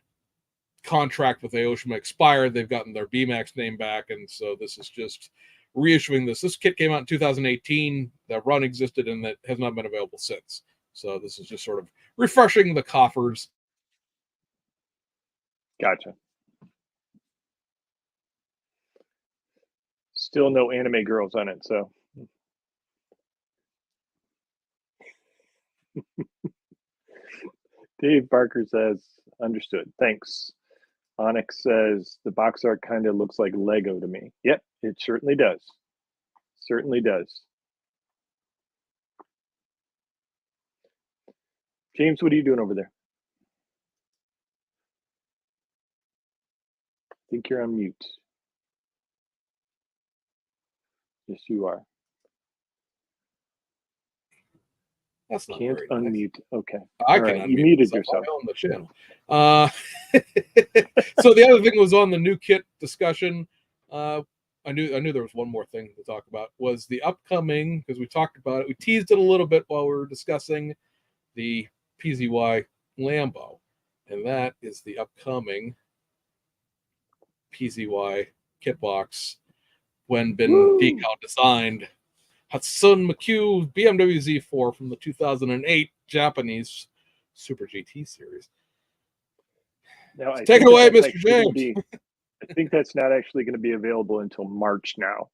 contract with Aoshima expired, they've gotten their BMAX name back, and so this is just reissuing this. This kit came out in 2018. That run existed, and that has not been available since. So this is just sort of refreshing the coffers. Gotcha. Still no anime girls on it, so. Dave Barker says, understood. Thanks. Onyx says, the box art kind of looks like Lego to me. Yep, it certainly does. Certainly does. James, what are you doing over there? I think you're on mute. Yes, you are. That's not Can't unmute. Nice. Okay. I can unmute. You muted yourself on the channel. So the other thing was on the new kit discussion. I knew there was one more thing to talk about, was the upcoming, because we talked about it. We teased it a little bit while we were discussing the PZY Lambo, and that is the upcoming PZY kit box when been decal designed. Hatsune Miku BMW Z4 from the 2008 Japanese Super GT series. Now, take it away, Mr. James. I think that's not actually going to be available until March now.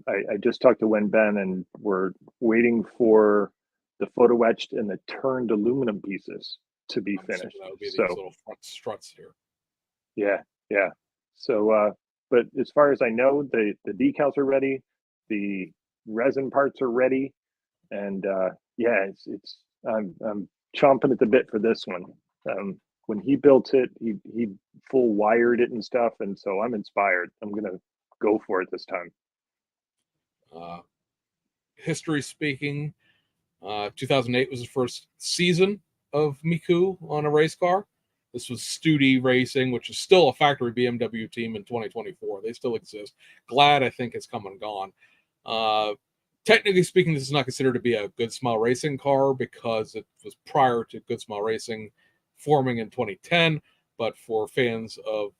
I just talked to Wen Ben, and we're waiting for the photo etched and the turned aluminum pieces to be finished. That would be these So little front struts here. yeah. So, but as far as I know, the decals are ready, the resin parts are ready, and yeah, it's I'm chomping at the bit for this one. When he built it, he full wired it and stuff, and so I'm inspired. I'm gonna go for it this time. History speaking, 2008 was the first season of Miku on a race car. This was Studi Racing, which is still a factory BMW team in 2024. They still exist. Glad I think it's come and gone. Uh, Technically speaking, this is not considered to be a Good Smile Racing car because it was prior to Good Smile Racing forming in 2010. But for fans of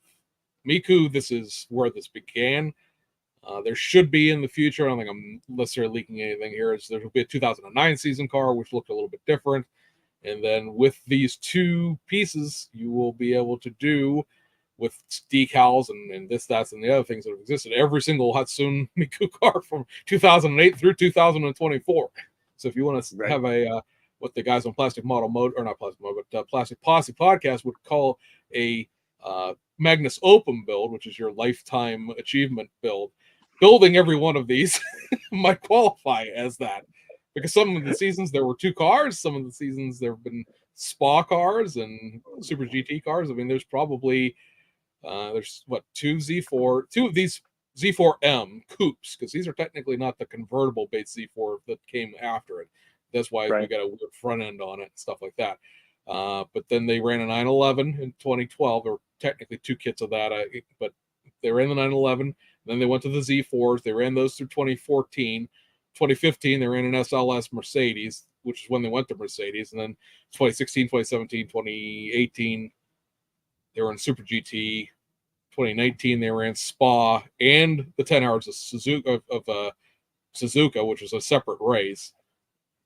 Miku, this is where this began. There should be in the future, I don't think I'm necessarily leaking anything here, is there will be a 2009 season car, which looked a little bit different. And then with these two pieces, you will be able to do with decals and this, that, and the other things that have existed, every single Hatsune Miku car from 2008 through 2024. So if you want to have a what the guys on Plastic Model Mode, or not Plastic Mode, but Plastic Posse podcast would call a Magnus Opum build, which is your lifetime achievement build, building every one of these might qualify as that. Because some of the seasons there were two cars, some of the seasons there have been spa cars and Super GT cars. I mean, there's probably there's what two of these Z4M coupes, because these are technically not the convertible base Z4 that came after it. That's why we got a weird front end on it and stuff like that. But then they ran a 911 in 2012. There were technically two kits of that, but they ran the 911. Then they went to the Z4s. They ran those through 2014. 2015, they ran an SLS Mercedes, which is when they went to Mercedes. And then 2016, 2017, 2018, they were in Super GT. 2019, they ran Spa and the 10 hours of Suzuka, which was a separate race.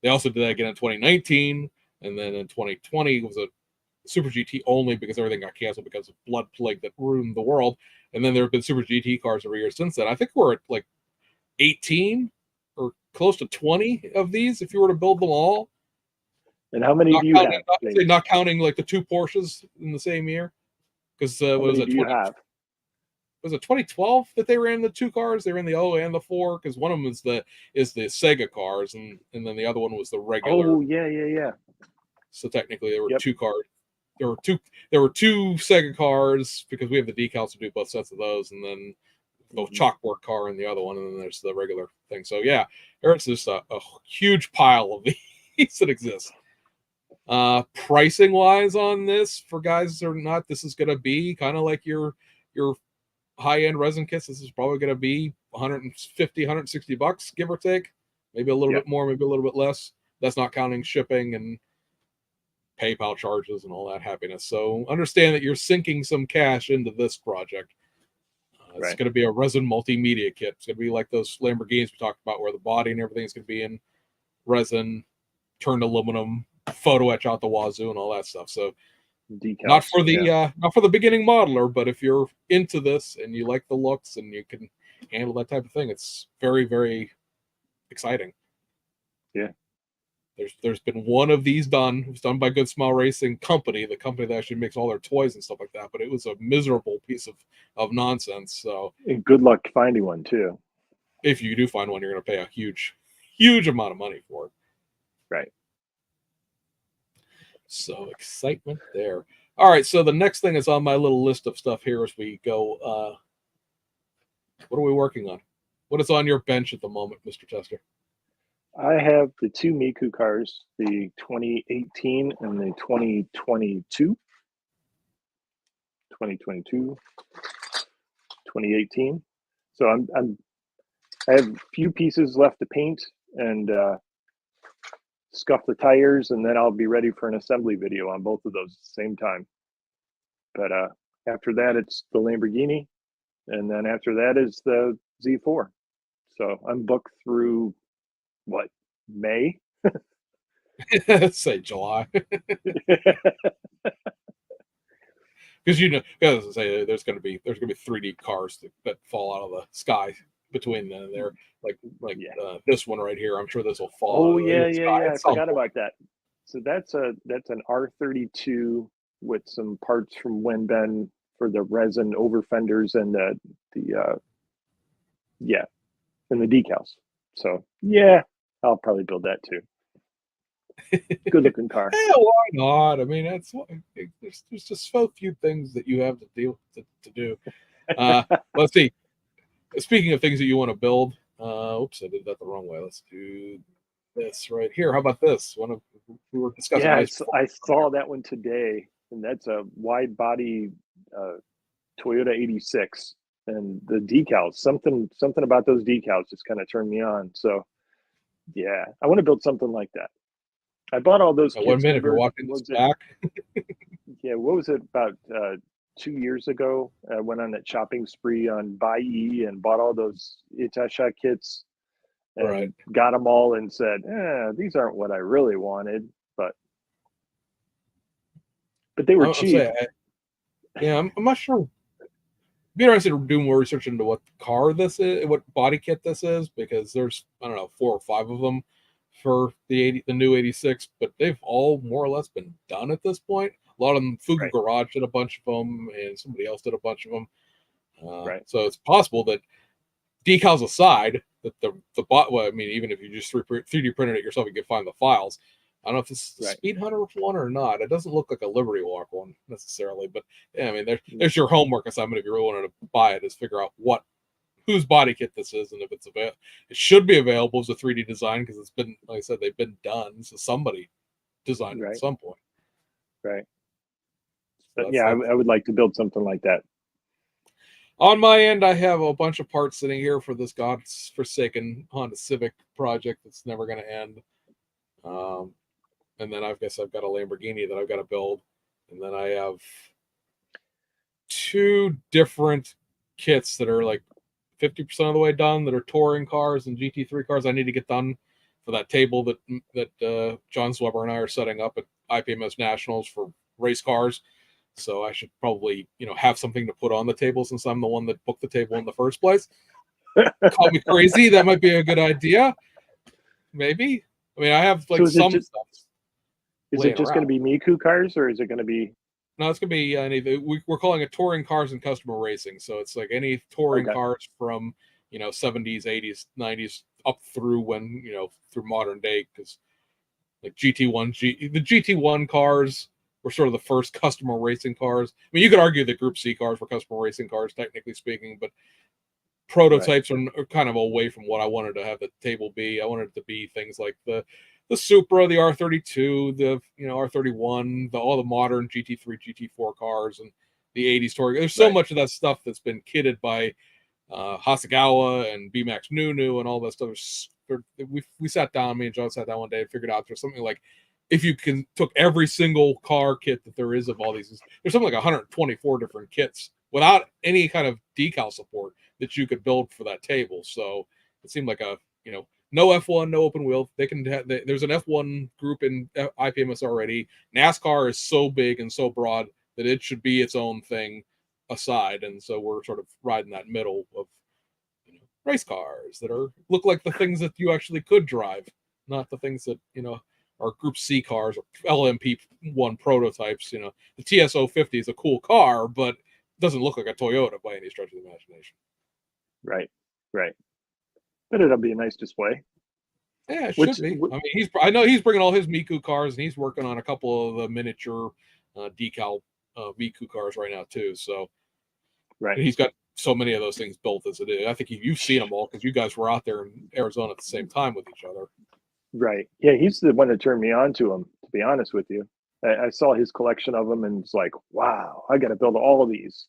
They also did that again in 2019. And then in 2020, it was a Super GT only because everything got canceled because of blood plague that ruined the world. And then there have been Super GT cars every year since then. I think we're at like 18 or close to 20 of these if you were to build them all. And how many do you have? Not counting like the two Porsches in the same year. Because what was it? 20, was it 2012 that they ran the two cars? They ran the O and the 4, because one of them is the Sega cars, and then the other one was the regular. Oh yeah. So technically, there were two cars. There were two Sega cars because we have the decals to do both sets of those, and then the chalkboard car and the other one, and then there's the regular thing. So yeah, there's just a huge pile of these that exist. Pricing wise on this, for guys or not, this is going to be kind of like your high end resin kits. This is probably going to be 150, 160 bucks, give or take, maybe a little bit more, maybe a little bit less. That's not counting shipping and PayPal charges and all that happiness. So understand that you're sinking some cash into this project. It's going to be a resin multimedia kit. It's going to be like those Lamborghinis we talked about, where the body and everything is going to be in resin, turned aluminum, photo etch out the wazoo, and all that stuff. So decals, not for the beginning modeler, but if you're into this and you like the looks and you can handle that type of thing, it's very, very exciting. Yeah. There's been one of these done. It was done by Good Smile Racing Company, the company that actually makes all their toys and stuff like that. But it was a miserable piece of nonsense. So and good luck finding one too. If you do find one, you're going to pay a huge amount of money for it. Right. So excitement there. All right. So the next thing is on my little list of stuff here as we go. What are we working on? What is on your bench at the moment, Mr. Tester? I have the two Miku cars, the 2018 and the 2022. 2018. So I have a few pieces left to paint and scuff the tires, and then I'll be ready for an assembly video on both of those at the same time. But after that, it's the Lamborghini, and then after that is the Z4. So I'm booked through what, May? Say July. Because as I say, there's going to be 3D cars that fall out of the sky between them. There, like Yeah. this one right here. I'm sure this will fall. Oh yeah, It's yeah, got yeah. at I some forgot point. about that. So that's an R32 with some parts from Wenben for the resin over fenders and the yeah, and the decals. So yeah, I'll probably build that too. Good looking car. Yeah, why not? I mean, there's just so few things that you have to deal to do. Let's see. Speaking of things that you want to build, oops, I did that the wrong way. Let's do this right here. How about this? One of we were discussing Yeah, this before. I saw that one today, and that's a wide body Toyota 86, and the decals. Something about those decals just kind of turned me on. So yeah, I want to build something like that. I bought all those Now, one kits. minute, if you're Remember, walking what this was it? back, Yeah, what was it about 2 years ago? I went on that shopping spree on Buy-E and bought all those Itasha kits right? and got them all and said, these aren't what I really wanted, but they were I'm cheap. saying, yeah, I'm not sure. Be interested to do more research into what car this is, what body kit this is, because there's I don't know 4 or 5 of them for the new 86, but they've all more or less been done at this point. A lot of them, Fugu Right, Garage did a bunch of them, and somebody else did a bunch of them. right. So it's possible that decals aside, that the bot. Well, I mean, even if you just 3D printed it yourself, you can find the files. I don't know if this is the Right. Speed Hunter one or not. It doesn't look like a Liberty Walk one necessarily, but yeah, I mean, Mm. there's your homework assignment if you really wanted to buy it, is figure out whose body kit this is, and if it's available. It should be available as a 3D design because it's been, like I said, they've been done. So somebody designed it at Right, some point. right. So But yeah, that's I would like to build something like that. on my end. I have a bunch of parts sitting here for this god's forsaken Honda Civic project that's never going to end. Um, and then I guess I've got a Lamborghini that I've got to build, and then I have 2 different kits that are like 50% of the way done that are touring cars and GT3 cars I need to get done for that table that John Sweber and I are setting up at IPMS Nationals for race cars. So I should probably, have something to put on the table since I'm the one that booked the table in the first place. Call me crazy. That might be a good idea. Maybe. I mean, I have So like some stuff is it laying just going to around. be Miku cars, or is it going to be No, it's gonna be anything. We're calling it touring cars and customer racing. So it's like any touring okay? cars from 70s, 80s, 90s up through through modern day. Because like the GT1 cars were sort of the first customer racing cars. I mean, you could argue that Group C cars were customer racing cars, technically speaking, but Right, prototypes are kind of away from what I wanted to have the table be. I wanted it to be things like the Supra, the R32, the R31, all the modern GT3, GT4 cars, and the 80s touring. There's so right. much of that stuff that's been kitted by Hasegawa and BMAX Nunu and all that stuff. We sat down, me and John sat down one day and figured out there's something like, if you took every single car kit that there is of all these, there's something like 124 different kits without any kind of decal support that you could build for that table. So it seemed like no F1, no open wheel. There's an F1 group in IPMS already. NASCAR is so big and so broad that it should be its own thing aside, and so we're sort of riding that middle of race cars that look like the things that you actually could drive, not the things that are Group C cars or LMP1 prototypes. The TSO 50 is a cool car, but doesn't look like a Toyota by any stretch of the imagination. Right, right. But it'll be a nice display. Yeah, it Which, should be. I mean, I know he's bringing all his Miku cars, and he's working on a couple of the miniature decal Miku cars right now too. So, right, and he's got so many of those things built as it is. I think you've seen them all because you guys were out there in Arizona at the same time with each other. right. Yeah, he's the one that turned me on to him. To be honest with you, I saw his collection of them, and it's like, wow, I got to build all of these.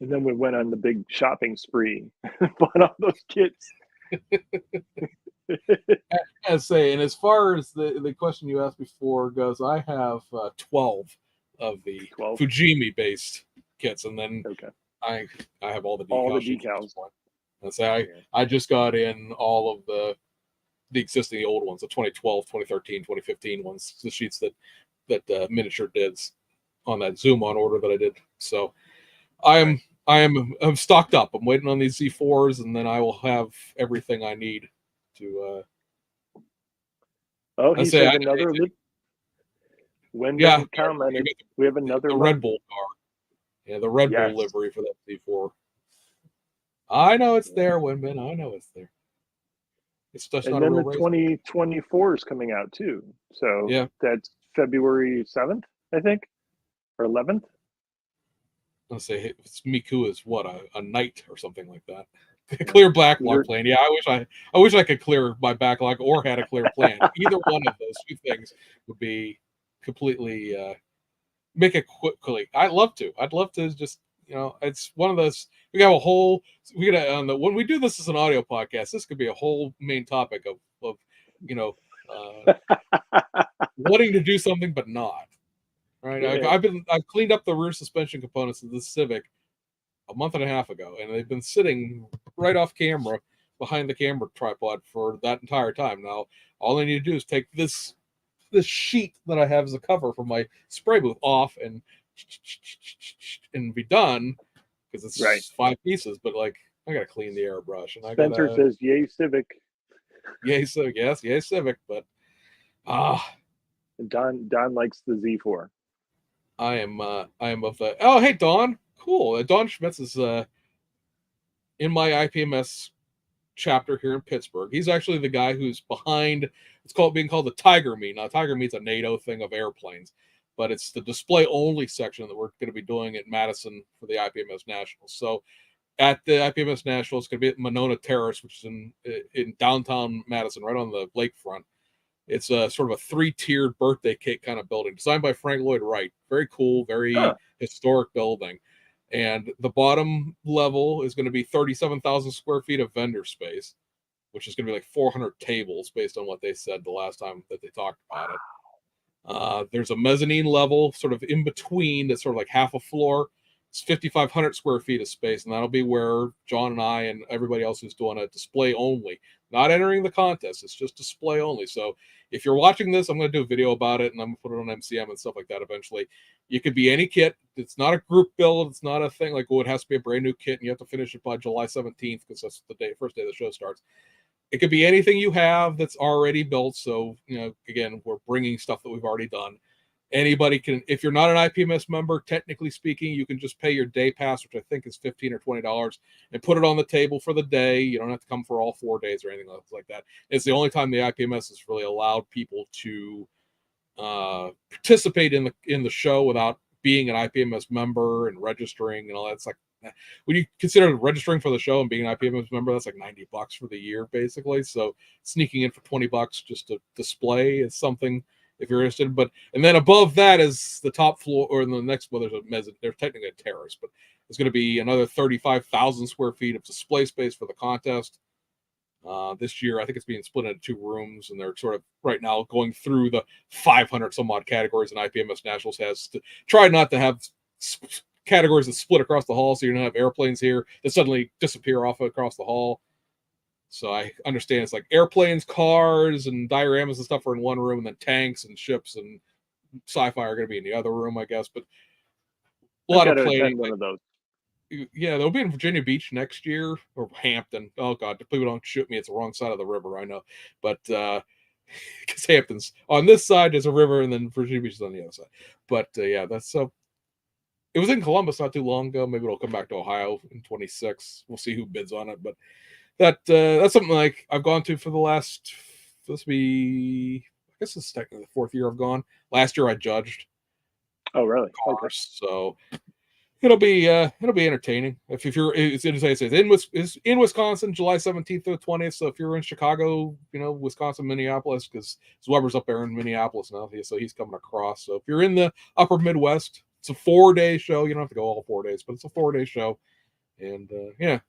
And then we went on the big shopping spree, bought all those kits. I say, and as far as the question you asked before goes, I have 12 of the 12. Fujimi based kits, and then Okay. I I have all the All the decal sheets at this decals. point. And say Yeah. I just got in all of the existing old ones, the 2012, 2013, 2015 ones, the sheets that miniature dids on that Zoom on order that I did. So I am Right. I'm stocked up. I'm waiting on these Z4s, and then I will have everything I need to. Oh, I he say, says another yeah, Windman you commented, get we have another the Red month. Bull car. Yeah, the Red Bull Yes. livery for that Z4. I know it's there, Winman. I know it's there. It's just And not a then real the race. 2024 is coming out too. So Yeah, that's February 7th, I think, or 11th. let's say Miku is what a knight or something like that. Yeah. Clear backlog There, plan. Yeah, I wish I could clear my backlog or had a clear plan. Either one of those two things would be completely make it quickly. I'd love to. I'd love to just it's one of those. We got a whole. We got on the when we do this as an audio podcast. This could be a whole main topic of you know wanting to do something but not. Right. yeah, I've cleaned up the rear suspension components of the Civic a month and a half ago, and they've been sitting right off camera behind the camera tripod for that entire time. Now, all I need to do is take this sheet that I have as a cover for my spray booth off and be done because right. it's 5 pieces. But like, I gotta clean the airbrush, and I Spencer gotta says, "Yay, Civic." yay Civic, yes, yay Civic. But ah, And Don likes the Z4. I am of the. Oh, hey Don, cool. Don Schmitz is in my IPMS chapter here in Pittsburgh. He's actually the guy who's behind it's called being called the Tiger Meet. Now Tiger Meet's a NATO thing of airplanes, but it's the display only section that we're going to be doing at Madison for the IPMS Nationals. So at the IPMS Nationals, it's going to be at Monona Terrace, which is in downtown Madison, right on the lakefront. It's a sort of a 3-tiered birthday cake kind of building, designed by Frank Lloyd Wright. Very cool, very Huh. historic building. And the bottom level is going to be 37,000 square feet of vendor space, which is going to be like 400 tables based on what they said the last time that they talked about it. There's a mezzanine level sort of in between that's sort of like half a floor. It's 5,500 square feet of space, and that'll be where John and I and everybody else who's doing a display only, not entering the contest. It's just display only. So if you're watching this, I'm going to do a video about it, and I'm going to put it on MCM and stuff like that eventually. You could be any kit. It's not a group build. It's not a thing like, oh, it has to be a brand new kit, and you have to finish it by July 17th because that's the first day the show starts. It could be anything you have that's already built. So, again, we're bringing stuff that we've already done. Anybody can, if you're not an IPMS member, technically speaking, you can just pay your day pass, which I think is $15 or $20, and put it on the table for the day. You don't have to come for all 4 days or anything like that. It's the only time the IPMS has really allowed people to participate in the show without being an IPMS member and registering and all that. It's like when you consider registering for the show and being an IPMS member, that's like $90 for the year, basically. So sneaking in for $20 just to display is something if you're interested. But and then above that is the top floor, or in the next, well, there's a mezzanine. There's technically a terrace, but there's going to be another 35,000 square feet of display space for the contest. This year, I think it's being split into 2 rooms, and they're sort of right now going through the 500 some odd categories, and IPMS Nationals has to try not to have categories that split across the hall, so you don't have airplanes here that suddenly disappear off across the hall. So I understand it's like airplanes, cars, and dioramas and stuff are in one room, and then tanks and ships and sci-fi are going to be in the other room, I guess. But a I've lot got of to planing. attend one of those. Yeah, they'll be in Virginia Beach next year or Hampton. Oh God, people don't shoot me. It's the wrong side of the river, I know, but because Hampton's on this side, there's a river, and then Virginia Beach is on the other side. But yeah, that's so. It was in Columbus not too long ago. Maybe it'll come back to Ohio in 26. We'll see who bids on it, but that's something like I've gone to for the last. This be, I guess it's technically the 4th year I've gone. Last year I judged Oh, really? Okay. cars, so it'll be entertaining. If you're it's in Wisconsin, July 17th to the 20th. So if you're in Chicago, Wisconsin, Minneapolis, because Weber's up there in Minneapolis now, so he's coming across. So if you're in the upper Midwest, it's a 4-day show. You don't have to go all 4 days, but it's a 4-day show. And yeah,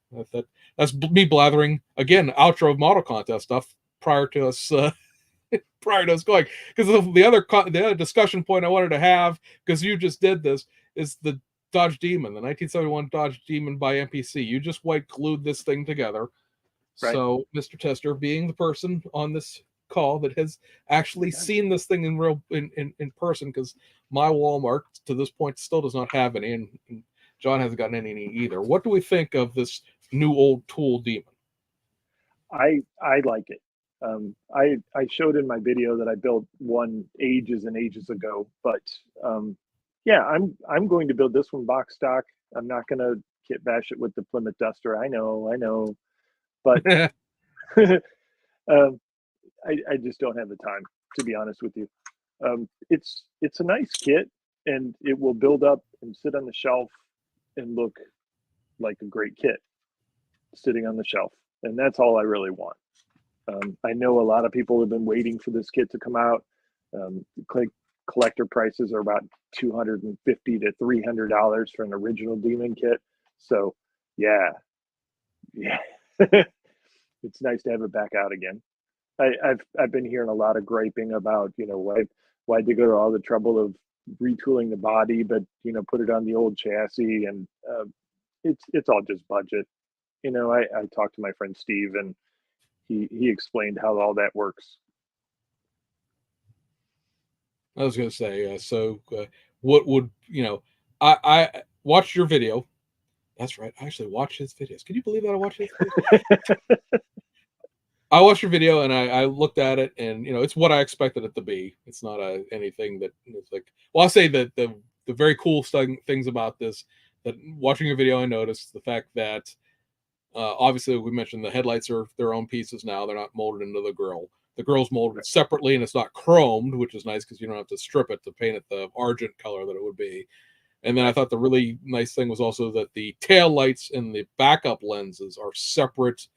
that's me blathering again. Outro model contest stuff prior to us going, because the other discussion point I wanted to have, because you just did this, is the Dodge Demon, the 1971 Dodge Demon by MPC. You just white glued this thing together. Right. So Mr. Tester, being the person on this call that has actually seen this thing in person, because my Walmart to this point still does not have any, and John hasn't gotten any either. What do we think of this new old tool demon? I like it. I showed in my video that I built one ages and ages ago, but yeah, I'm going to build this one box stock. I'm not going to kit bash it with the Plymouth Duster. I know, but um, I just don't have the time, to be honest with you. It's a nice kit, and it will build up and sit on the shelf and look like a great kit sitting on the shelf, and that's all I really want. I know a lot of people have been waiting for this kit to come out. Collector prices are about $250 to $300 for an original Demon kit. So, yeah, yeah, it's nice to have it back out again. I've been hearing a lot of griping about why'd they go to all the trouble of retooling the body, but put it on the old chassis, and it's all just budget. I talked to my friend Steve, and he explained how all that works. I was going to say, what would I watched your video. That's right. I actually watched his videos. Can you believe that I watched his videos? I watched your video and I looked at it, and it's what I expected it to be. It's not anything that is like. Well, I'll say that the very cool things about this, that watching your video I noticed the fact that obviously we mentioned the headlights are their own pieces now. They're not molded into the grill. The grill's molded separately, and it's not chromed, which is nice because you don't have to strip it to paint it the argent color that it would be. And then I thought the really nice thing was also that the tail lights and the backup lenses are separate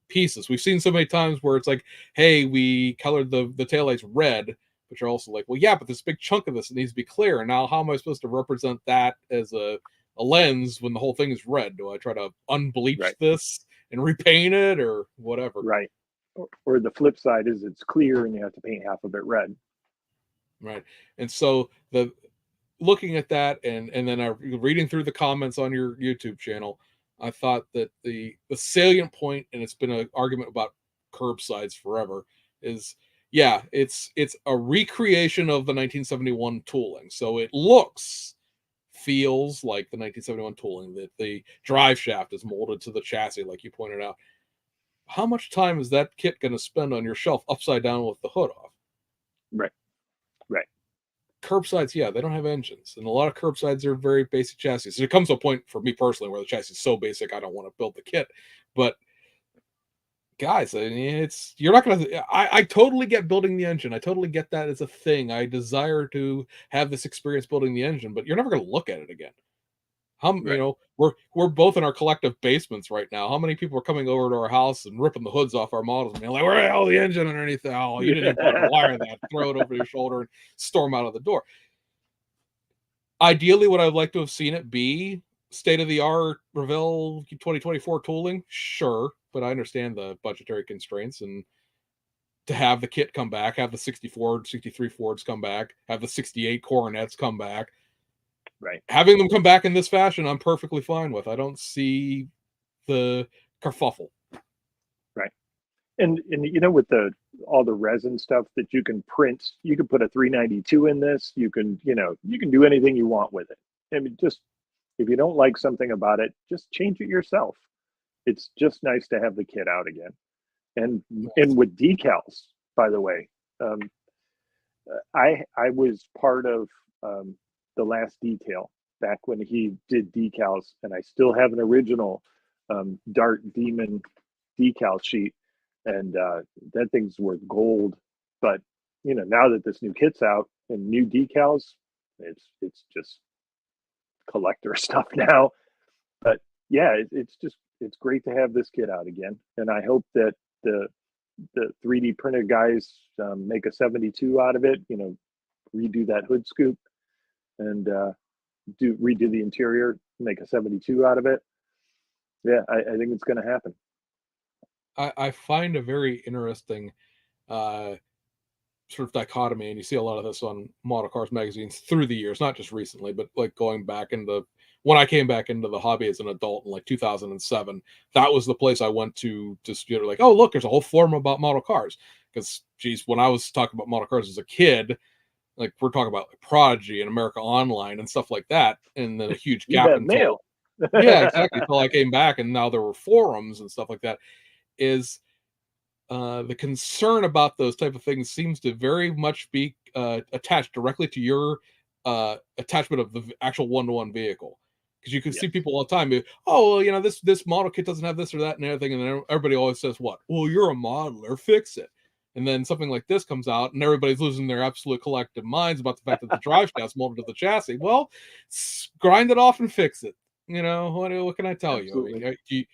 pieces. We've seen so many times where it's like, hey, we colored the taillights red, but you're also like, well, yeah, but this big chunk of this, it needs to be clear. Now, how am I supposed to represent that as a lens when the whole thing is red? Do I try to unbleach this and repaint it or whatever? Right. Or the flip side is it's clear and you have to paint half of it red. Right. And so looking at that and then reading through the comments on your YouTube channel, I thought that the salient point, and it's been an argument about curbsides forever, is it's a recreation of the 1971 tooling. So it feels like the 1971 tooling, that the drive shaft is molded to the chassis, like you pointed out. How much time is that kit going to spend on your shelf upside down with the hood off? Right. Curbsides, they don't have engines, and a lot of curbsides are very basic chassis. So it comes to a point for me personally where the chassis is so basic I don't want to build the kit. But guys, I mean, you're not gonna. I totally get building the engine. I totally get that as a thing. I desire to have this experience building the engine, but you're never gonna look at it again. We're both in our collective basements right now. How many people are coming over to our house and ripping the hoods off our models and being like, "Where the hell the engine underneath? Oh, you didn't even put a wire that." Throw it over your shoulder and storm out of the door. Ideally, what I'd like to have seen it be state of the art Revell 2024 tooling, sure, but I understand the budgetary constraints, and to have the kit come back, have the 64, 63 Fords come back, have the 68 Coronets come back. Right. Having them come back in this fashion, I'm perfectly fine with. I don't see the kerfuffle. Right. And with all the resin stuff that you can print, you can put a 392 in this. You can do anything you want with it. I mean, just if you don't like something about it, just change it yourself. It's just nice to have the kit out again. And with decals, by the way, I was part of the last detail back when he did decals, and I still have an original Dart Demon decal sheet, and that thing's worth gold. But now that this new kit's out and new decals, it's just collector stuff now. But yeah, it's great to have this kit out again, and I hope that the 3D printed guys make a 72 out of it. Redo that hood scoop and redo the interior, make a 72 out of it. Yeah, I think it's going to happen. I find a very interesting sort of dichotomy, and you see a lot of this on model cars magazines through the years, not just recently, but like going back into when I came back into the hobby as an adult in like 2007. That was the place I went to just like, oh look, there's a whole forum about model cars. Because geez, when I was talking about model cars as a kid, like we're talking about like Prodigy and America Online and stuff like that, and then a huge gap that until mail. Yeah, exactly. Until I came back, and now there were forums and stuff like that. Is the concern about those type of things seems to very much be attached directly to your attachment of the actual one-to-one vehicle, because you can Yes, see people all the time oh well, this model kit doesn't have this or that and everything, and then everybody always says, what, well, you're a modeler, fix it. And then something like this comes out and everybody's losing their absolute collective minds about the fact that the drive shaft's molded to the chassis. Well, grind it off and fix it. What can I tell you? I absolutely. mean,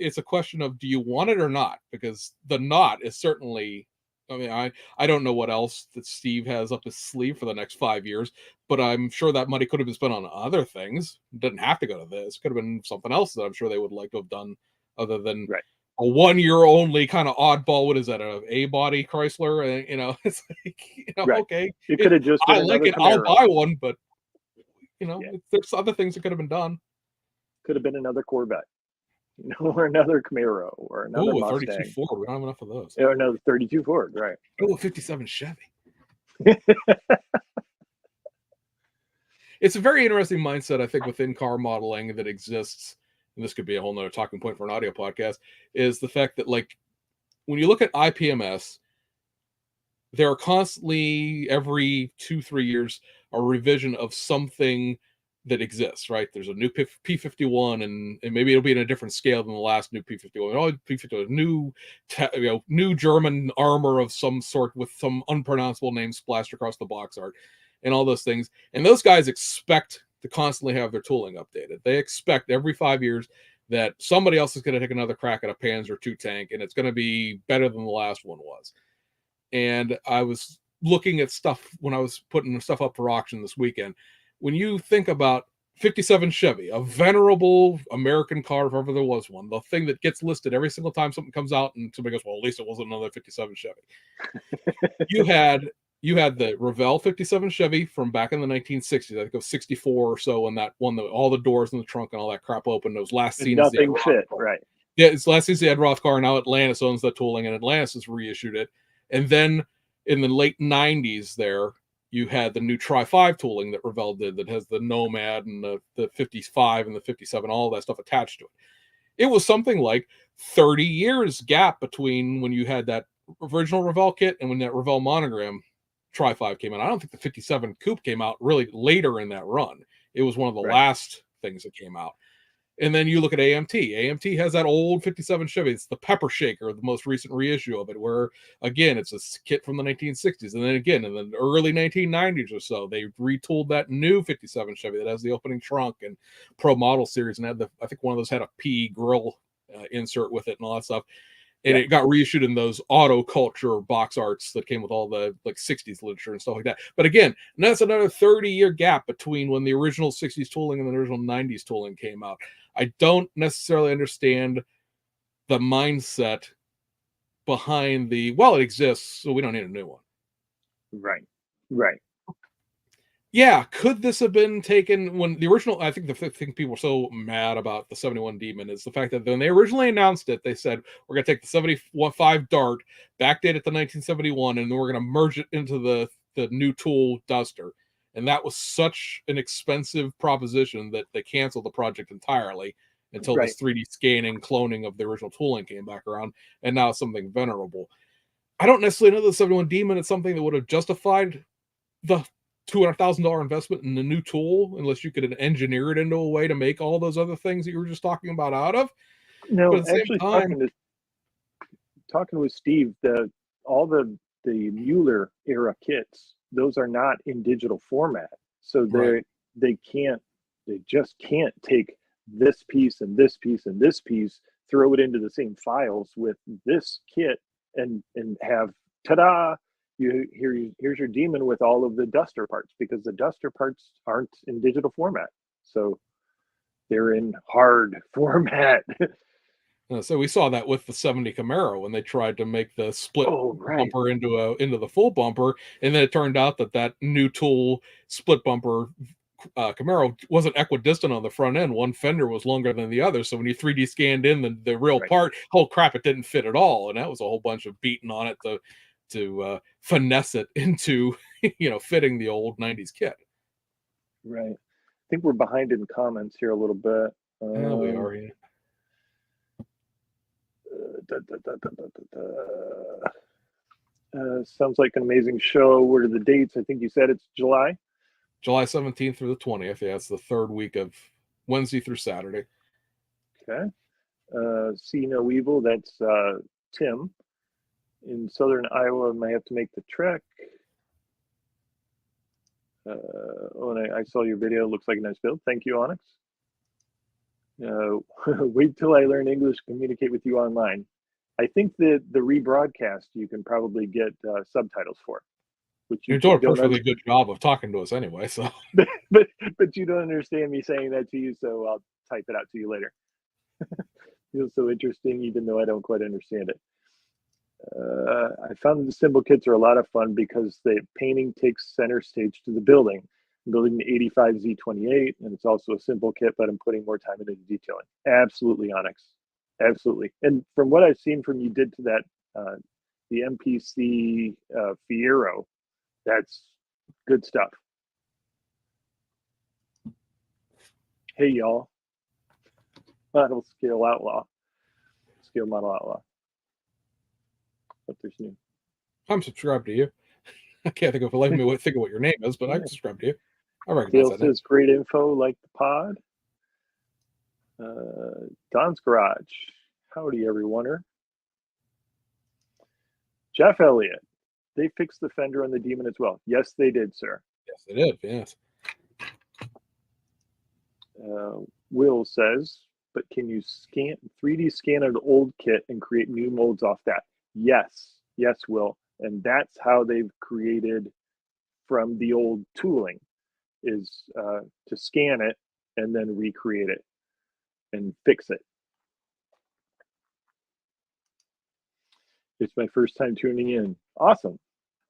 it's a question of, do you want it or not? Because the not is certainly, I mean, I don't know what else that Steve has up his sleeve for the next 5 years, but I'm sure that money could have been spent on other things. It didn't have to go to this. Could have been something else that I'm sure they would like to have done, other than Right. a 1 year only kind of oddball. What is that? A body Chrysler? It's like, Right. okay, It could have just been I like another it. I'll Camaro. buy one, but Yeah. there's other things that could have been done. Could have been another Corvette, or another Camaro, or another Oh, a 32 Mustang, Ford. We don't have enough of those. or another 32 Ford. Right. Oh, a 57 Chevy. It's a very interesting mindset, I think, within car modeling that exists. And this could be a whole nother talking point for an audio podcast, is the fact that, like, when you look at IPMS, there are constantly, every 2-3 years, a revision of something that exists, right? There's a new P51, and maybe it'll be in a different scale than the last new P51. Oh, P51, new German armor of some sort with some unpronounceable name splashed across the box art, and all those things. And those guys expect to constantly have their tooling updated. They expect every 5 years that somebody else is going to take another crack at a Panzer II tank, and it's going to be better than the last one was. And I was looking at stuff when I was putting stuff up for auction this weekend. When you think about 57 Chevy, a venerable American car, if ever there was one, the thing that gets listed every single time something comes out, and somebody goes, well, at least it wasn't another 57 Chevy. You had the Revell 57 Chevy from back in the 1960s. I think it was 64 or so, when that one, all the doors in the trunk and all that crap open. Those last And scenes, nothing fit. Right. yeah, it's last season they had Rothgar. Now Atlantis owns the tooling, and Atlantis has reissued it. And then in the late 90s, there you had the new Tri 5 tooling that Revell did, that has the Nomad and the 55 and the 57, all that stuff attached to it. It was something like 30 years gap between when you had that original Revell kit and when that Revell monogram Tri 5 came out. I don't think the 57 Coupe came out really later in that run. It was one of the Right. last things that came out. And then you look at AMT. AMT has that old 57 Chevy. It's the Pepper Shaker, the most recent reissue of it, where, again, it's a kit from the 1960s. And then again, in the early 1990s or so, they retooled that new 57 Chevy that has the opening trunk and Pro Model Series, and had I think one of those had a P grill insert with it and all that stuff. And Yeah. it got reissued in those auto culture box arts that came with all the like 60s literature and stuff like that. But again, that's another 30-year gap between when the original 60s tooling and the original 90s tooling came out. I don't necessarily understand the mindset behind it exists, so we don't need a new one. Right. Right. Yeah, could this have been taken when the original? I think the thing people are so mad about the 71 Demon is the fact that when they originally announced it, they said, we're going to take the 75 Dart, backdate it to 1971, and then we're going to merge it into the new tool Duster. And that was such an expensive proposition that they canceled the project entirely until Right. this 3D scanning cloning of the original tooling came back around, and now it's something venerable. I don't necessarily know the 71 Demon is something that would have justified the $200,000 investment in the new tool unless you could engineer it into a way to make all those other things that you were just talking about out of. But No, at the same actually, time, talking with Steve, all the Mueller era kits, those are not in digital format, so right, they just can't take this piece and this piece and this piece, throw it into the same files with this kit, and have, ta-da, here's your Demon with all of the Duster parts, because the Duster parts aren't in digital format, so they're in hard format. so we saw that with the 70 Camaro when they tried to make the split Oh, right. bumper into the full bumper, and then it turned out that new tool split bumper Camaro wasn't equidistant on the front end. One fender was longer than the other, so when you 3D scanned in the real Right. part, oh crap, it didn't fit at all, and that was a whole bunch of beating on it to finesse it into fitting the old 90s kit. Right. I think we're behind in comments here a little bit. We are. Yeah. Sounds like an amazing show. What are the dates? I think you said it's July. July 17th through the 20th. Yeah, it's the third week of Wednesday through Saturday. Okay. See No Evil. That's Tim in southern Iowa. Might have to make the trek. And I saw your video. Looks like a nice build. Thank you, Onyx. Wait till I learn English, communicate with you online. I think that the rebroadcast you can probably get subtitles for, which You're doing a perfectly good job of talking to us anyway. So, but you don't understand me saying that to you, so I'll type it out to you later. Feels so interesting, even though I don't quite understand it. I found the symbol kits are a lot of fun because the painting takes center stage to the building. I'm building the 85 Z28, and it's also a simple kit, but I'm putting more time into the detailing. Absolutely, Onyx. Absolutely. And from what I've seen from you did to that, the MPC Fiero, that's good stuff. Hey, y'all. Model Scale Outlaw. Scale Model Outlaw. But there's new. I'm subscribed to you. I can't think of what your name is, but I subscribe to you. I recognize Dale that name. says great info, like the pod. Don's Garage. Howdy, everyoneer. Jeff Elliott. They fixed the fender on the Demon as well. Yes, they did, sir. Yes, they did. Yes. Will says, but can you 3D scan an old kit and create new molds off that? Yes, Will. And that's how they've created from the old tooling, is to scan it and then recreate it and fix it. It's my first time tuning in. Awesome.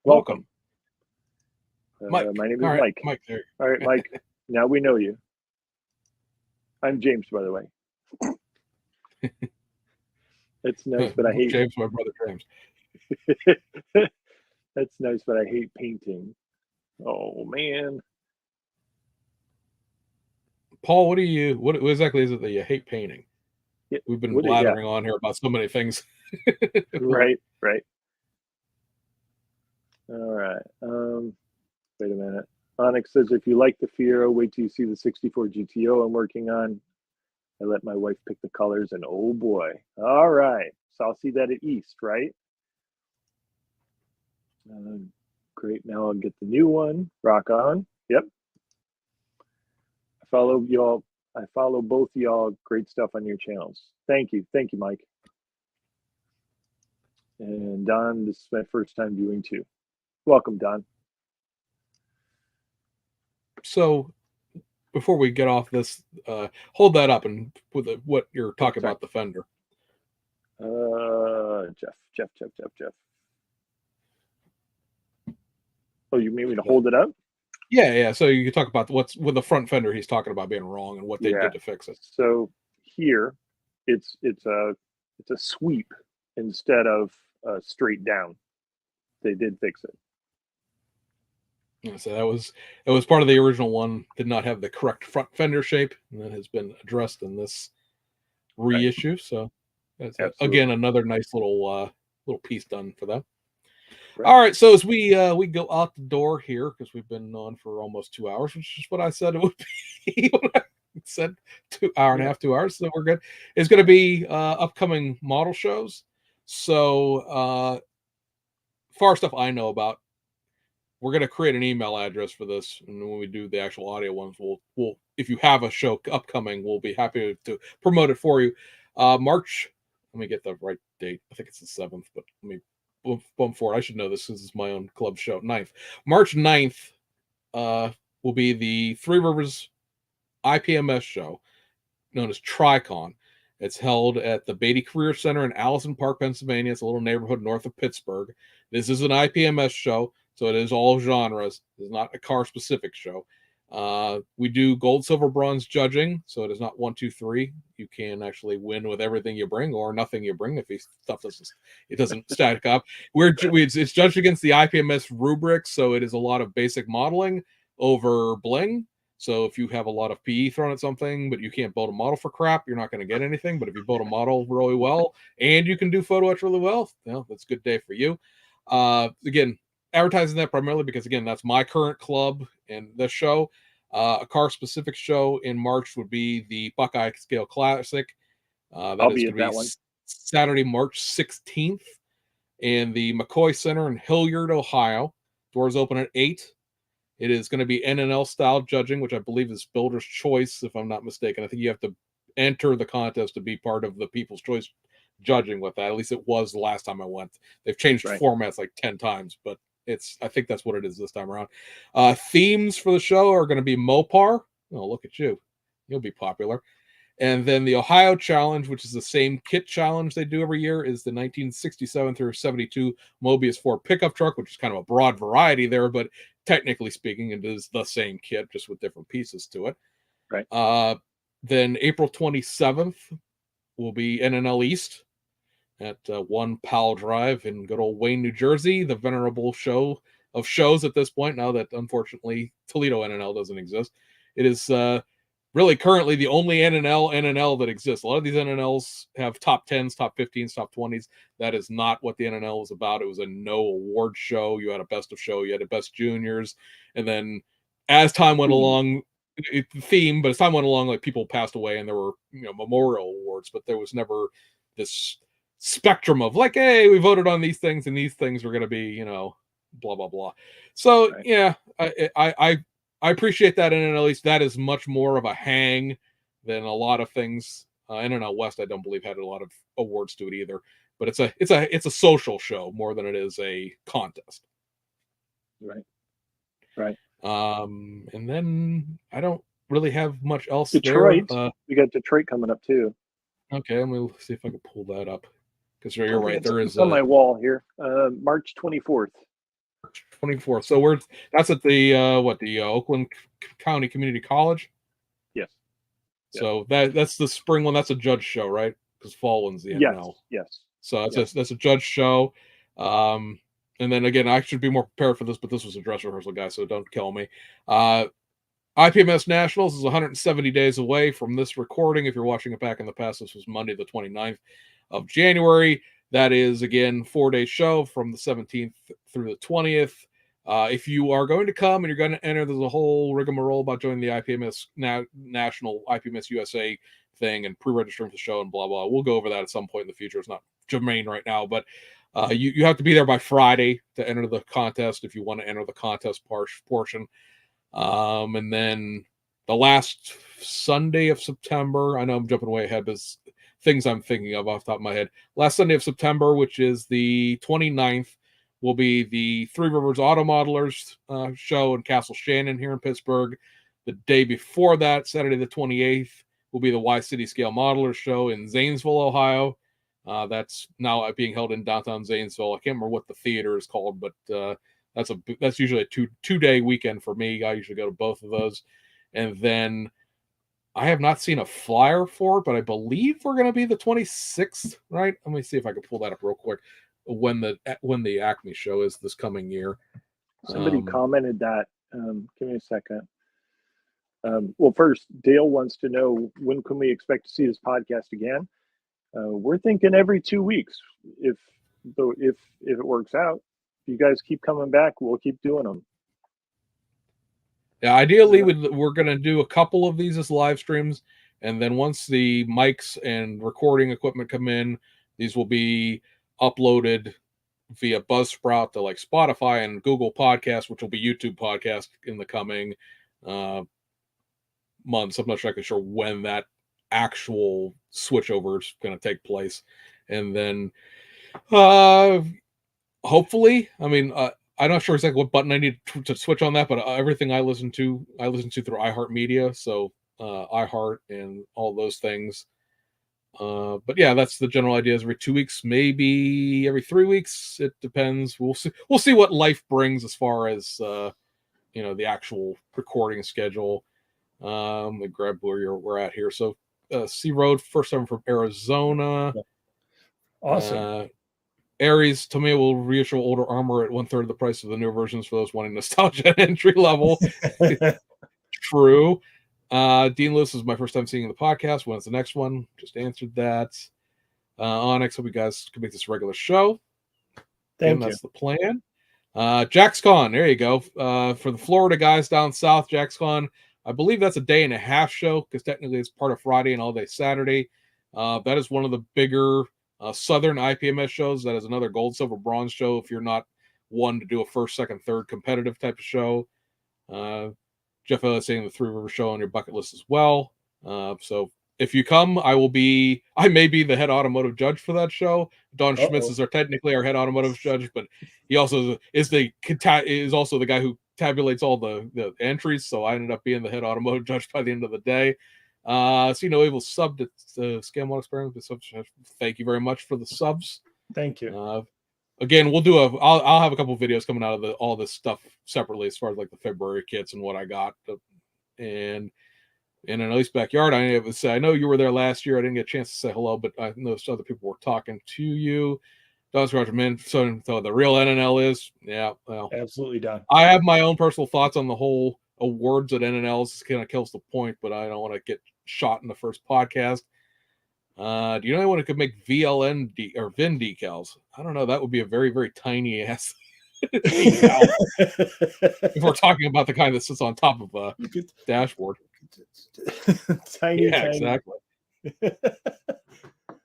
Welcome. Mike. My name is Mike. Mike, there. All right, Mike. Now we know you. I'm James, by the way. It's nice, but I hate James, my brother James. That's nice, but I hate painting. Oh man. Paul, what exactly is it that you hate painting? Yeah, we've been blathering on here about so many things. Right. All right. Wait a minute. Onyx says, if you like the Fiero, wait till you see the 64 GTO I'm working on. I let my wife pick the colors, and oh boy. All right. So I'll see that at East, right? Great. Now I'll get the new one. Rock on. Yep. I follow y'all. I follow both y'all. Great stuff on your channels. Thank you. Thank you, Mike. And Don, this is my first time viewing too. Welcome, Don. So before we get off this, hold that up and with what you're talking about, the fender. Jeff. Oh, you mean me to hold it up? Yeah. So you can talk about what's with the front fender he's talking about being wrong and what they did to fix it. So here, it's a sweep instead of straight down. They did fix it. Yeah, so that was part of the original one. Did not have the correct front fender shape, and that has been addressed in this reissue. Right. So that's again another nice little piece done for them. Right. All right, so as we go out the door here, because we've been on for almost 2 hours, which is what I said it would be when I said 2 hours. So we're good. It's going to be upcoming model shows. So far stuff I know about. We're going to create an email address for this, and when we do the actual audio ones, we'll if you have a show upcoming, we'll be happy to promote it for you. March, let me get the right date. I think it's the 7th, but let me bump forward. I should know this because it's my own club show. 9th. March 9th will be the Three Rivers IPMS show, known as Tricon. It's held at the Beatty Career Center in Allison Park, Pennsylvania. It's a little neighborhood north of Pittsburgh. This is an IPMS show, so it is all genres. It's not a car-specific show. We do gold, silver, bronze judging, so it is not 1, 2, 3. You can actually win with everything you bring or nothing you bring if stuff doesn't stack up. It's judged against the IPMS rubric, so it is a lot of basic modeling over bling. So if you have a lot of PE thrown at something, but you can't build a model for crap, you're not going to get anything. But if you build a model really well and you can do photo etch really well, that's a good day for you. Again, advertising that primarily because, again, that's my current club and the show. A car specific show in March would be the Buckeye Scale Classic. That I'll is be going at to be that one. Saturday, March 16th in the McCoy Center in Hilliard, Ohio. Doors open at 8. It is going to be NNL style judging, which I believe is builder's choice, if I'm not mistaken. I think you have to enter the contest to be part of the People's Choice judging with that. At least it was the last time I went. They've changed formats like 10 times, but I think that's what it is this time around. Themes for the show are going to be Mopar. Oh, look at you. You'll be popular. And then the Ohio Challenge, which is the same kit challenge they do every year, is the 1967 through 72 Mobius Ford pickup truck, which is kind of a broad variety there, but technically speaking, it is the same kit, just with different pieces to it. Right. Then April 27th will be NNL East at 1 Powell Drive in good old Wayne, New Jersey, the venerable show of shows at this point, now that unfortunately Toledo NNL doesn't exist. It is really currently the only NNL that exists. A lot of these NNLs have top 10s, top 15s, top 20s. That is not what the NNL was about. It was a no award show. You had a best of show, you had a best juniors, and then as time went along, theme, but as time went along, like people passed away and there were memorial awards, but there was never this spectrum of like, hey, we voted on these things and these things were going to be blah blah blah. So Right. yeah, I appreciate that, and at least that is much more of a hang than a lot of things. NNL West, I don't believe, had a lot of awards to it either. But it's a social show more than it is a contest. Right. Right. And then I don't really have much else Detroit. there. We got Detroit coming up too. Okay, let me see if I can pull that up. Because you're right, there is it's on my wall here. March 24th. 24th. So that's at the Oakland County Community College. Yes. So that's the spring one. That's a judge show, right? Because fall one's the NNL. Yes. So that's a judge show. And then again, I should be more prepared for this, but this was a dress rehearsal, guy, so don't kill me. IPMS Nationals is 170 days away from this recording. If you're watching it back in the past, this was Monday, the 29th of January. That is, again, 4-day show from the 17th through the 20th. If you are going to come and you're going to enter, there's a whole rigmarole about joining the IPMS National IPMS USA thing and pre-registering for the show and blah, blah. We'll go over that at some point in the future. It's not germane right now, but you have to be there by Friday to enter the contest if you want to enter the contest portion. And then the last Sunday of September, I know I'm jumping way ahead, but things I'm thinking of off the top of my head. Last Sunday of September, which is the 29th, will be the Three Rivers Auto Modelers show in Castle Shannon here in Pittsburgh. The day before that, Saturday the 28th, will be the Y City Scale Modelers show in Zanesville, Ohio. That's now being held in downtown Zanesville. I can't remember what the theater is called, but that's usually a two-day weekend for me. I usually go to both of those. And then I have not seen a flyer for it, but I believe we're going to be the 26th, right? Let me see if I can pull that up real quick. When the Acme show is this coming year. Somebody commented that. Give me a second. Well, first, Dale wants to know, when can we expect to see this podcast again? We're thinking every 2 weeks. If it works out, if you guys keep coming back, we'll keep doing them. Yeah, ideally, we're going to do a couple of these as live streams, and then once the mics and recording equipment come in, these will be uploaded via Buzzsprout to like Spotify and Google Podcasts, which will be YouTube podcast in the coming months. I'm not exactly sure when that actual switchover is going to take place, and then hopefully, I mean, I'm not sure exactly what button I need to switch on that, but everything I listen to through iHeartMedia, so iHeart and all those things. But yeah, that's the general idea. Is every 2 weeks, maybe every 3 weeks. It depends. We'll see. We'll see what life brings as far as the actual recording schedule. Let me grab where we're at here. So, C Road, first time from Arizona. Awesome. Aries, to me, will reissue older armor at 1/3 of the price of the new versions for those wanting nostalgia at entry level. True. Dean Lewis is my first time seeing the podcast. When's the next one? Just answered that. Onyx, hope you guys can make this a regular show. Thank you. That's the plan. JaxCon, there you go. For the Florida guys down south, JaxCon, I believe that's a day and a half show because technically it's part of Friday and all day Saturday. That is one of the bigger Southern IPMS shows. That is another gold, silver, bronze show if you're not one to do a first, second, third competitive type of show. Jeff is saying the Three River Show on your bucket list as well. So if you come, I may be the head automotive judge for that show. Don Schmitz is technically our head automotive judge, but he also is also the guy who tabulates all the entries. So I ended up being the head automotive judge by the end of the day. Evil subbed at Scam Experiment. Thank you very much for the subs. Thank you. Again, I'll have a couple of videos coming out of all this stuff separately as far as like the February kits and what I got. And in an Elise backyard, I know you were there last year. I didn't get a chance to say hello, but I noticed other people were talking to you. Don's Roger, man. So the real NNL is, yeah, well, absolutely done. I have my own personal thoughts on the whole awards at NNLs. It kind of kills the point, but I don't want to get shot in the first podcast. Do you know anyone who could make VLN or VIN decals? I don't know. That would be a very, very tiny ass decal. If we're talking about the kind that sits on top of a dashboard. Tiny. Exactly.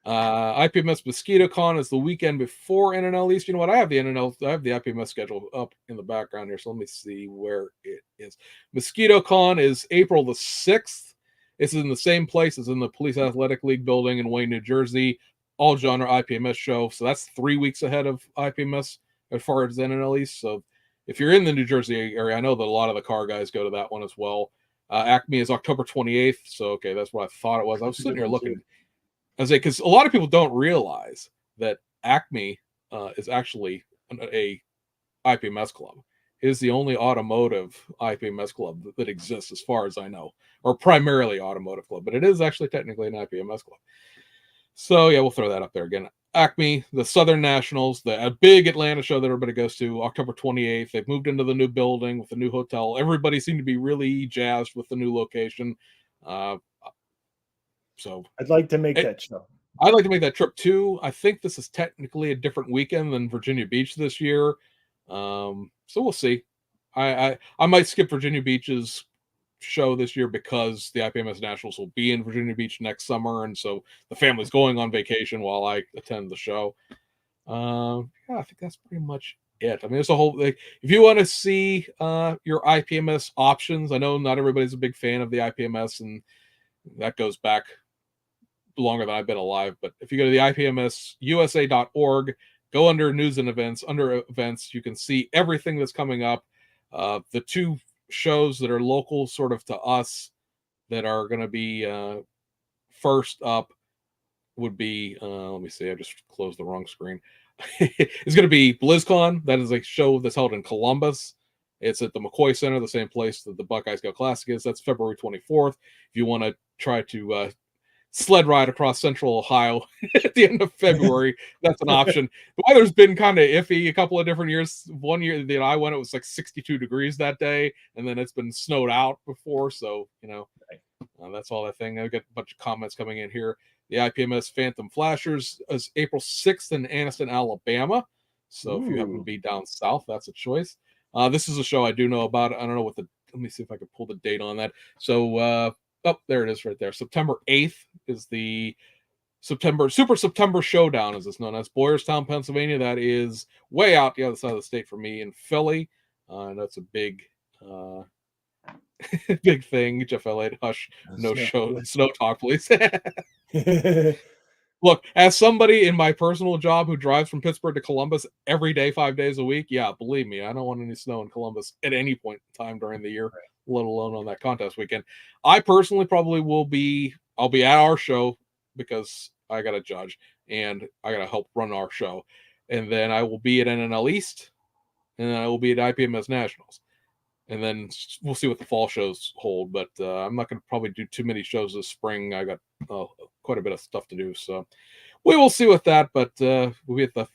IPMS Mosquito Con is the weekend before NNL East. You know what? I have the IPMS schedule up in the background here, so let me see where it is. Mosquito Con is April the 6th. It's in the same place as in the Police Athletic League building in Wayne, New Jersey. All genre IPMS show. So that's 3 weeks ahead of IPMS as far as NNL East. So if you're in the New Jersey area, I know that a lot of the car guys go to that one as well. Acme is October 28th. So, okay, that's what I thought it was. I was sitting here looking. Because a lot of people don't realize that Acme is actually a IPMS club. It is the only automotive IPMS club that exists as far as I know, or primarily automotive club, but it is actually technically an IPMS club. So yeah, we'll throw that up there again. Acme, the Southern Nationals, the big Atlanta show that everybody goes to, October 28th. They've moved into the new building with the new hotel. Everybody seemed to be really jazzed with the new location. So I'd like to make that show. I'd like to make that trip too. I think this is technically a different weekend than Virginia Beach this year. So we'll see. I might skip Virginia Beach's show this year because the IPMS Nationals will be in Virginia Beach next summer, and so the family's going on vacation while I attend the show. I think that's pretty much it. I mean, there's a whole if you want to see your IPMS options. I know not everybody's a big fan of the IPMS, and that goes back longer than I've been alive. But if you go to the IPMSUSA.org, go under news and events, under events, you can see everything that's coming up. The two shows that are local sort of to us that are going to be first up would be, let me see, I just closed the wrong screen. It's going to be BlizzCon. That is a show that's held in Columbus. It's at the McCoy Center, the same place that the Buckeyes Go Classic is. That's February 24th. If you want to try to sled ride across central Ohio at the end of February, that's an option. The weather's been kind of iffy a couple of different years. One year that I went, it was like 62 degrees that day, and then it's been snowed out before. So, that's all that thing. I've got a bunch of comments coming in here. The IPMS Phantom Flashers is April 6th in Anniston, Alabama. So if you happen to be down south, that's a choice. This is a show I do know about. I don't know let me see if I can pull the date on that. So, there it is right there. September 8th is the Super September Showdown, as it's known as. Boyerstown, Pennsylvania. That is way out the other side of the state for me in Philly. That's a big big thing. Jeff Elliott, hush. No snow talk, please. Look, as somebody in my personal job who drives from Pittsburgh to Columbus every day, 5 days a week, yeah, believe me, I don't want any snow in Columbus at any point in time during the year, let alone on that contest weekend. I personally probably I'll be at our show because I got to judge and I got to help run our show. And then I will be at NNL East and then I will be at IPMS Nationals. And then we'll see what the fall shows hold. But I'm not going to probably do too many shows this spring. I got quite a bit of stuff to do. So we will see with that. But we'll be at the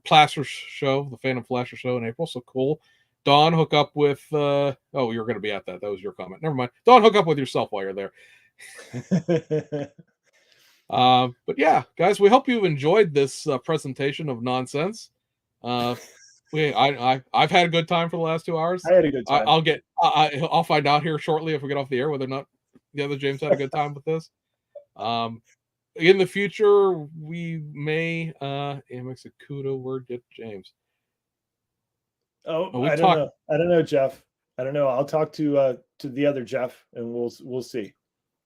Flasher show, the Phantom Flasher show in April. So cool. Don, hook up with. Oh, you're going to be at that. That was your comment. Never mind. Don, hook up with yourself while you're there. But yeah, guys, we hope you've enjoyed this presentation of nonsense. I've had a good time for the last 2 hours. I had a good time. I'll find out here shortly if we get off the air whether or not the other James had a good time with this. In the future, we may Amex Akuda word get James. I don't know, Jeff. I don't know. I'll talk to the other Jeff, and we'll see.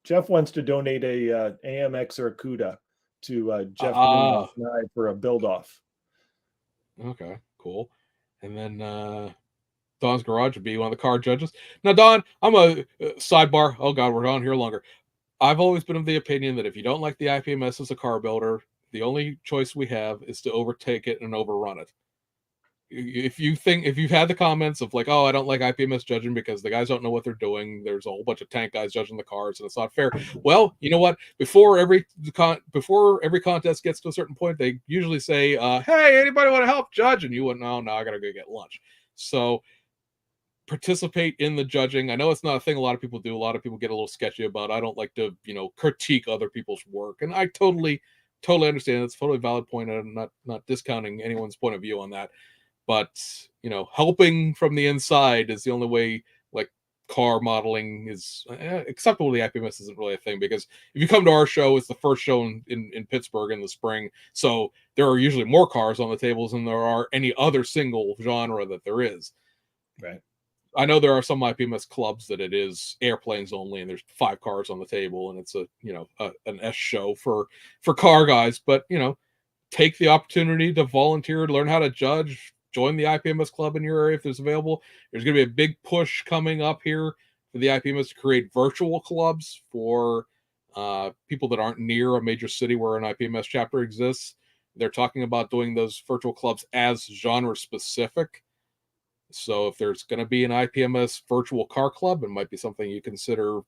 Jeff wants to donate a AMX or a CUDA to Jeff Lindoff and I for a build off. Okay, cool. And then Don's Garage would be one of the car judges. Now, Don, I'm a sidebar. Oh God, we're on here longer. I've always been of the opinion that if you don't like the IPMS as a car builder, the only choice we have is to overtake it and overrun it. If you've had the comments of like, oh, I don't like IPMS judging because the guys don't know what they're doing, there's a whole bunch of tank guys judging the cars and it's not fair. Well, you know what? Before every contest gets to a certain point, they usually say, hey, anybody want to help judge? And you went, no, I gotta go get lunch. So participate in the judging. I know it's not a thing a lot of people do. A lot of people get a little sketchy about. I don't like to, critique other people's work, and I totally understand. It's a totally valid point. I'm not discounting anyone's point of view on that. But, helping from the inside is the only way, like, car modeling is acceptable. The IPMS isn't really a thing, because if you come to our show, it's the first show in Pittsburgh in the spring. So there are usually more cars on the tables than there are any other single genre that there is. Right. I know there are some IPMS clubs that it is airplanes only, and there's 5 cars on the table, and it's an S show for car guys. But, take the opportunity to volunteer, learn how to judge, join the IPMS club in your area if there's available. There's going to be a big push coming up here for the IPMS to create virtual clubs for people that aren't near a major city where an IPMS chapter exists. They're talking about doing those virtual clubs as genre specific. So if there's going to be an IPMS virtual car club, it might be something you consider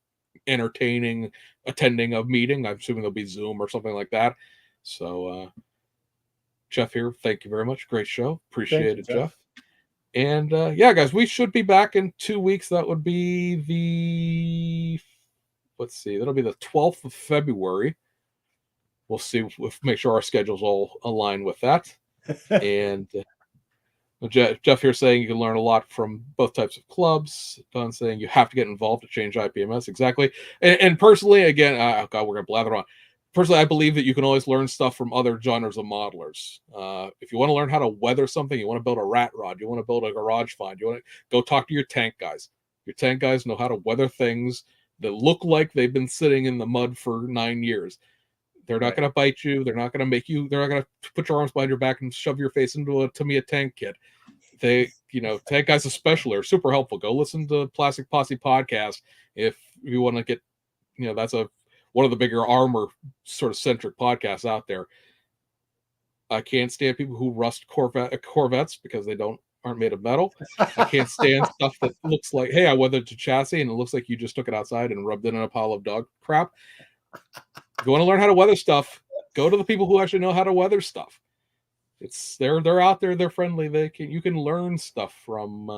entertaining, attending a meeting. I'm assuming there'll be Zoom or something like that. So, Jeff here, thank you very much. Great show. Appreciate it, Jeff. And guys, we should be back in 2 weeks. That would be that'll be the 12th of February. We'll see make sure our schedules all align with that. And Jeff here saying you can learn a lot from both types of clubs. Don saying you have to get involved to change IPMS. Exactly. And personally, again, we're going to blather on. Personally, I believe that you can always learn stuff from other genres of modelers. If you want to learn how to weather something, you want to build a rat rod, you want to build a garage find, you want to go talk to your tank guys. Your tank guys know how to weather things that look like they've been sitting in the mud for 9 years. They're not going to bite you. They're not going to make you. They're not going to put your arms behind your back and shove your face into a Tamiya tank kit. Tank guys especially are super helpful. Go listen to Plastic Posse podcast if you want to get. That's one of the bigger armor sort of centric podcasts out there. I can't stand people who rust Corvettes because they aren't made of metal. I can't stand stuff that looks like, hey, I weathered the chassis and it looks like you just took it outside and rubbed it in a pile of dog crap. If you want to learn how to weather stuff, go to the people who actually know how to weather stuff. They're out there, they're friendly. You can learn stuff from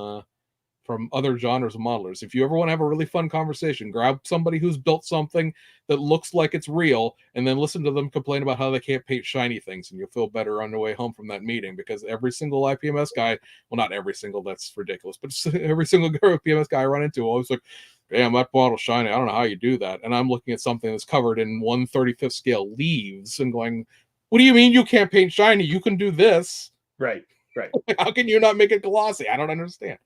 other genres of modelers. If you ever want to have a really fun conversation, grab somebody who's built something that looks like it's real, and then listen to them complain about how they can't paint shiny things, and you'll feel better on your way home from that meeting. Because every single IPMS guy, well, not every single, that's ridiculous, but every single IPMS guy I run into always like, damn, that bottle's shiny. I don't know how you do that. And I'm looking at something that's covered in 1/35th scale leaves and going, what do you mean you can't paint shiny? You can do this. Right. How can you not make it glossy? I don't understand.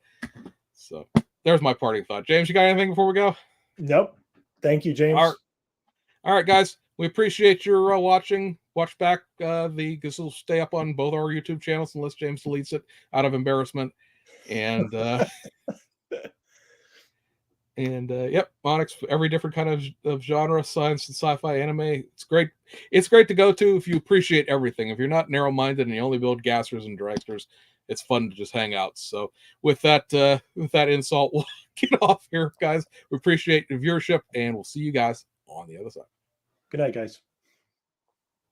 So there's my parting thought. James, you got anything before we go? Nope. Thank you, James. All right, guys. We appreciate your watching. Watch back. This will stay up on both our YouTube channels unless James deletes it out of embarrassment. And yep, Onyx, every different kind of genre, science and sci-fi, anime. It's great. It's great to go to if you appreciate everything. If you're not narrow-minded and you only build gassers and dragsters, it's fun to just hang out. So with that insult, we'll get off here, guys. We appreciate the viewership, and we'll see you guys on the other side. Good night, guys.